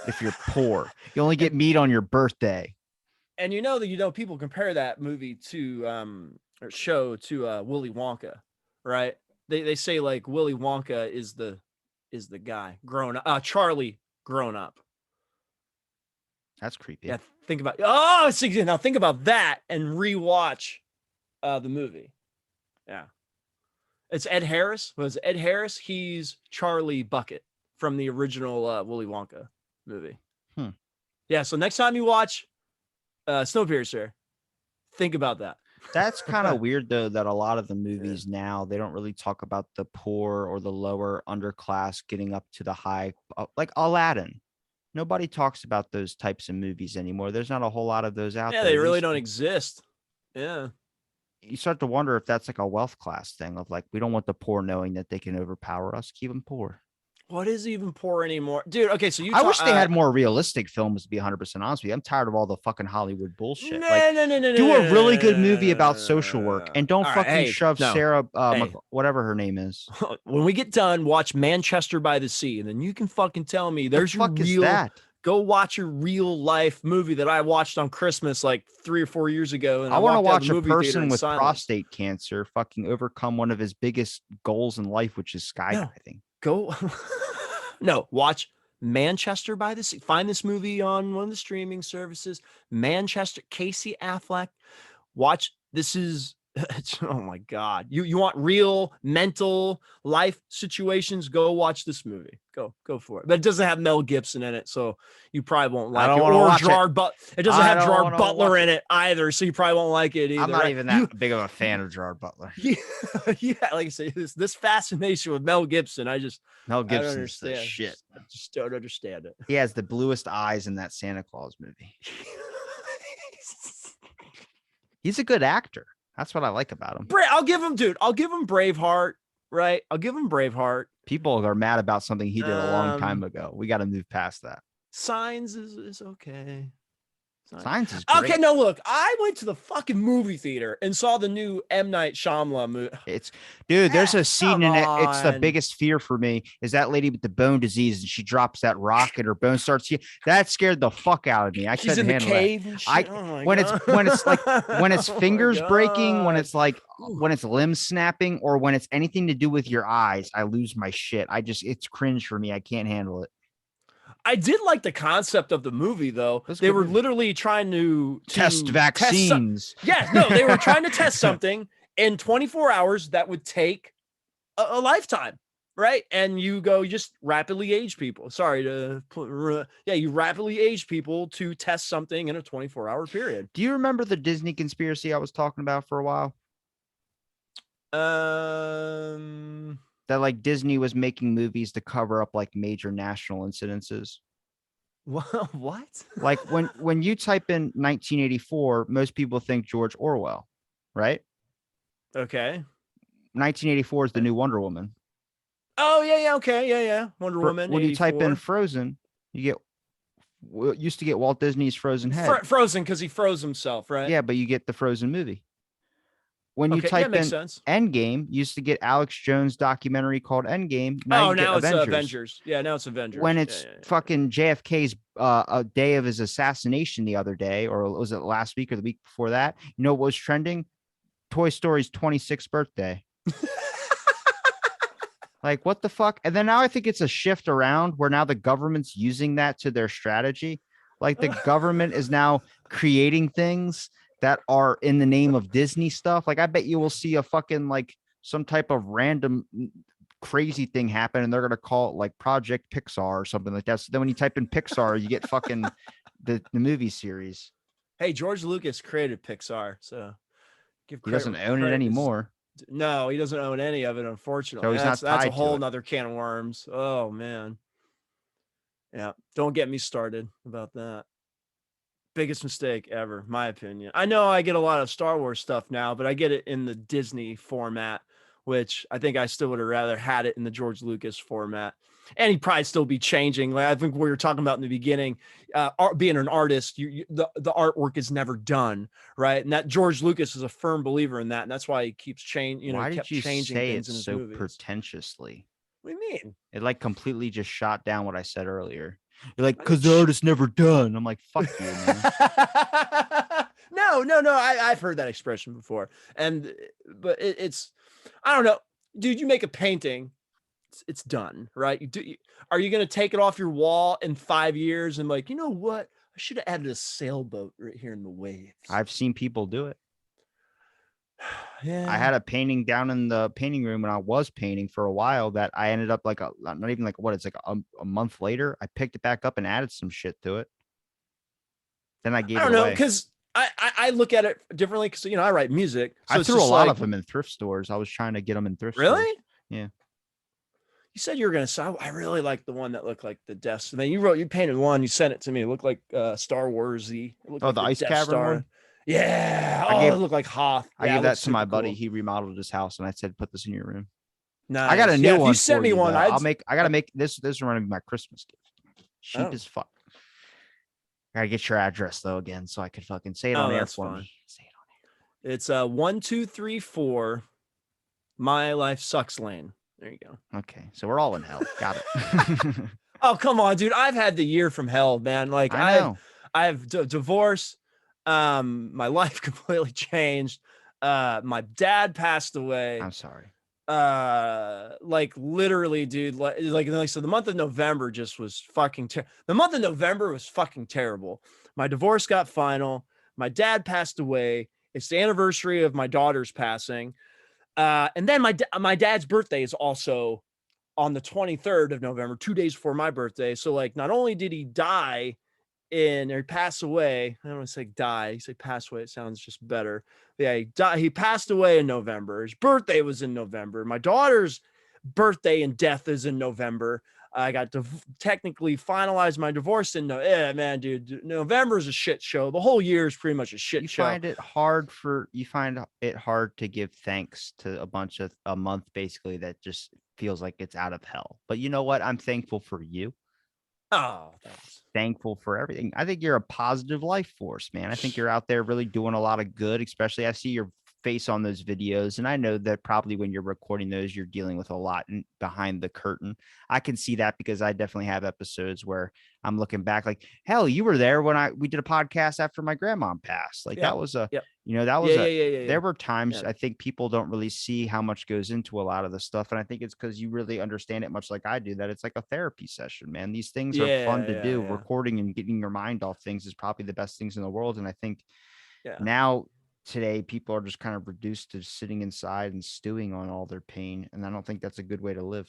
If you're poor, you only get meat on your birthday. And people compare that movie to or show to Willy Wonka, right? They say like Willy Wonka is the guy grown up, Charlie grown up. That's creepy. Yeah, think about now think about that and rewatch the movie. Yeah, it's Ed Harris. Was Ed Harris? He's Charlie Bucket from the original Willy Wonka movie. Yeah. So next time you watch Snowpiercer, think about that. That's kind of weird though, that a lot of the movies now, they don't really talk about the poor or the lower underclass getting up to the high, like Aladdin. Nobody talks about those types of movies anymore. There's not a whole lot of those out there. Yeah, they really don't exist. Yeah. You start to wonder if that's like a wealth class thing of like, we don't want the poor knowing that they can overpower us. Keep them poor. What is even poor anymore? Dude, okay, so I wish they had more realistic films, to be 100% honest with you. I'm tired of all the fucking Hollywood bullshit. Do a really good movie about social work and don't shove Sarah, whatever her name is. When we get done, watch Manchester by the Sea, and then you can fucking tell me there's your real. Is that? Go watch your real life movie that I watched on Christmas like 3 or 4 years ago. And I want to watch a person with prostate cancer fucking overcome one of his biggest goals in life, which is skydiving. Watch Manchester by the Sea. Find this movie on one of the streaming services. Manchester, Casey Affleck. Watch. This is Oh my God. You want real mental life situations? Go watch this movie. Go for it. But it doesn't have Mel Gibson in it, so you probably won't like it. Or Gerard Butler. It doesn't have Gerard Butler in it either, so you probably won't like it either. I'm not even that big of a fan of Gerard Butler. Yeah, like I say, this fascination with Mel Gibson, Mel Gibson's I don't understand. the shit. I just don't understand it. He has the bluest eyes in that Santa Claus movie. He's a good actor. That's what I like about him. I'll give him Braveheart, right? I'll give him Braveheart. People are mad about something he did a long time ago. We got to move past that. Signs is okay. Signs is great. Okay, no, look, I went to the fucking movie theater and saw the new M. Night Shyamalan movie. There's a scene in it. It's the biggest fear for me is that lady with the bone disease and she drops that rock and her bone starts. That scared the fuck out of me. I couldn't handle it. When it's fingers breaking, when it's limbs snapping, or when it's anything to do with your eyes, I lose my shit. It's cringe for me. I can't handle it. I did like the concept of the movie, though. They were literally trying to test vaccines. They were trying to test something in 24 hours that would take a lifetime, right? And you just rapidly age people. You rapidly age people to test something in a 24-hour period. Do you remember the Disney conspiracy I was talking about for a while? That like Disney was making movies to cover up like major national incidences. What? Like when you type in 1984, most people think George Orwell, right? Okay. 1984 is the new Wonder Woman. Oh yeah, okay, yeah. Wonder Woman. When 84. you type in Frozen, you used to get Walt Disney's Frozen head. Frozen because he froze himself, right? Yeah, but you get the Frozen movie. When you type in Endgame, you used to get Alex Jones' documentary called Endgame. Now it's Avengers. Yeah, now it's Avengers. When it's fucking JFK's a day of his assassination the other day, or was it last week or the week before that? You know what was trending? Toy Story's 26th birthday. Like, what the fuck? And then now I think it's a shift around where now the government's using that to their strategy. Like the government is now creating things that are in the name of Disney stuff. Like, I bet you will see a fucking like some type of random crazy thing happen and they're going to call it like Project Pixar or something like that. So then when you type in Pixar, you get fucking the movie series. Hey, George Lucas created Pixar, so he doesn't own it anymore. No, he doesn't own any of it, unfortunately. So that's a whole nother can of worms. Oh man. Yeah. Don't get me started about that. Biggest mistake ever, my opinion. I know I get a lot of Star Wars stuff now, but I get it in the Disney format, which I think I still would have rather had it in the George Lucas format. And he'd probably still be changing. Like I think we were talking about in the beginning, being an artist, the artwork is never done, right? And that George Lucas is a firm believer in that, and that's why he keeps changing. Why kept did you changing say things it in his so movies. pretentiously? What do you mean? It like completely just shot down what I said earlier. You're like, because the artist's never done. I'm like, fuck you, man. No. I've heard that expression before, but it's I don't know, dude. You make a painting. It's done, right? Are you going to take it off your wall in 5 years and like, you know what? I should have added a sailboat right here in the waves. I've seen people do it. Yeah. I had a painting down in the painting room when I was painting for a while that I ended up like not even like it's like a month later. I picked it back up and added some shit to it. Then I gave it away. I don't know, because I look at it differently because I write music. So I threw a lot of them in thrift stores. I was trying to get them in thrift stores. Really? Yeah. You said you were gonna say I really like the one that looked like the Death. I mean, you painted one. You sent it to me. It looked like Star Warsy. Oh, the Ice Cavern one. Yeah. It looked like Hoth. I gave that to my buddy. He remodeled his house, and I said, "Put this in your room." Nice. I got a new one. You sent me one. I gotta make this. This is going to be my Christmas gift. Cheap as fuck. I gotta get your address though again, so I could fucking say it on air for me. Say it on air. It's 1234 My Life Sucks Lane. There you go. Okay, so we're all in hell. Got it. Oh come on, dude! I've had the year from hell, man. Like I've divorced. My life completely changed. My dad passed away. I'm sorry. Like literally, dude. Like so, the month of November just was fucking. The month of November was fucking terrible. My divorce got final. My dad passed away. It's the anniversary of my daughter's passing. And then my dad's birthday is also on the 23rd of November, 2 days before my birthday. So like, not only did he die or pass away, I don't want to say die, you say pass away, it sounds just better. Yeah, he passed away in November. His birthday was in November. My daughter's birthday and death is in November. I got to technically finalize my divorce in man, dude, November is a shit show. The whole year is pretty much a shit show. You find it hard to give thanks to a month basically that just feels like it's out of hell. But you know what? I'm thankful for you. Oh, thanks. Thankful for everything. I think you're a positive life force, man. I think you're out there really doing a lot of good, especially I see your face on those videos. And I know that probably when you're recording those, you're dealing with a lot behind the curtain. I can see that because I definitely have episodes where I'm looking back like, hell, you were there when we did a podcast after my grandma passed. Like that was there were times I think people don't really see how much goes into a lot of the stuff. And I think it's because you really understand it much like I do, that it's like a therapy session, man. These things are fun to do. Recording and getting your mind off things is probably the best things in the world. And I think now today people are just kind of reduced to sitting inside and stewing on all their pain. And I don't think that's a good way to live.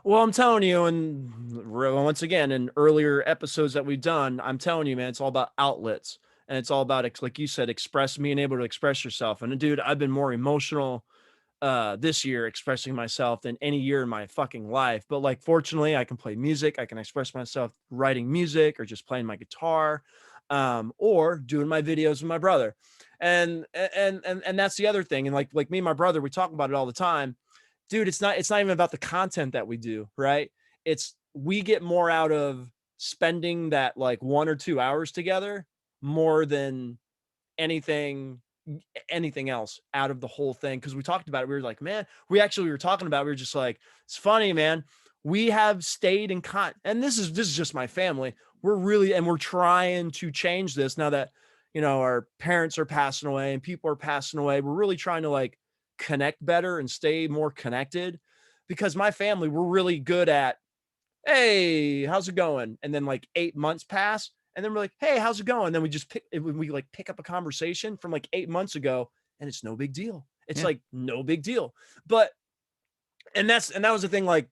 Well, I'm telling you, and once again, in earlier episodes that we've done, I'm telling you, man, it's all about outlets. And it's all about, like you said, being able to express yourself. And dude, I've been more emotional this year expressing myself than any year in my fucking life. But like, fortunately, I can play music. I can express myself writing music or just playing my guitar, or doing my videos with my brother. And that's the other thing. And like me and my brother, we talk about it all the time. Dude, it's not even about the content that we do, right? We get more out of spending that like 1 or 2 hours together more than anything else out of the whole thing. Because we talked about it. We were like, man, we were talking about it. We were just like, it's funny, man. We have stayed in and this is just my family. We're trying to change this now that, our parents are passing away and people are passing away. We're really trying to like connect better and stay more connected, because my family, we're really good at, hey, how's it going? And then like 8 months pass. And then we're like, hey, how's it going? Then we just pick up a conversation from like 8 months ago, and it's no big deal. It's like no big deal. But, and that was the thing, like,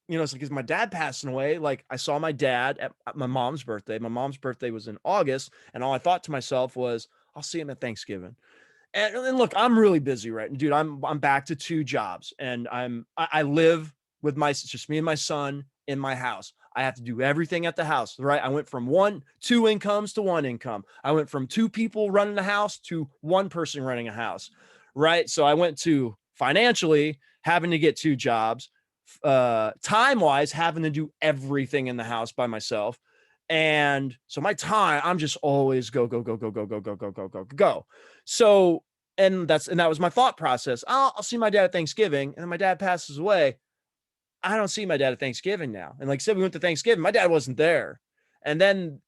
it's like, is my dad passing away? Like I saw my dad at my mom's birthday. My mom's birthday was in August. And all I thought to myself was, I'll see him at Thanksgiving. And look, I'm really busy right now, dude. I'm back to 2 jobs, and I live with just me and my son in my house. I have to do everything at the house, right? I went from 2 incomes to 1 income. I went from 2 people running a house to 1 person running a house, right? So I went to financially having to get 2 jobs, time-wise having to do everything in the house by myself. And so my time, I'm just always go. So, and that was my thought process. I'll see my dad at Thanksgiving, and then my dad passes away. I don't see my dad at Thanksgiving now. And like I said, we went to Thanksgiving, my dad wasn't there. And then,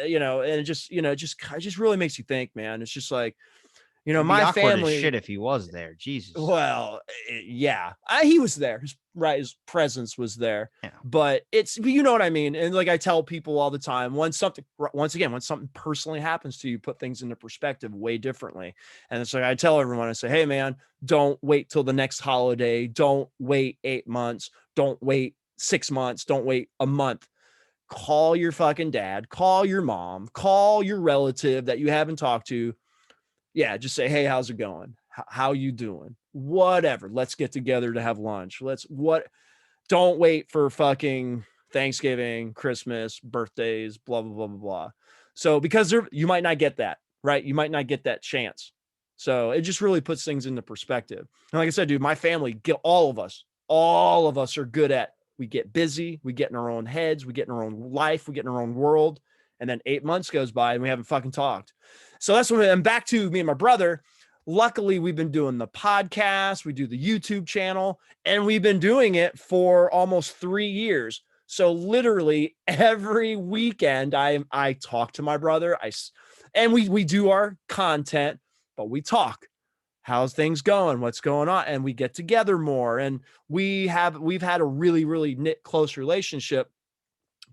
and it just really makes you think, man. It's just like, my family, shit if he was there. Jesus. Well, yeah, he was there. His presence was there. Yeah. But you know what I mean. And like I tell people all the time, when something personally happens to you, put things into perspective way differently. And it's like I tell everyone, I say, hey man, don't wait till the next holiday. Don't wait 8 months. Don't wait 6 months. Don't wait a month. Call your fucking dad. Call your mom. Call your relative that you haven't talked to. Yeah, just say, hey, how's it going? How you doing? Whatever. Let's get together to have lunch. Don't wait for fucking Thanksgiving, Christmas, birthdays, blah, blah, blah, blah, blah. So because you might not get that, right? You might not get that chance. So it just really puts things into perspective. And like I said, dude, my family, all of us are good at, we get busy, we get in our own heads, we get in our own life, we get in our own world. And then 8 months goes by and we haven't fucking talked. So that's when I'm back to me and my brother. Luckily, we've been doing the podcast. We do the YouTube channel, and we've been doing it for almost 3 years. So literally every weekend I talk to my brother. And we do our content, but we talk. How's things going? What's going on? And we get together more. And we've had a really, really knit close relationship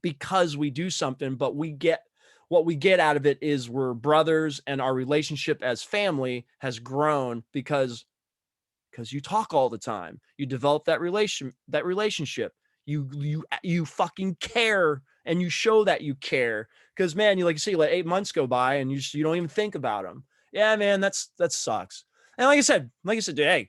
because we do something, but we what we get out of it is we're brothers, and our relationship as family has grown because you talk all the time. You develop that relationship. You fucking care, and you show that you care. Because man, you like you say, you let 8 months go by and you don't even think about them. Yeah, man, that sucks. And like I said, hey,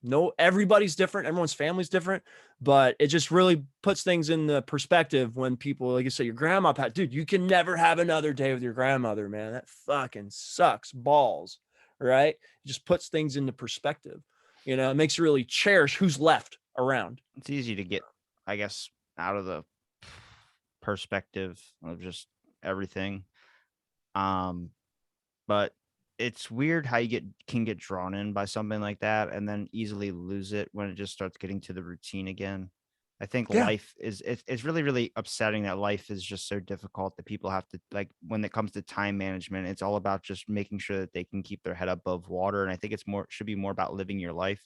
no, everybody's different. Everyone's family's different, but it just really puts things in the perspective when people, like you say, your grandma, dude, you can never have another day with your grandmother, man. That fucking sucks balls, right? It just puts things into perspective. You know, it makes you really cherish who's left around. It's easy to get, I guess, out of the perspective of just everything. But it's weird how you can get drawn in by something like that and then easily lose it when it just starts getting to the routine again. I think life is it's really, really upsetting that life is just so difficult that people have to, like, when it comes to time management, it's all about just making sure that they can keep their head above water. And I think it's should be more about living your life.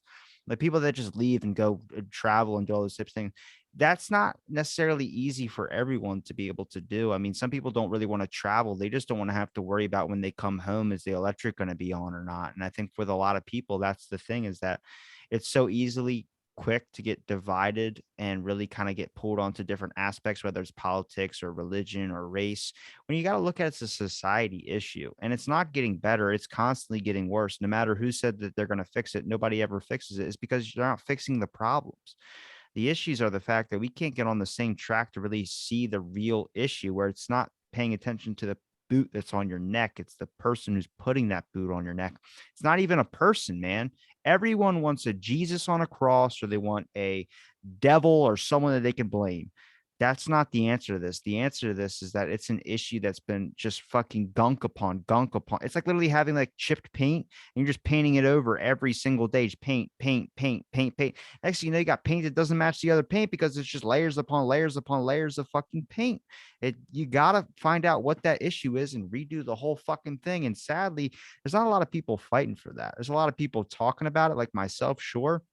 The people that just leave and go travel and do all those types of things, that's not necessarily easy for everyone to be able to do. I mean, some people don't really want to travel. They just don't want to have to worry about when they come home, is the electric going to be on or not? And I think with a lot of people, that's the thing, is that it's so easily quick to get divided and really kind of get pulled onto different aspects, whether it's politics or religion or race, when you got to look at it's a society issue, and it's not getting better. It's constantly getting worse. No matter who said that they're going to fix it, nobody ever fixes it. It's because you're not fixing the problems. The issues are the fact that we can't get on the same track to really see the real issue, where it's not paying attention to the boot that's on your neck. It's the person who's putting that boot on your neck. It's not even a person, man. Everyone wants a Jesus on a cross, or they want a devil or someone that they can blame. That's not the answer to this. The answer to this is that it's an issue that's been just fucking gunk upon gunk upon. It's like literally having like chipped paint and you're just painting it over every single day. Just paint, paint, paint, paint, paint. Next thing you know, you got paint that doesn't match the other paint because it's just layers upon layers upon layers of fucking paint. You gotta find out what that issue is and redo the whole fucking thing. And sadly, there's not a lot of people fighting for that. There's a lot of people talking about it, like myself, sure,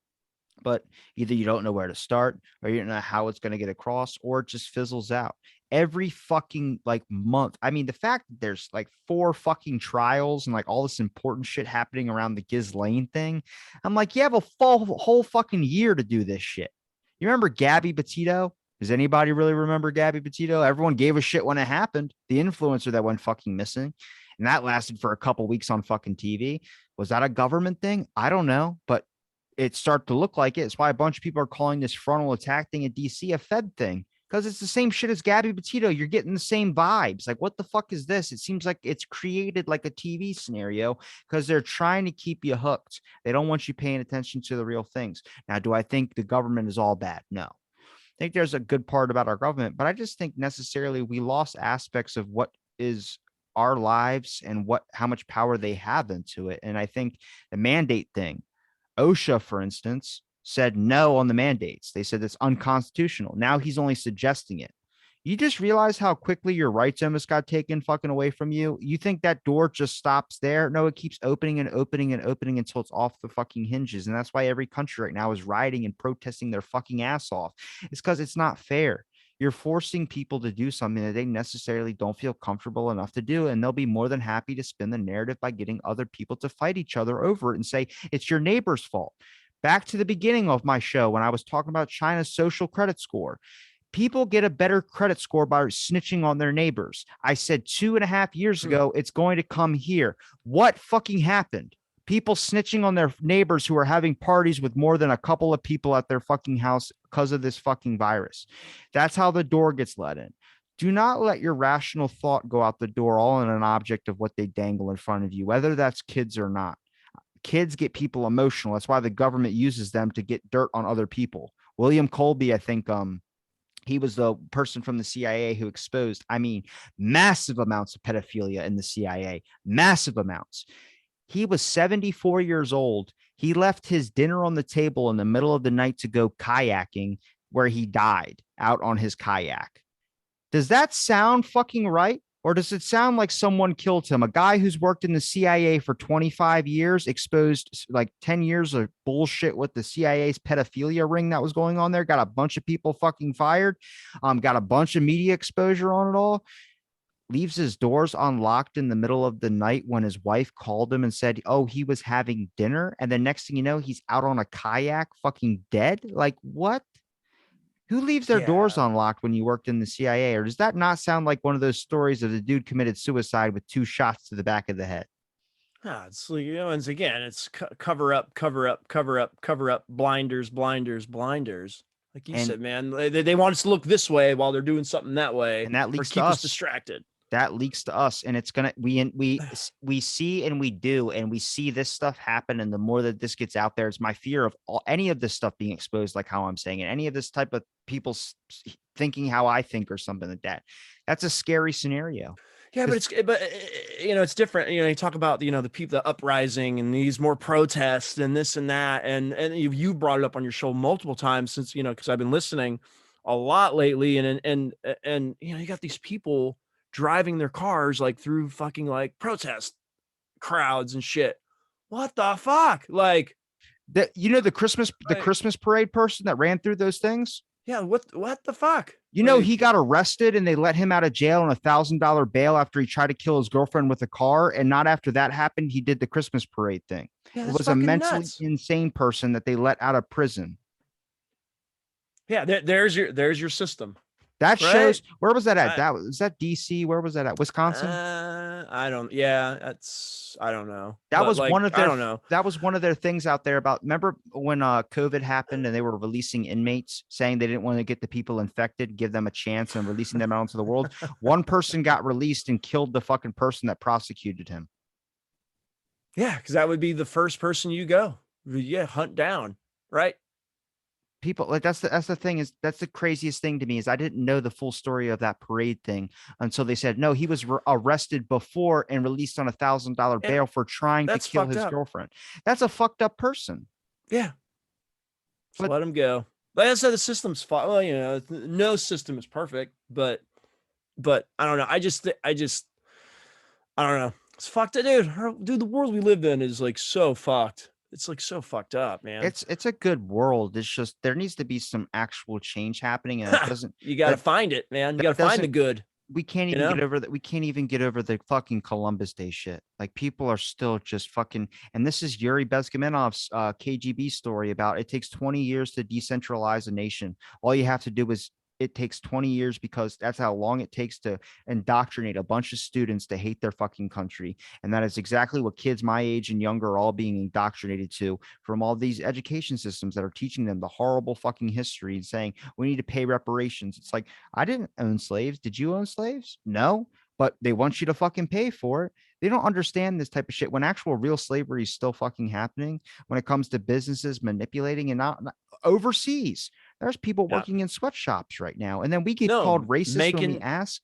but either you don't know where to start, or you don't know how it's going to get across, or it just fizzles out every fucking like month. I mean, the fact that there's like 4 fucking trials and like all this important shit happening around the Ghislaine thing, I'm like, you have a whole fucking year to do this shit. You remember Gabby Petito? Does anybody really remember Gabby Petito? Everyone gave a shit when it happened. The influencer that went fucking missing, and that lasted for a couple weeks on fucking TV. Was that a government thing? I don't know, but it started to look like it. It's why a bunch of people are calling this frontal attack thing in DC a Fed thing, because it's the same shit as Gabby Petito. You're getting the same vibes. Like, what the fuck is this? It seems like it's created like a TV scenario because they're trying to keep you hooked. They don't want you paying attention to the real things. Now, do I think the government is all bad? No. I think there's a good part about our government, but I just think necessarily we lost aspects of what is our lives and how much power they have into it. And I think the mandate thing, OSHA, for instance, said no on the mandates. They said it's unconstitutional. Now he's only suggesting it. You just realize how quickly your rights almost got taken fucking away from you. You think that door just stops there? No, it keeps opening and opening and opening until it's off the fucking hinges. And that's why every country right now is rioting and protesting their fucking ass off. It's because it's not fair. You're forcing people to do something that they necessarily don't feel comfortable enough to do. And they'll be more than happy to spin the narrative by getting other people to fight each other over it and say, it's your neighbor's fault. Back to the beginning of my show when I was talking about China's social credit score. People get a better credit score by snitching on their neighbors. I said 2.5 years ago, it's going to come here. What fucking happened? People snitching on their neighbors who are having parties with more than a couple of people at their fucking house because of this fucking virus. That's how the door gets let in. Do not let your rational thought go out the door all in an object of what they dangle in front of you, whether that's kids or not. Kids get people emotional. That's why the government uses them to get dirt on other people. William Colby, I think, he was the person from the CIA who exposed, I mean, massive amounts of pedophilia in the CIA, massive amounts. He was 74 years old. He left his dinner on the table in the middle of the night to go kayaking, where he died out on his kayak. Does that sound fucking right? Or does it sound like someone killed him? A guy who's worked in the CIA for 25 years, exposed like 10 years of bullshit with the CIA's pedophilia ring that was going on there, got a bunch of people fucking fired, got a bunch of media exposure on it all. leaves his doors unlocked in the middle of the night when his wife called him and said, oh, he was having dinner. And then next thing you know, he's out on a kayak fucking dead. Like, what? Who leaves their doors unlocked when you worked in the CIA? Or does that not sound like one of those stories of the dude committed suicide with 2 shots to the back of the head? It's like, once again, it's cover up, blinders. Like you said, man, they want us to look this way while they're doing something that way, and that leaks or keep to us us distracted. That leaks to us, and it's gonna we see and we do, and we see this stuff happen. And the more that this gets out there, it's my fear of any of this stuff being exposed, like how I'm saying it, any of this type of people thinking how I think or something like that. That's a scary scenario. Yeah, but it's different. You talk about, the people, the uprising and these more protests and this and that. And you brought it up on your show multiple times since, because I've been listening a lot lately. And you got these people driving their cars like through fucking like protest crowds and shit. What the fuck? Like the Christmas parade person that ran through those things. Yeah, what the fuck? He got arrested and they let him out of jail on $1,000 bail after he tried to kill his girlfriend with a car. And not after that happened, he did the Christmas parade thing. Yeah, it was a mentally insane person that they let out of prison. Yeah, there's your system. That shows, where was that at? Was that DC? Where was that at? Wisconsin? I don't know. That was one of their, I don't know. That was one of their things out there about, remember when COVID happened and they were releasing inmates saying they didn't want to get the people infected, give them a chance and releasing them out into the world. One person got released and killed the fucking person that prosecuted him. Yeah, because that would be the first person you go. Yeah, hunt down, right? People like that's the thing is that's the craziest thing to me is I didn't know the full story of that parade thing until they said no, he was arrested before and released on $1,000 bail for trying to kill his girlfriend. That's a fucked up person. Yeah, but let him go. Like I said, the system's fine. Well, no system is perfect, but I don't know. I don't know. It's fucked up, dude. The world we live in is like so fucked. It's like so fucked up, man. It's a good world. It's just there needs to be some actual change happening, and it doesn't. You got to find it, man. You got to find the good. We can't even get over that. We can't even get over the fucking Columbus Day shit. Like people are still just fucking. And this is Yuri Bezkamenov's KGB story about it takes 20 years to decentralize a nation. All you have to do is. It takes 20 years because that's how long it takes to indoctrinate a bunch of students to hate their fucking country. And that is exactly what kids my age and younger are all being indoctrinated to from all these education systems that are teaching them the horrible fucking history and saying, we need to pay reparations. It's like, I didn't own slaves. Did you own slaves? No, but they want you to fucking pay for it. They don't understand this type of shit when actual real slavery is still fucking happening when it comes to businesses manipulating and not overseas. There's people working in sweatshops right now. And then we get called racist when we ask.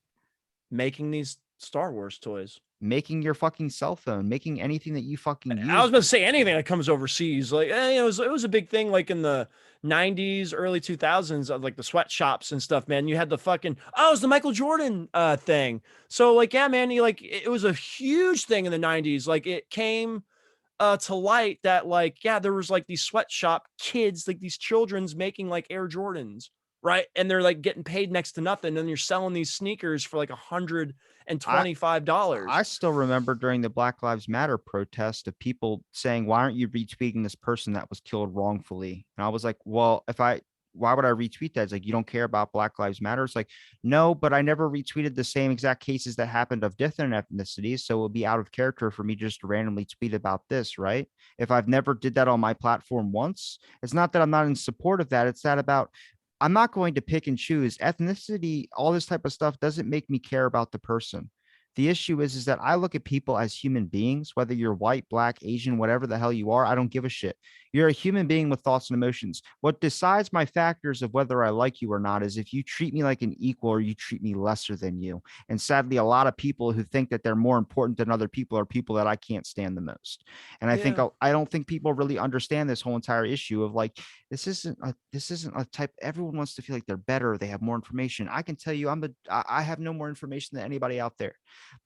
Making these Star Wars toys. Making your fucking cell phone. Making anything that you fucking use. I was about to say anything that comes overseas. Like, it was a big thing like in the 90s, early 2000s, of like the sweatshops and stuff, man. You had the fucking, it was the Michael Jordan thing. So like, yeah, man, it was a huge thing in the 90s. Like it came to light that like, yeah, there was like these sweatshop kids, like these children's making like Air Jordans, right? And they're like getting paid next to nothing. And you're selling these sneakers for like $125. I still remember during the Black Lives Matter protest of people saying, why aren't you retweeting this person that was killed wrongfully? And I was like, well, why would I retweet that? It's like, you don't care about Black Lives Matter. It's like, no, but I never retweeted the same exact cases that happened of different ethnicities. So it would be out of character for me just to randomly tweet about this, right? If I've never did that on my platform once, it's not that I'm not in support of that. It's that about, I'm not going to pick and choose ethnicity. All this type of stuff doesn't make me care about the person. The issue is that I look at people as human beings, whether you're white, black, Asian, whatever the hell you are, I don't give a shit. You're a human being with thoughts and emotions. What decides my factors of whether I like you or not is if you treat me like an equal or you treat me lesser than you. And sadly, a lot of people who think that they're more important than other people are people that I can't stand the most. And I don't think people really understand this whole entire issue of like, this isn't a type, everyone wants to feel like they're better. They have more information. I can tell you I have no more information than anybody out there,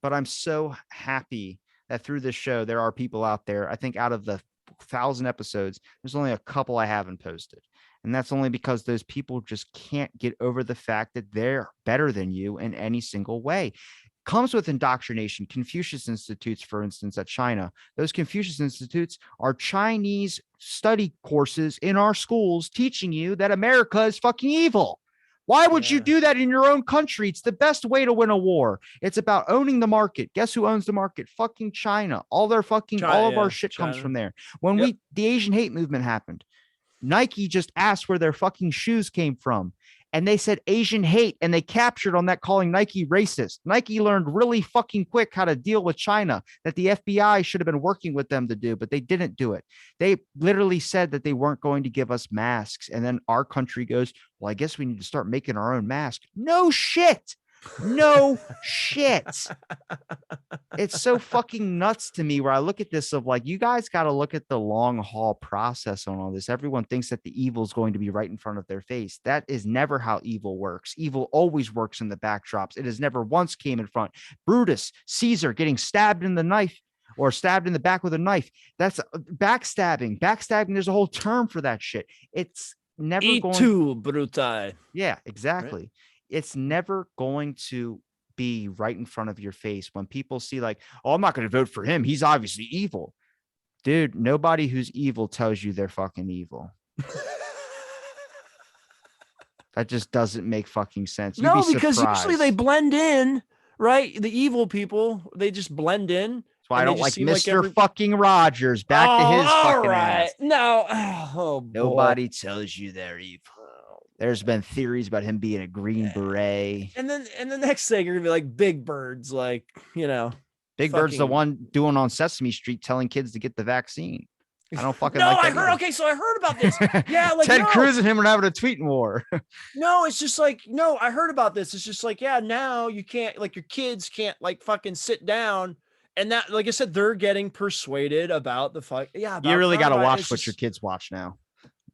but I'm so happy that through this show, there are people out there. I think out of the 1,000 episodes, there's only a couple I haven't posted. And that's only because those people just can't get over the fact that they're better than you in any single way. comes with indoctrination. Confucius Institutes, for instance, at China, those Confucius Institutes are Chinese study courses in our schools teaching you that America is fucking evil. Why would you do that in your own country? It's the best way to win a war. It's about owning the market. Guess who owns the market? Fucking China. All of our shit comes from there. When the Asian hate movement happened, Nike just asked where their fucking shoes came from. And they said Asian hate, and they captured on that, calling Nike racist. Nike learned really fucking quick how to deal with China, that the FBI should have been working with them to do, but they didn't do it. They literally said that they weren't going to give us masks. And then our country goes, well, I guess we need to start making our own mask. No shit. No shit. It's so fucking nuts to me, where I look at this of like, you guys got to look at the long haul process on all this. Everyone thinks that the evil is going to be right in front of their face. That is never how evil works. Evil always works in the backdrops. It has never once came in front. Brutus, Caesar getting stabbed in the knife or stabbed in the back with a knife. That's backstabbing. Backstabbing, there's a whole term for that shit. It's never brutai. Yeah, exactly. Right? It's never going to be right in front of your face. When people see like, oh, I'm not going to vote for him, he's obviously evil. Dude, nobody who's evil tells you they're fucking evil. That just doesn't make fucking sense. No, because usually they blend in, right? The evil people, they just blend in. That's why I don't like Mr. fucking Rogers. Back to his fucking ass. No. Nobody tells you they're evil. There's been theories about him being a Green Beret. And the next thing, you're gonna be like Big Bird's, like, Big Bird's the one doing on Sesame Street telling kids to get the vaccine. I don't fucking no, like that. I heard. Either. Okay, so I heard about this. Yeah, like Ted Cruz and him are having a tweeting war. No, it's just like, no, I heard about this. It's just like, yeah, now you can't, like, your kids can't like fucking sit down. And that, like I said, they're getting persuaded about the fuck. Yeah, you really got to watch what your kids watch now.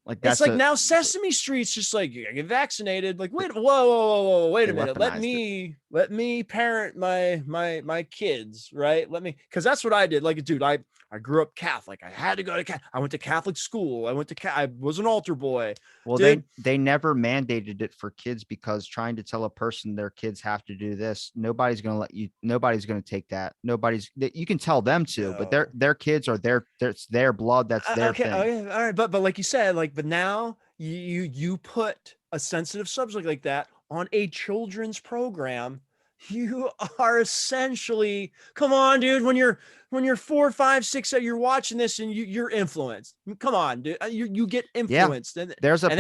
Like that's it's like now Sesame Street's just like, you get vaccinated. Like, whoa, wait a minute. Let me parent my kids, right? Because that's what I did. Like, dude, I grew up Catholic. I had to go to I went to Catholic school. I was an altar boy. Well, dude, they never mandated it for kids, because trying to tell a person their kids have to do this, nobody's going to let you. Nobody's going to take that. You can tell them to, but their kids are it's their blood. That's their thing. Oh, yeah. All right. But like you said, like, but now you put a sensitive subject like that on a children's program. You are essentially, come on, dude, when you're 4, 5, 6, you're watching this and you're influenced. Come on, dude, you get influenced. Yeah. There's a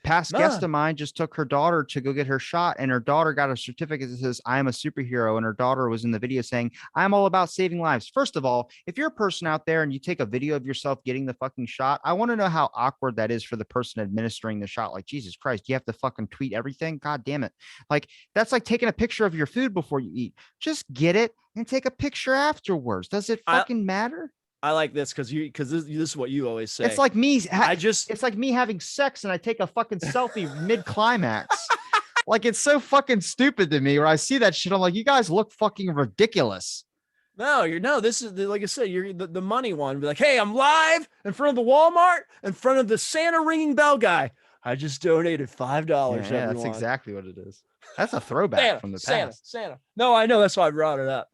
past guest of mine just took her daughter to go get her shot, and her daughter got a certificate that says I am a superhero, and her daughter was in the video saying I'm all about saving lives. First of all, if you're a person out there and you take a video of yourself getting the fucking shot, I want to know how awkward that is for the person administering the shot. Like, Jesus Christ, you have to fucking tweet everything. God damn it. Like, that's like taking a picture of your food before you eat. Just get it and take a picture afterwards. Does it fucking matter? I like this because this is what you always say. It's like me. It's like me having sex and I take a fucking selfie mid climax. Like, it's so fucking stupid to me. Where I see that shit, I'm like, you guys look fucking ridiculous. This is like I said, you're the money one. Be like, hey, I'm live in front of the Walmart, in front of the Santa ringing bell guy. I just donated $5. Yeah, that's exactly what it is. That's a throwback from the past. Santa. No, I know. That's why I brought it up.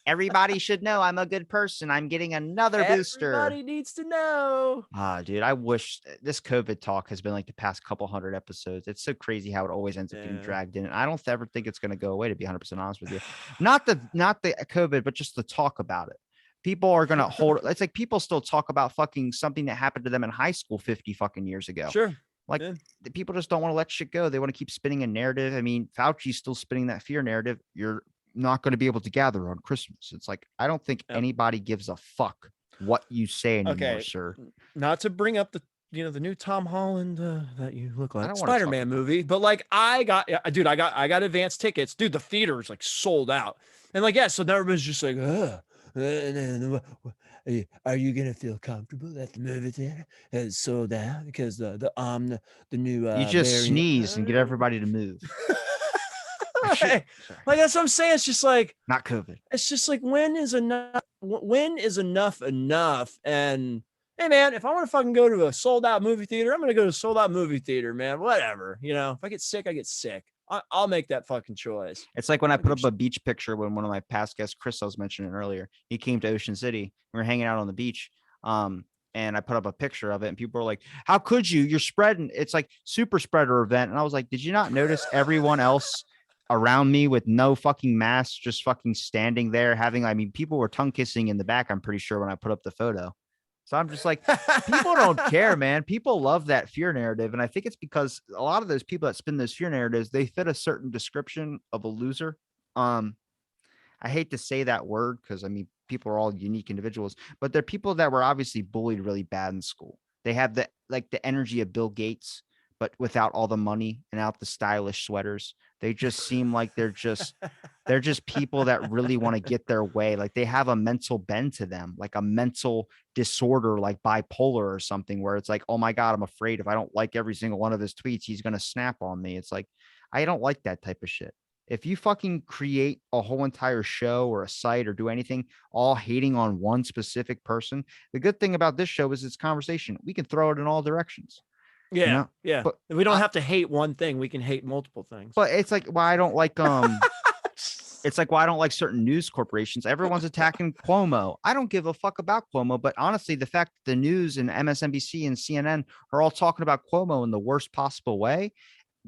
Everybody should know I'm a good person. I'm getting another booster. Everybody needs to know. Dude, I wish this COVID talk has been like the past couple hundred episodes. It's so crazy how it always ends up getting dragged in. I don't ever think it's going to go away, to be 100% honest with you. Not the COVID, but just the talk about it. People are going to hold. It's like people still talk about fucking something that happened to them in high school 50 fucking years ago. Sure. Like, the people just don't want to let shit go. They want to keep spinning a narrative. I mean, Fauci's still spinning that fear narrative. You're not going to be able to gather on Christmas. It's like, I don't think anybody gives a fuck what you say anymore, sir. Not to bring up the new Tom Holland that you look like Spider-Man movie, but like I got advanced tickets, dude. The theater is like sold out, and like so everybody's just like, are you gonna feel comfortable at the movie theater? It's sold out because the new you just sneeze and get everybody to move. Right. Like, that's what I'm saying. It's just like, not COVID. It's just like, when is enough enough? And hey, man, if I want to fucking go to a sold out movie theater, I'm gonna go to a sold out movie theater, man. Whatever, if I get sick, I get sick. I'll make that fucking choice. It's like when I put up a beach picture when one of my past guests, Chris, I was mentioning earlier, he came to Ocean City. We were hanging out on the beach. And I put up a picture of it and people were like, how could you? You're spreading. It's like super spreader event. And I was like, did you not notice everyone else around me with no fucking mask, just fucking standing there having, I mean, people were tongue kissing in the back, I'm pretty sure, when I put up the photo. So I'm just like, people don't care, man. People love that fear narrative. And I think it's because a lot of those people that spin those fear narratives, they fit a certain description of a loser. I hate to say that word because I mean, people are all unique individuals, but they're people that were obviously bullied really bad in school. They have the energy of Bill Gates, but without all the money and out the stylish sweaters. They just seem like they're just people that really want to get their way. Like they have a mental bend to them, like a mental disorder, like bipolar or something, where it's like, oh my God, I'm afraid if I don't like every single one of his tweets, he's going to snap on me. It's like, I don't like that type of shit. If you fucking create a whole entire show or a site or do anything all hating on one specific person, the good thing about this show is it's conversation. We can throw it in all directions. Yeah. You know? Yeah. But we don't have to hate one thing. We can hate multiple things. But it's like why I don't like it's like why I don't like certain news corporations. Everyone's attacking Cuomo. I don't give a fuck about Cuomo, but honestly, the fact that the news and MSNBC and CNN are all talking about Cuomo in the worst possible way,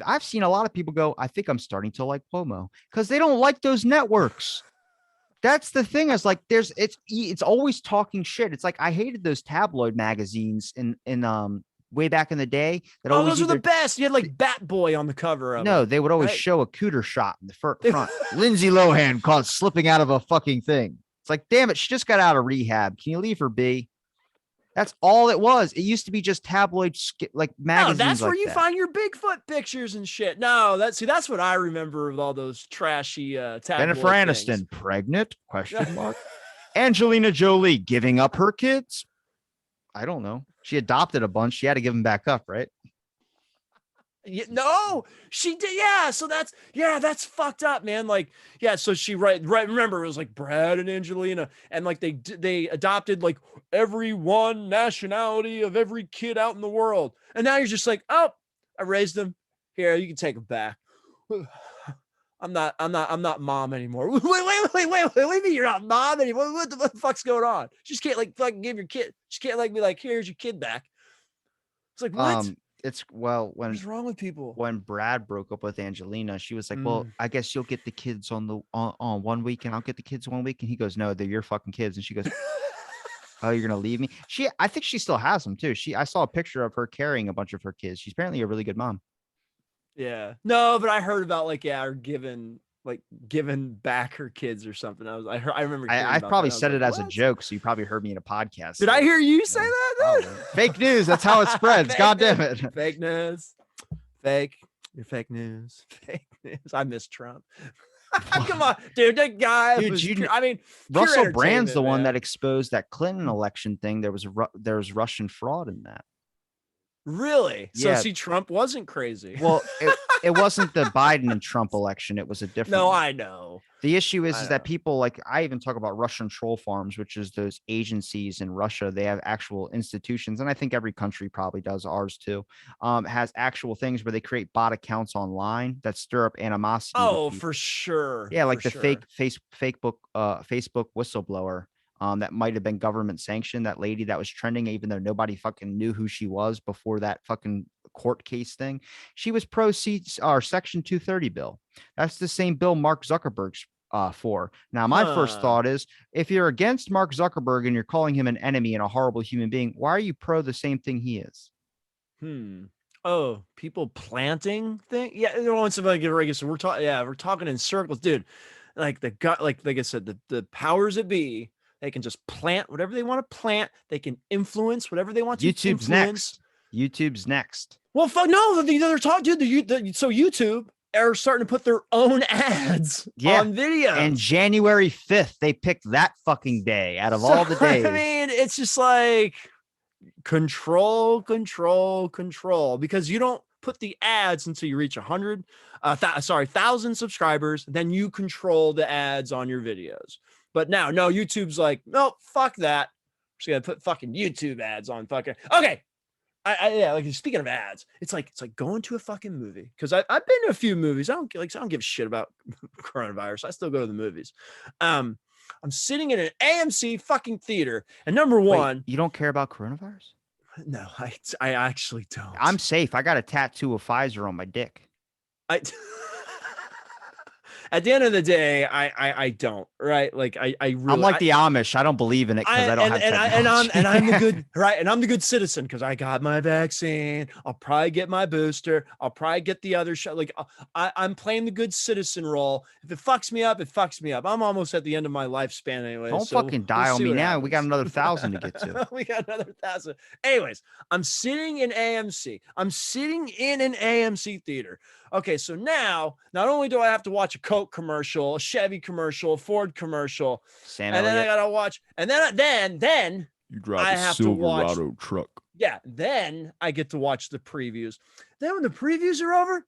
I've seen a lot of people go, I think I'm starting to like Cuomo because they don't like those networks. That's the thing. Is like it's always talking shit. It's like I hated those tabloid magazines in way back in the day. That those were the best. You had like Bat Boy on the cover of No, it, they would always right? show a cooter shot in the front. Lindsay Lohan caught slipping out of a fucking thing. It's like, damn it, she just got out of rehab. Can you leave her be? That's all it was. It used to be just tabloid like magazines. No, that's like where you that. find your Bigfoot pictures and shit. No, that's what I remember of all those trashy tabloid Jennifer Aniston things. pregnant? Question mark. Angelina Jolie giving up her kids? I don't know. She adopted a bunch. She had to give them back up, right? Yeah, no, she did. Yeah. So that's fucked up, man. Like, yeah. So she right. Remember, it was like Brad and Angelina, and like they adopted like every one nationality of every kid out in the world. And now you're just like, oh, I raised them. Here, you can take them back. I'm not mom anymore. Wait. What do you mean you're not mom anymore? What the fuck's going on? She just can't like fucking give your kid. She can't like be like, here's your kid back. It's like, what? What's wrong with people? When Brad broke up with Angelina, she was like, well, I guess you'll get the kids on 1 week and I'll get the kids 1 week. And he goes, no, they're your fucking kids. And she goes, oh, you're going to leave me? I think she still has them too. I saw a picture of her carrying a bunch of her kids. She's apparently a really good mom. Yeah. No, but I heard about like, yeah, her giving back her kids or something. I remember. I probably said it as a joke. So you probably heard me in a podcast. Did I hear you say that? Fake news. That's how it spreads. God damn it. Fake news. Fake. You're fake news. Fake news. I miss Trump. Come on, dude. That guy. Dude, Russell Brand's the one that exposed that Clinton election thing. There was Russian fraud in that. Really? Yeah. So see, Trump wasn't crazy. Well, it wasn't the Biden and Trump election. It was a different. No, one. I know. The issue is that people like, I even talk about Russian troll farms, which is those agencies in Russia. They have actual institutions. And I think every country probably does, ours too, has actual things where they create bot accounts online that stir up animosity. Oh, for sure. Yeah. Like fake Facebook whistleblower. That might have been government sanctioned, that lady that was trending, even though nobody fucking knew who she was before that fucking court case thing. She was pro Section 230 bill. That's the same bill Mark Zuckerberg's for. Now, my first thought is, if you're against Mark Zuckerberg and you're calling him an enemy and a horrible human being, why are you pro the same thing he is? Oh, people planting thing. Yeah. Once if I get regular, so we're talking in circles, dude. Like like I said, the powers that be. They can just plant whatever they want to plant. They can influence whatever they want to influence. YouTube's next. Well, fuck no. They're talking, dude. So YouTube are starting to put their own ads on videos. And January 5th, they picked that fucking day out of all the days. I mean, it's just like control, because you don't put the ads until you reach 1,000 subscribers. Then you control the ads on your videos. But now, no, YouTube's like, no, fuck that. We're just gonna put fucking YouTube ads on fucking. Okay, yeah, like speaking of ads, it's like going to a fucking movie, because I've been to a few movies. I don't give a shit about coronavirus. I still go to the movies. I'm sitting in an AMC fucking theater, and number one, Wait, you don't care about coronavirus? no, I actually don't. I'm safe. I got a tattoo of Pfizer on my dick. I at the end of the day, I don't, right? Like I really, I'm like the Amish. I don't believe in it because I don't have technology. I'm the good, right? And I'm the good citizen because I got my vaccine. I'll probably get my booster. I'll probably get the other shot. Like I'm playing the good citizen role. If it fucks me up, it fucks me up. I'm almost at the end of my lifespan anyway. Don't fucking die on me now. Happens. We got another 1,000 to get to. We got another 1,000. Anyways, I'm sitting in AMC. I'm sitting in an AMC theater. Okay, so now not only do I have to watch a Coke commercial, a Chevy commercial, a Ford commercial, Sam and then Elliott. I gotta watch, and then You drive I a have to watch. Silverado truck. Yeah, then I get to watch the previews. Then when the previews are over,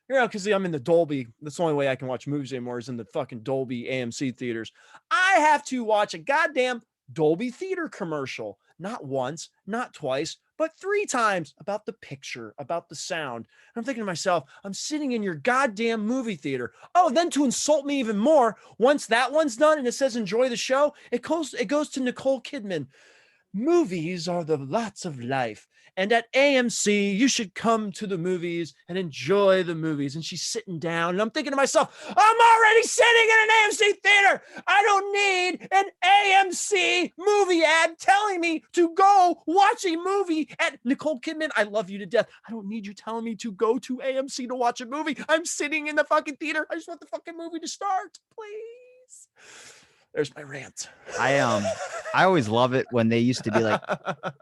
because I'm in the Dolby. That's the only way I can watch movies anymore is in the fucking Dolby AMC theaters. I have to watch a goddamn Dolby theater commercial, not once, not twice, but 3 times, about the picture, about the sound. And I'm thinking to myself, I'm sitting in your goddamn movie theater. Oh, then to insult me even more, once that one's done and it says enjoy the show, it goes to Nicole Kidman. Movies are the lots of life. And at AMC, you should come to the movies and enjoy the movies. And she's sitting down, and I'm thinking to myself, I'm already sitting in an AMC theater. I don't need an AMC movie ad telling me to go watch a movie at Nicole Kidman. I love you to death. I don't need you telling me to go to AMC to watch a movie. I'm sitting in the fucking theater. I just want the fucking movie to start, please. There's my rant. I always love it when they used to be like,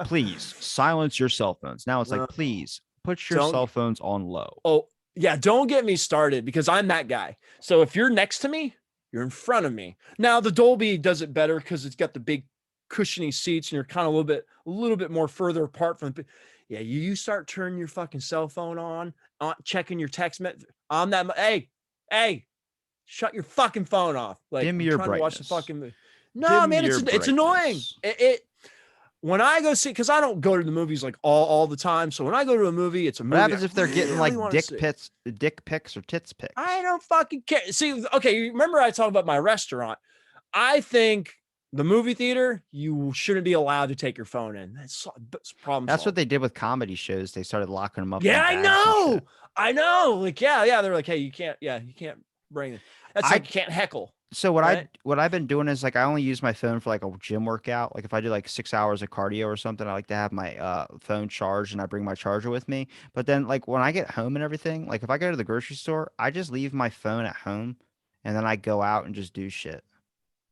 please silence your cell phones. Now it's like, please put your cell phones on low. Oh, yeah. Don't get me started, because I'm that guy. So if you're next to me, you're in front of me. Now the Dolby does it better because it's got the big cushiony seats and you're kind of a little bit more further apart from the. Yeah, you start turning your fucking cell phone on checking your text message. I'm that. Hey. Shut your fucking phone off. Like, Give me I'm your trying to watch the brightness. fucking movie. No, man, it's annoying. It when I go see, because I don't go to the movies like all the time. So when I go to a movie, it's a movie. What happens if they're getting like dick pics or tits pics? I don't fucking care. See, okay, you remember I talked about my restaurant. I think the movie theater, you shouldn't be allowed to take your phone in. That's problem. That's what they did with comedy shows. They started locking them up. Yeah, I know. Like, yeah. They're like, hey, you can't bring it. That's like you can't heckle. So what I've been doing is like I only use my phone for like a gym workout. Like if I do like 6 hours of cardio or something, I like to have my phone charged and I bring my charger with me. But then like when I get home and everything, like if I go to the grocery store, I just leave my phone at home and then I go out and just do shit.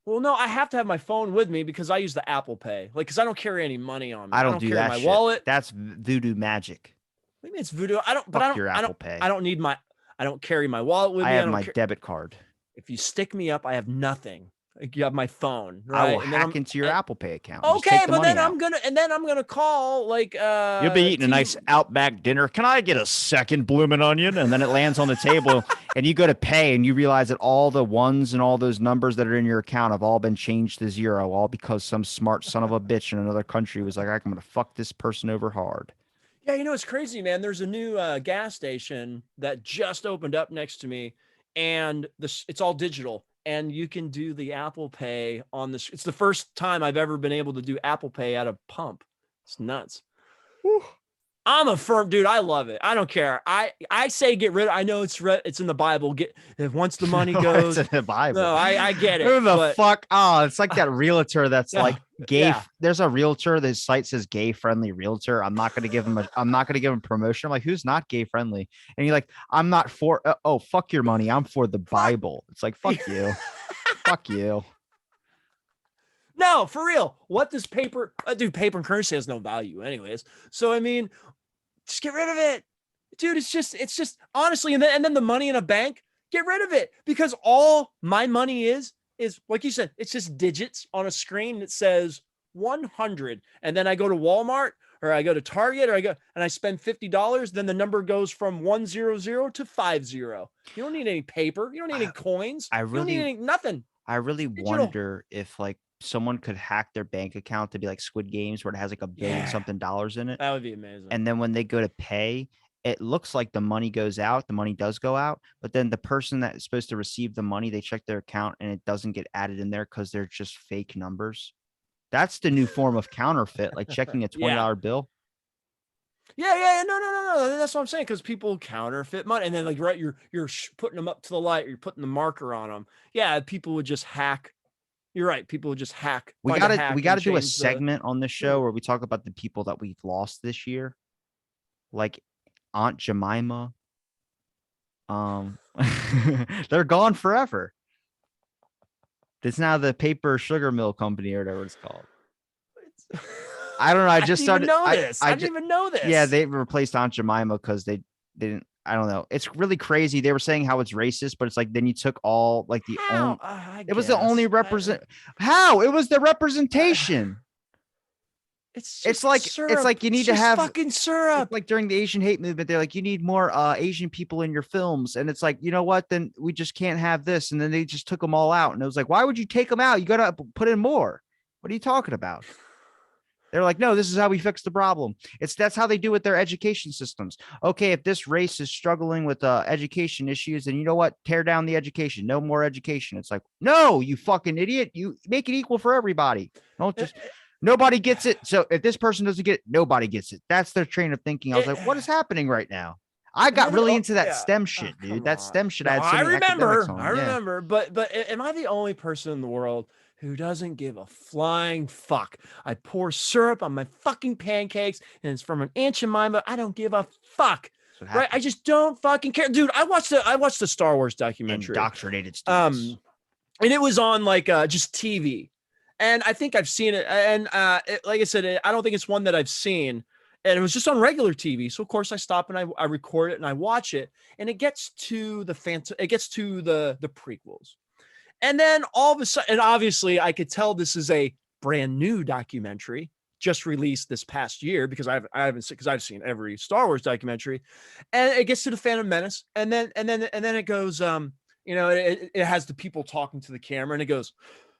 Well, no, I have to have my phone with me because I use the Apple Pay. Like, because I don't carry any money on me. I don't do carry that my shit. wallet. That's voodoo magic. What do you mean it's voodoo? I don't. But Fuck I don't. your I Apple don't. Pay. I don't need my. I don't carry my wallet with me. I have my debit card. If you stick me up, I have nothing. Like, you have my phone. Right? I will hack into your Apple Pay account. Okay, but then I'm gonna call like. You'll be eating a nice Outback dinner. Can I get a second blooming onion? And then it lands on the table, and you go to pay, and you realize that all the ones and all those numbers that are in your account have all been changed to 0, all because some smart son of a bitch in another country was like, I'm gonna fuck this person over hard. Yeah, you know it's crazy, man. There's a new gas station that just opened up next to me, and it's all digital. And you can do the Apple Pay on this. It's the first time I've ever been able to do Apple Pay at a pump. It's nuts. Whew. I'm a firm dude. I love it. I don't care. I say get rid of. I know it's in the Bible. Once the money goes. It's in the Bible. No, I get it. Who the fuck? Oh, it's like that realtor that's like gay. Yeah. There's a realtor. The site says gay friendly realtor. I'm not gonna give him a promotion. I'm like, who's not gay friendly? And you're like, I'm not for. Oh, fuck your money. I'm for the Bible. It's like, fuck you. Fuck you. No, for real. What does paper? Dude, paper and currency has no value, anyways. So I mean, just get rid of it, dude. It's just honestly, and then the money in a bank, get rid of it, because all my money is like you said, it's just digits on a screen that says 100, and then I go to Walmart or I go to Target or I spend $50. Then the number goes from 100 to 50. You don't need any paper. You don't need any coins. You don't need nothing. I really wonder if like someone could hack their bank account to be like Squid Games where it has like $1 billion something dollars in it. That would be amazing. And then when they go to pay, it looks like the money goes out. The money does go out, but then the person that is supposed to receive the money, they check their account and it doesn't get added in there because they're just fake numbers. That's the new form of counterfeit, like checking a $20 bill. Yeah. No. That's what I'm saying. Because people counterfeit money, and then like you're putting them up to the light, or you're putting the marker on them. Yeah, people would just hack. You're right. People would just hack. We gotta do a segment on this show where we talk about the people that we've lost this year, like Aunt Jemima. They're gone forever. It's now the paper sugar mill company or whatever it's called. I don't know. I didn't even know this. Yeah, they replaced Aunt Jemima because they didn't. I don't know. It's really crazy. They were saying how it's racist, but it's like then you took all like the only. It was the only How it was the representation. It's like syrup. It's like you need to have fucking syrup. Like during the Asian hate movement, they're like you need more Asian people in your films, and it's like you know what? Then we just can't have this, and then they just took them all out, and it was like why would you take them out? You got to put in more. What are you talking about? They're like, no, this is how we fix the problem. That's how they do with their education systems. Okay, if this race is struggling with education issues, then you know what? Tear down the education. No more education. It's like, no, you fucking idiot. You make it equal for everybody. Don't just nobody gets it. So if this person doesn't get it, nobody gets it. That's their train of thinking. I was like, what is happening right now? I got really into that STEM shit, dude. That STEM shit. I remember. But am I the only person in the world who doesn't give a flying fuck? I pour syrup on my fucking pancakes and it's from an Aunt Jemima. I don't give a fuck. Right? I just don't fucking care. Dude, I watched the Star Wars documentary. Indoctrinated students. And it was on like just TV. And I think I've seen it. And like I said, I don't think it's one that I've seen. And it was just on regular TV. So of course I stop and I record it and I watch it. And it gets to the prequels. And then all of a sudden, and obviously I could tell this is a brand new documentary just released this past year because I've seen every Star Wars documentary, and it gets to the Phantom Menace, and then it goes, it has the people talking to the camera, and it goes,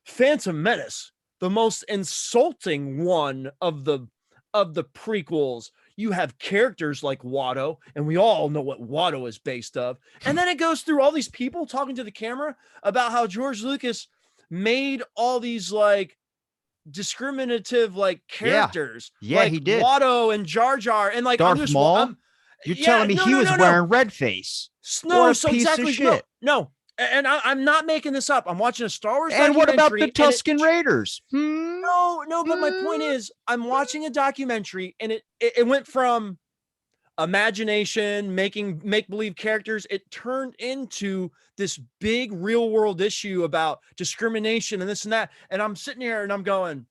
Phantom Menace, the most insulting one of the prequels. You have characters like Watto, and we all know what Watto is based of. And then it goes through all these people talking to the camera about how George Lucas made all these like discriminative like characters. Yeah, like he did. Watto and Jar Jar and like Darth Maul. You're telling me he was wearing red face? No, so exactly. No. And I'm not making this up. I'm watching a Star Wars documentary. And what about the Tusken Raiders? No, but my point is, I'm watching a documentary, and it went from imagination, making make-believe characters. It turned into this big real-world issue about discrimination and this and that. And I'm sitting here, and I'm going,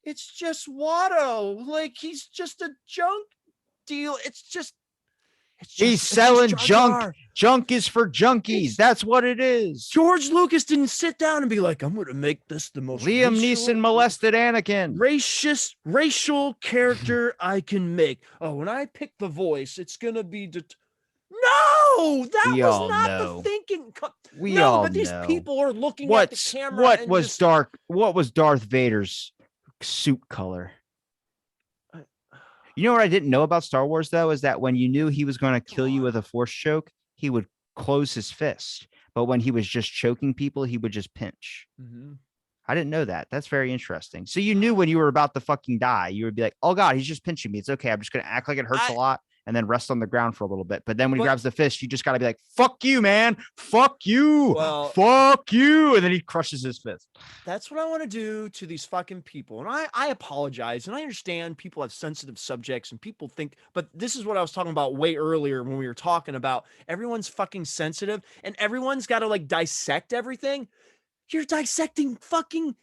it's just Watto. Like, he's just a junk deal. He's selling junk. Junk is for junkies. That's what it is. George Lucas didn't sit down and be like, I'm going to make this the most Liam Neeson molested Anakin. Racial character I can make. Oh, when I pick the voice, it's going to be... No! That was not the thinking. But these people are looking at the camera. What was Darth Vader's suit color? You know what I didn't know about Star Wars, though, is that when you knew he was going to kill you with a force choke, he would close his fist. But when he was just choking people, he would just pinch. Mm-hmm. I didn't know that. That's very interesting. So you knew when you were about to fucking die, you would be like, oh, God, he's just pinching me. It's okay. I'm just going to act like it hurts a lot and then rest on the ground for a little bit. But then when he grabs the fist, you just got to be like, fuck you, man. Fuck you. Fuck you. And then he crushes his fist. That's what I want to do to these fucking people. And I apologize. And I understand people have sensitive subjects and people think, but this is what I was talking about way earlier when we were talking about everyone's fucking sensitive and everyone's got to like dissect everything. You're dissecting fucking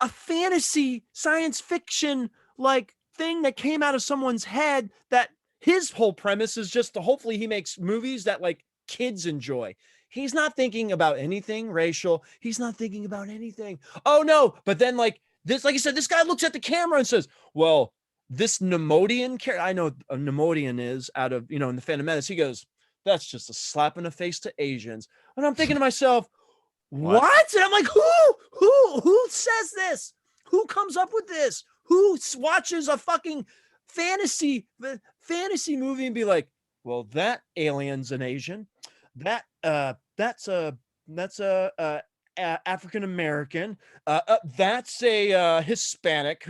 a fantasy science fiction like thing that came out of someone's head that his whole premise is just to hopefully he makes movies that like kids enjoy. He's not thinking about anything racial. He's not thinking about anything. Oh no. But then like this, like I said, this guy looks at the camera and says, well, this Nemodian character, I know a Nemodian is out of, in the Phantom Menace. He goes, that's just a slap in the face to Asians. And I'm thinking to myself, what? And I'm like, who says this? Who comes up with this? Who watches a fucking fantasy movie and be like, well, that alien's an Asian, that's a African American, that's a Hispanic.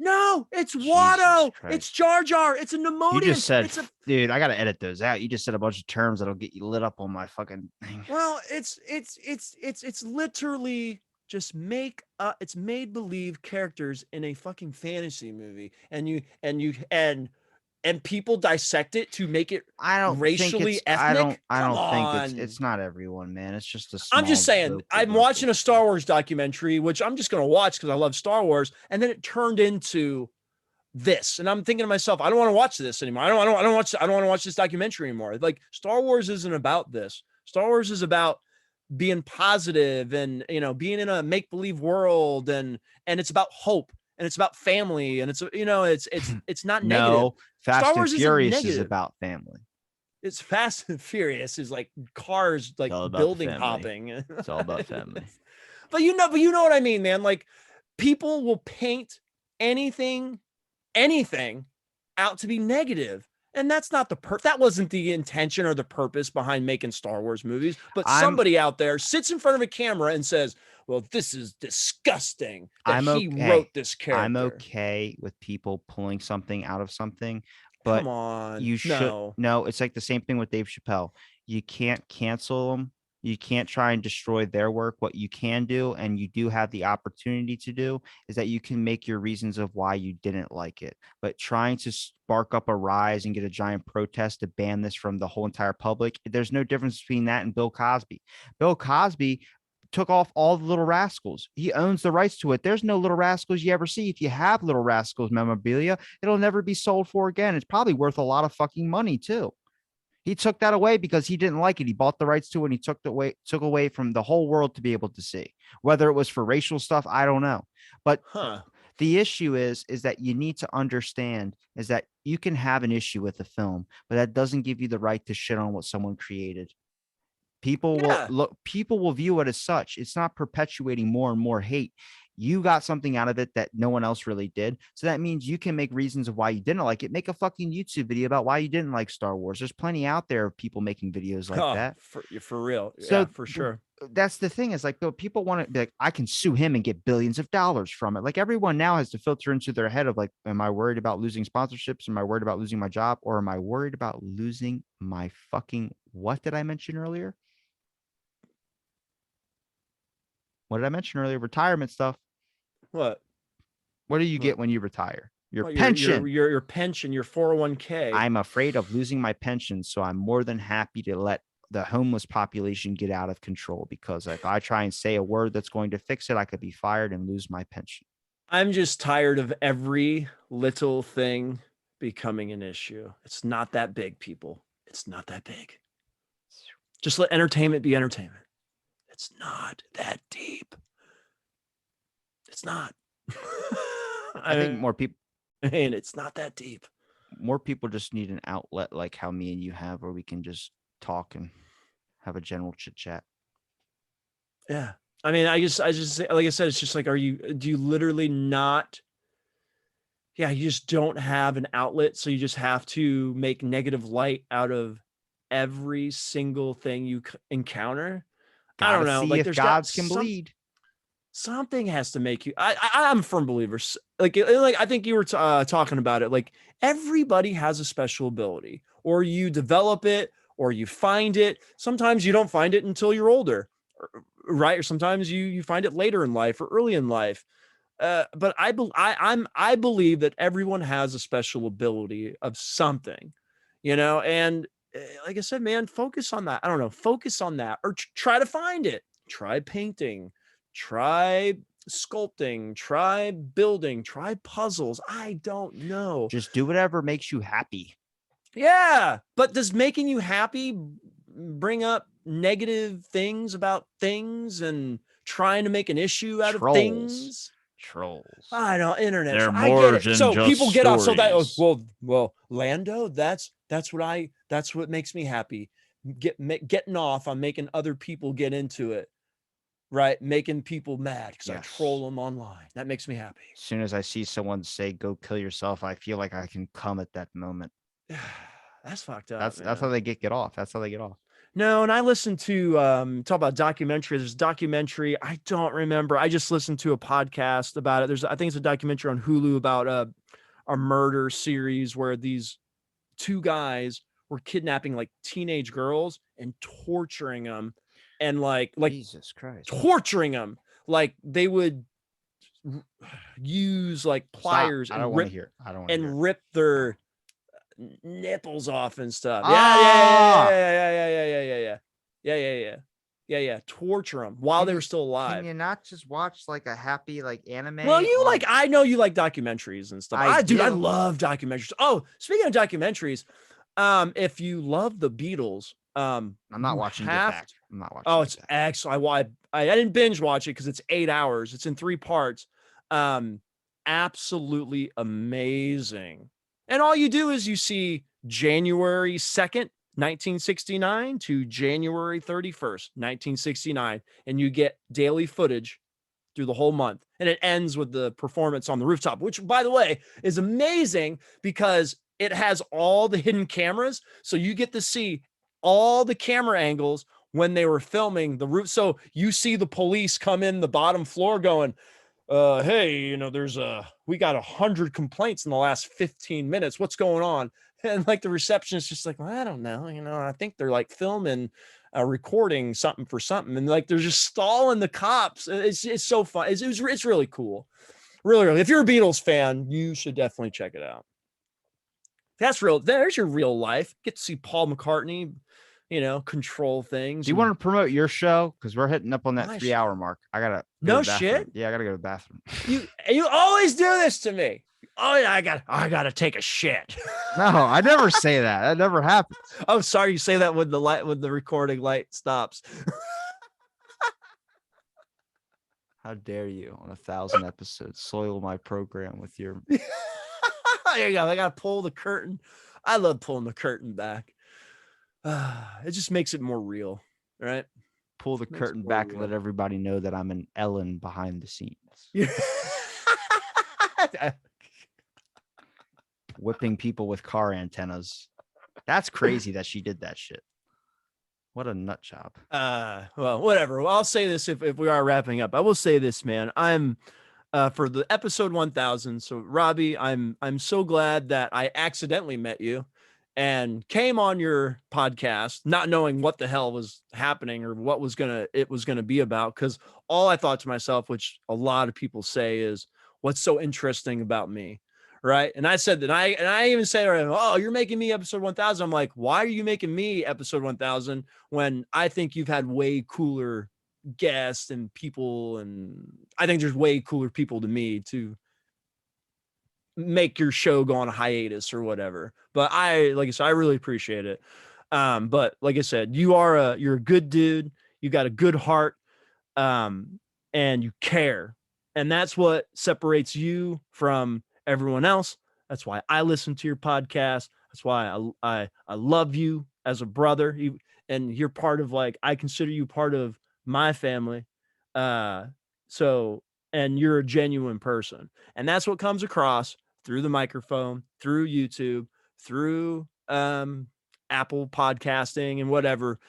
No, it's Watto. It's Jar Jar. It's a pneumonium. You just said, dude, I gotta edit those out. You just said a bunch of terms that'll get you lit up on my fucking thing. Well, it's literally just it's made believe characters in a fucking fantasy movie, and people dissect it to make it racially ethnic. I don't think it's not everyone, man. It's just a I'm just saying, I'm watching a Star Wars documentary, which I'm just gonna watch because I love Star Wars, and then it turned into this, and I'm thinking to myself, I don't want to watch this anymore. I don't want to watch this documentary anymore. Like, Star Wars isn't about this. Star Wars is about being positive and, being in a make-believe world, and it's about hope, and it's about family, and it's not negative. No, Fast Star and Wars Furious is about family. It's Fast and Furious is like cars, like building hopping. It's all about family. But you know what I mean, man. Like, people will paint anything out to be negative. And that's not that wasn't the intention or the purpose behind making Star Wars movies. But somebody out there sits in front of a camera and says, well, this is disgusting that he wrote this character. I'm okay with people pulling something out of something, but come on, you should no, it's like the same thing with Dave Chappelle. You can't cancel them. You can't try and destroy their work. What you can do, and you do have the opportunity to do, is that you can make your reasons of why you didn't like it. But trying to spark up a rise and get a giant protest to ban this from the whole entire public, there's no difference between that and Bill Cosby. Bill Cosby took off all the Little Rascals. He owns the rights to it. There's no Little Rascals you ever see. If you have Little Rascals memorabilia, it'll never be sold for again. It's probably worth a lot of fucking money too. He took that away because he didn't like it. He bought the rights to it, and he took away from the whole world to be able to see. Whether it was for racial stuff, I don't know. But the issue is that you need to understand is that you can have an issue with the film, but that doesn't give you the right to shit on what someone created. People will view it as such. It's not perpetuating more and more hate. You got something out of it that no one else really did. So that means you can make reasons of why you didn't like it. Make a fucking YouTube video about why you didn't like Star Wars. There's plenty out there of people making videos like that. For real. So for sure. That's the thing, is like, people want to be like, I can sue him and get billions of dollars from it. Like, everyone now has to filter into their head of like, am I worried about losing sponsorships? Am I worried about losing my job? Or am I worried about losing my fucking, what did I mention earlier? What did I mention earlier? Retirement stuff. What do you get when you retire? Your pension. Your pension, your 401k. I'm afraid of losing my pension, so I'm more than happy to let the homeless population get out of control, because if I try and say a word that's going to fix it, I could be fired and lose my pension. I'm just tired of every little thing becoming an issue. It's not that big, people. It's not that big. Just let entertainment be entertainment. It's not that deep. It's not. I think more people, and it's not that deep. More people just need an outlet like how me and you have, where we can just talk and have a general chit chat. Yeah. I mean, I just like I said, it's just like, do you literally not? Yeah. You just don't have an outlet. So you just have to make negative light out of every single thing you encounter. I don't know. Like, there's gods can bleed. Something has to make you. I'm a firm believer. Like I think you were talking about it. Like, everybody has a special ability, or you develop it, or you find it. Sometimes you don't find it until you're older, right? Or sometimes you find it later in life or early in life. But I believe that everyone has a special ability of something, and like I said, man, focus on that. I don't know, focus on that, or try to find it. Try painting, try sculpting, try building, try puzzles. I don't know. Just do whatever makes you happy. Yeah. But does making you happy bring up negative things about things and trying to make an issue out of things? Trolls. I know, internet. They're more than so just people get off. So stories. well, Lando, that's what makes me happy. Getting off on making other people get into it. right? Making people mad because I Yes. troll them online. That makes me happy. As soon as I see someone say "go kill yourself," I feel like I can come at that moment. That's fucked up. That's how they get off. That's how they get off. No, and I listened to talk about documentary. There's a documentary. I don't remember. I just listened to a podcast about it. I think it's a documentary on Hulu about a murder series where these two guys were kidnapping like teenage girls and torturing them, and like Jesus Christ, torturing them. Like they would use like pliers Stop. I don't want to hear. I don't want to hear. rip their nipples off and stuff. Ah! Yeah. Torture them while they were still alive. Can you not just watch like a happy like anime? Well, I know you like documentaries and stuff. I love documentaries. Oh, speaking of documentaries, if you love the Beatles, I'm not watching it back. I'm not watching. Oh, it's excellent. I didn't binge watch it because it's 8 hours. It's in 3 parts. Absolutely amazing. And all you do is you see January 2nd, 1969 to January 31st, 1969, and you get daily footage through the whole month. And it ends with the performance on the rooftop, which, by the way, is amazing because it has all the hidden cameras. So you get to see all the camera angles when they were filming the roof. So you see the police come in the bottom floor going, hey, we got 100 complaints in the last 15 minutes. What's going on? And like the receptionist just like, well, I don't know. I think they're like filming, recording something for something. And like, they're just stalling the cops. It's so fun. It's really cool. Really, really. If you're a Beatles fan, you should definitely check it out. That's real. There's your real life. Get to see Paul McCartney, control things. Do you want to promote your show? Because we're hitting up on that My 3-hour mark. I gotta No shit. Yeah, I gotta go to the bathroom. You always do this to me. Oh, yeah, I gotta take a shit. No, I never say that. That never happens. Oh, sorry. You say that when the recording light stops. How dare you on 1,000 episodes soil my program with your There you go. I gotta pull the curtain. I love pulling the curtain back. It just makes it more real, right? pull the curtain back and let everybody know that I'm an Ellen behind the scenes. Whipping people with car antennas. That's crazy that she did that shit. What a nut job. Well, whatever. Well, I'll say this if we are wrapping up. I will say this, man. I'm for the episode 1000. So Robbie, I'm so glad that I accidentally met you and came on your podcast, not knowing what the hell was happening or what it was gonna be about. Because all I thought to myself, which a lot of people say, is what's so interesting about me. Right. And I said that I even said, oh, you're making me episode 1000. I'm like, why are you making me episode 1000 when I think you've had way cooler guests and people? And I think there's way cooler people to me to make your show go on a hiatus or whatever. But like I said, I really appreciate it. But like I said, you're a good dude. You got a good heart, and you care. And that's what separates you from everyone else. That's why I listen to your podcast. That's why I love you as a brother. And you're part of, like, I consider you part of my family. So, and you're a genuine person. And that's what comes across through the microphone, through YouTube, through Apple podcasting and whatever.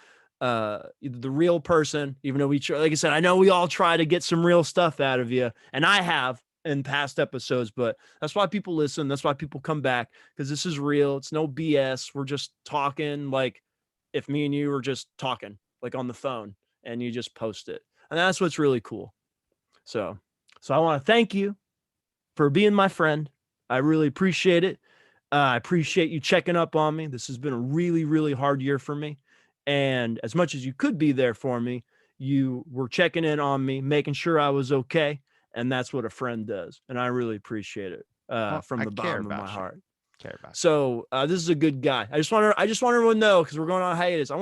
The real person, even though like I said, I know we all try to get some real stuff out of you, and I have in past episodes, but that's why people listen. That's why people come back, because this is real. It's no BS. We're just talking like if me and you were just talking like on the phone, and you just post it. And that's what's really cool. So I want to thank you for being my friend. I really appreciate it. I appreciate you checking up on me. This has been a really, really hard year for me. And as much as you could be there for me, you were checking in on me, making sure I was okay. And that's what a friend does. And I really appreciate it from the bottom of my heart. Care about so this is a good guy. I just want everyone to know, because we're going on hiatus. I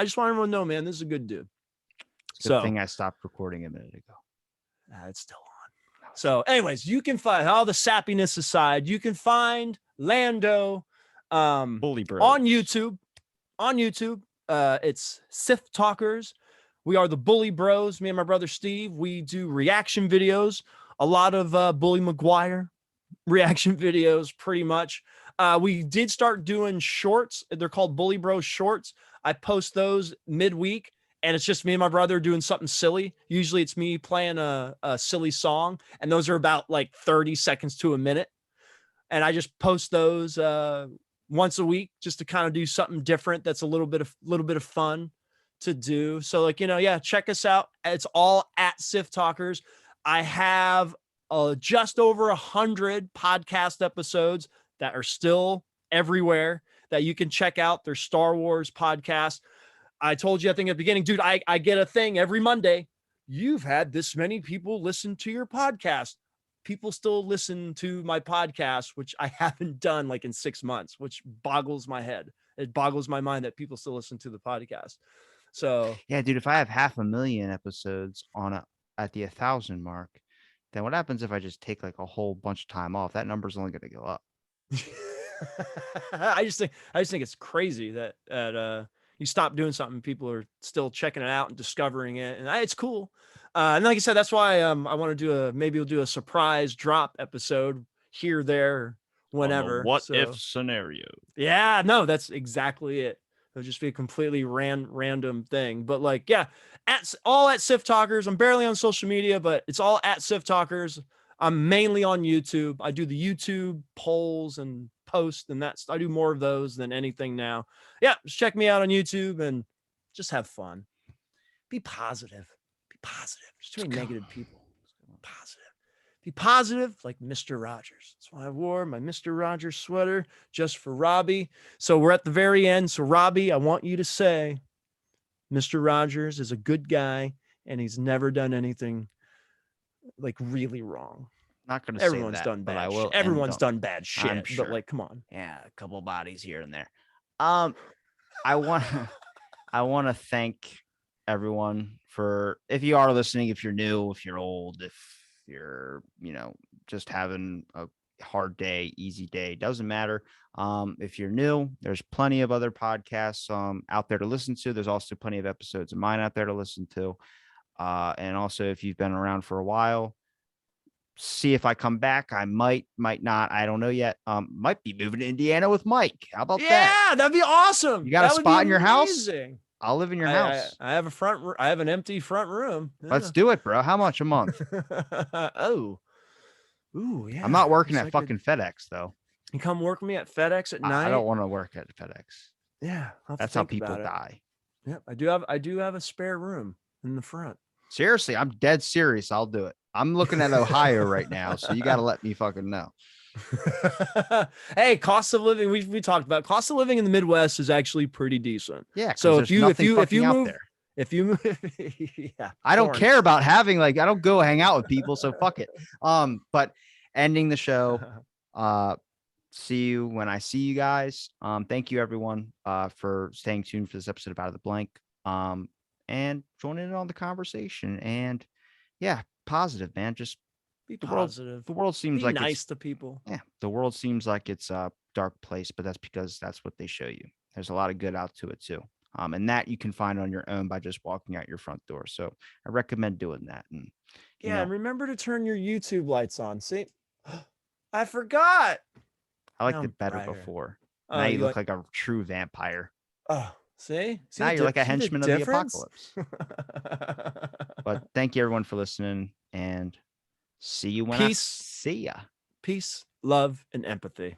just want everyone to know, man, this is a good dude. It's a good thing I stopped recording a minute ago. It's still on. So anyways, you can find all the sappiness aside. You can find Lando Bully Bros on YouTube. It's Sith Talkers We are the Bully Bros. Me and my brother Steve. We do reaction videos, a lot of Bully McGuire reaction videos, pretty much. We did start doing shorts. They're called Bully Bros Shorts. I post those midweek, and it's just me and my brother doing something silly. Usually it's me playing a silly song, and those are about like 30 seconds to a minute. And I just post those once a week just to kind of do something different that's a little bit of fun to do. So like, yeah, check us out. It's all at Sif Talkers. I have just over 100 podcast episodes that are still everywhere that you can check out. There's Star Wars podcast. I told you, I think at the beginning, dude, I get a thing every Monday. You've had this many people listen to your podcast. People still listen to my podcast, which I haven't done like in 6 months, which boggles my head. It boggles my mind that people still listen to the podcast. So yeah, dude, if I have 500,000 episodes at the 1,000 mark, then what happens if I just take like a whole bunch of time off? That number's only going to go up. I just think it's crazy that you stop doing something, people are still checking it out and discovering it, and it's cool. And like I said, that's why I want to maybe we'll do a surprise drop episode here, there, whenever. What if scenario? Yeah, no, that's exactly it. It'll just be a completely random thing. But like, yeah, all at Sif Talkers. I'm barely on social media, but it's all at Sif Talkers. I'm mainly on YouTube. I do the YouTube polls and posts, and I do more of those than anything now. Yeah, just check me out on YouTube and just have fun. Be positive. Be positive. There's too many negative people. Positive. Be positive like Mr. Rogers. That's why I wore my Mr. Rogers sweater just for Robbie. So we're at the very end. So Robbie, I want you to say Mr. Rogers is a good guy and he's never done anything like really wrong. Not going to say Everyone's that, done but bad I will. shit. Everyone's done bad shit, I'm sure. but like, come on. Yeah, a couple bodies here and there. I want to thank everyone for, if you are listening, if you're new, if you're old, if you're, just having a hard day, easy day, doesn't matter. If you're new, there's plenty of other podcasts out there to listen to. There's also plenty of episodes of mine out there to listen to. And also, if you've been around for a while, see if I come back. I might not. I don't know yet. Might be moving to Indiana with Mike. How about that? Yeah, that'd be awesome. You got a spot in your house? Amazing. I'll live in your house. I have I have an empty front room. Yeah. Let's do it, bro. How much a month? Oh. Ooh, yeah. I'm not working at fucking FedEx though. You come work with me at FedEx at night? I don't want to work at FedEx. Yeah. That's how people die. Yep. I do have a spare room in the front. Seriously, I'm dead serious. I'll do it. I'm looking at Ohio right now, so you got to let me fucking know. Hey, cost of living. We talked about cost of living in the Midwest is actually pretty decent. Yeah. So if you move, yeah, I don't care about having I don't go hang out with people, so fuck it. But ending the show. See you when I see you guys. Thank you everyone for staying tuned for this episode of Out of the Blank. And joining in on the conversation. And yeah, positive, man. Just be positive. The world seems like nice to people. Yeah, the world seems like it's a dark place, but that's because that's what they show you. There's a lot of good out to it too. And that you can find on your own by just walking out your front door. So I recommend doing that. And and remember to turn your YouTube lights on. See, I forgot. I liked it better before. Now you look like a true vampire. Oh. See now you're like a henchman of the apocalypse. But thank you everyone for listening, and see you when I see ya. Peace, love, and empathy.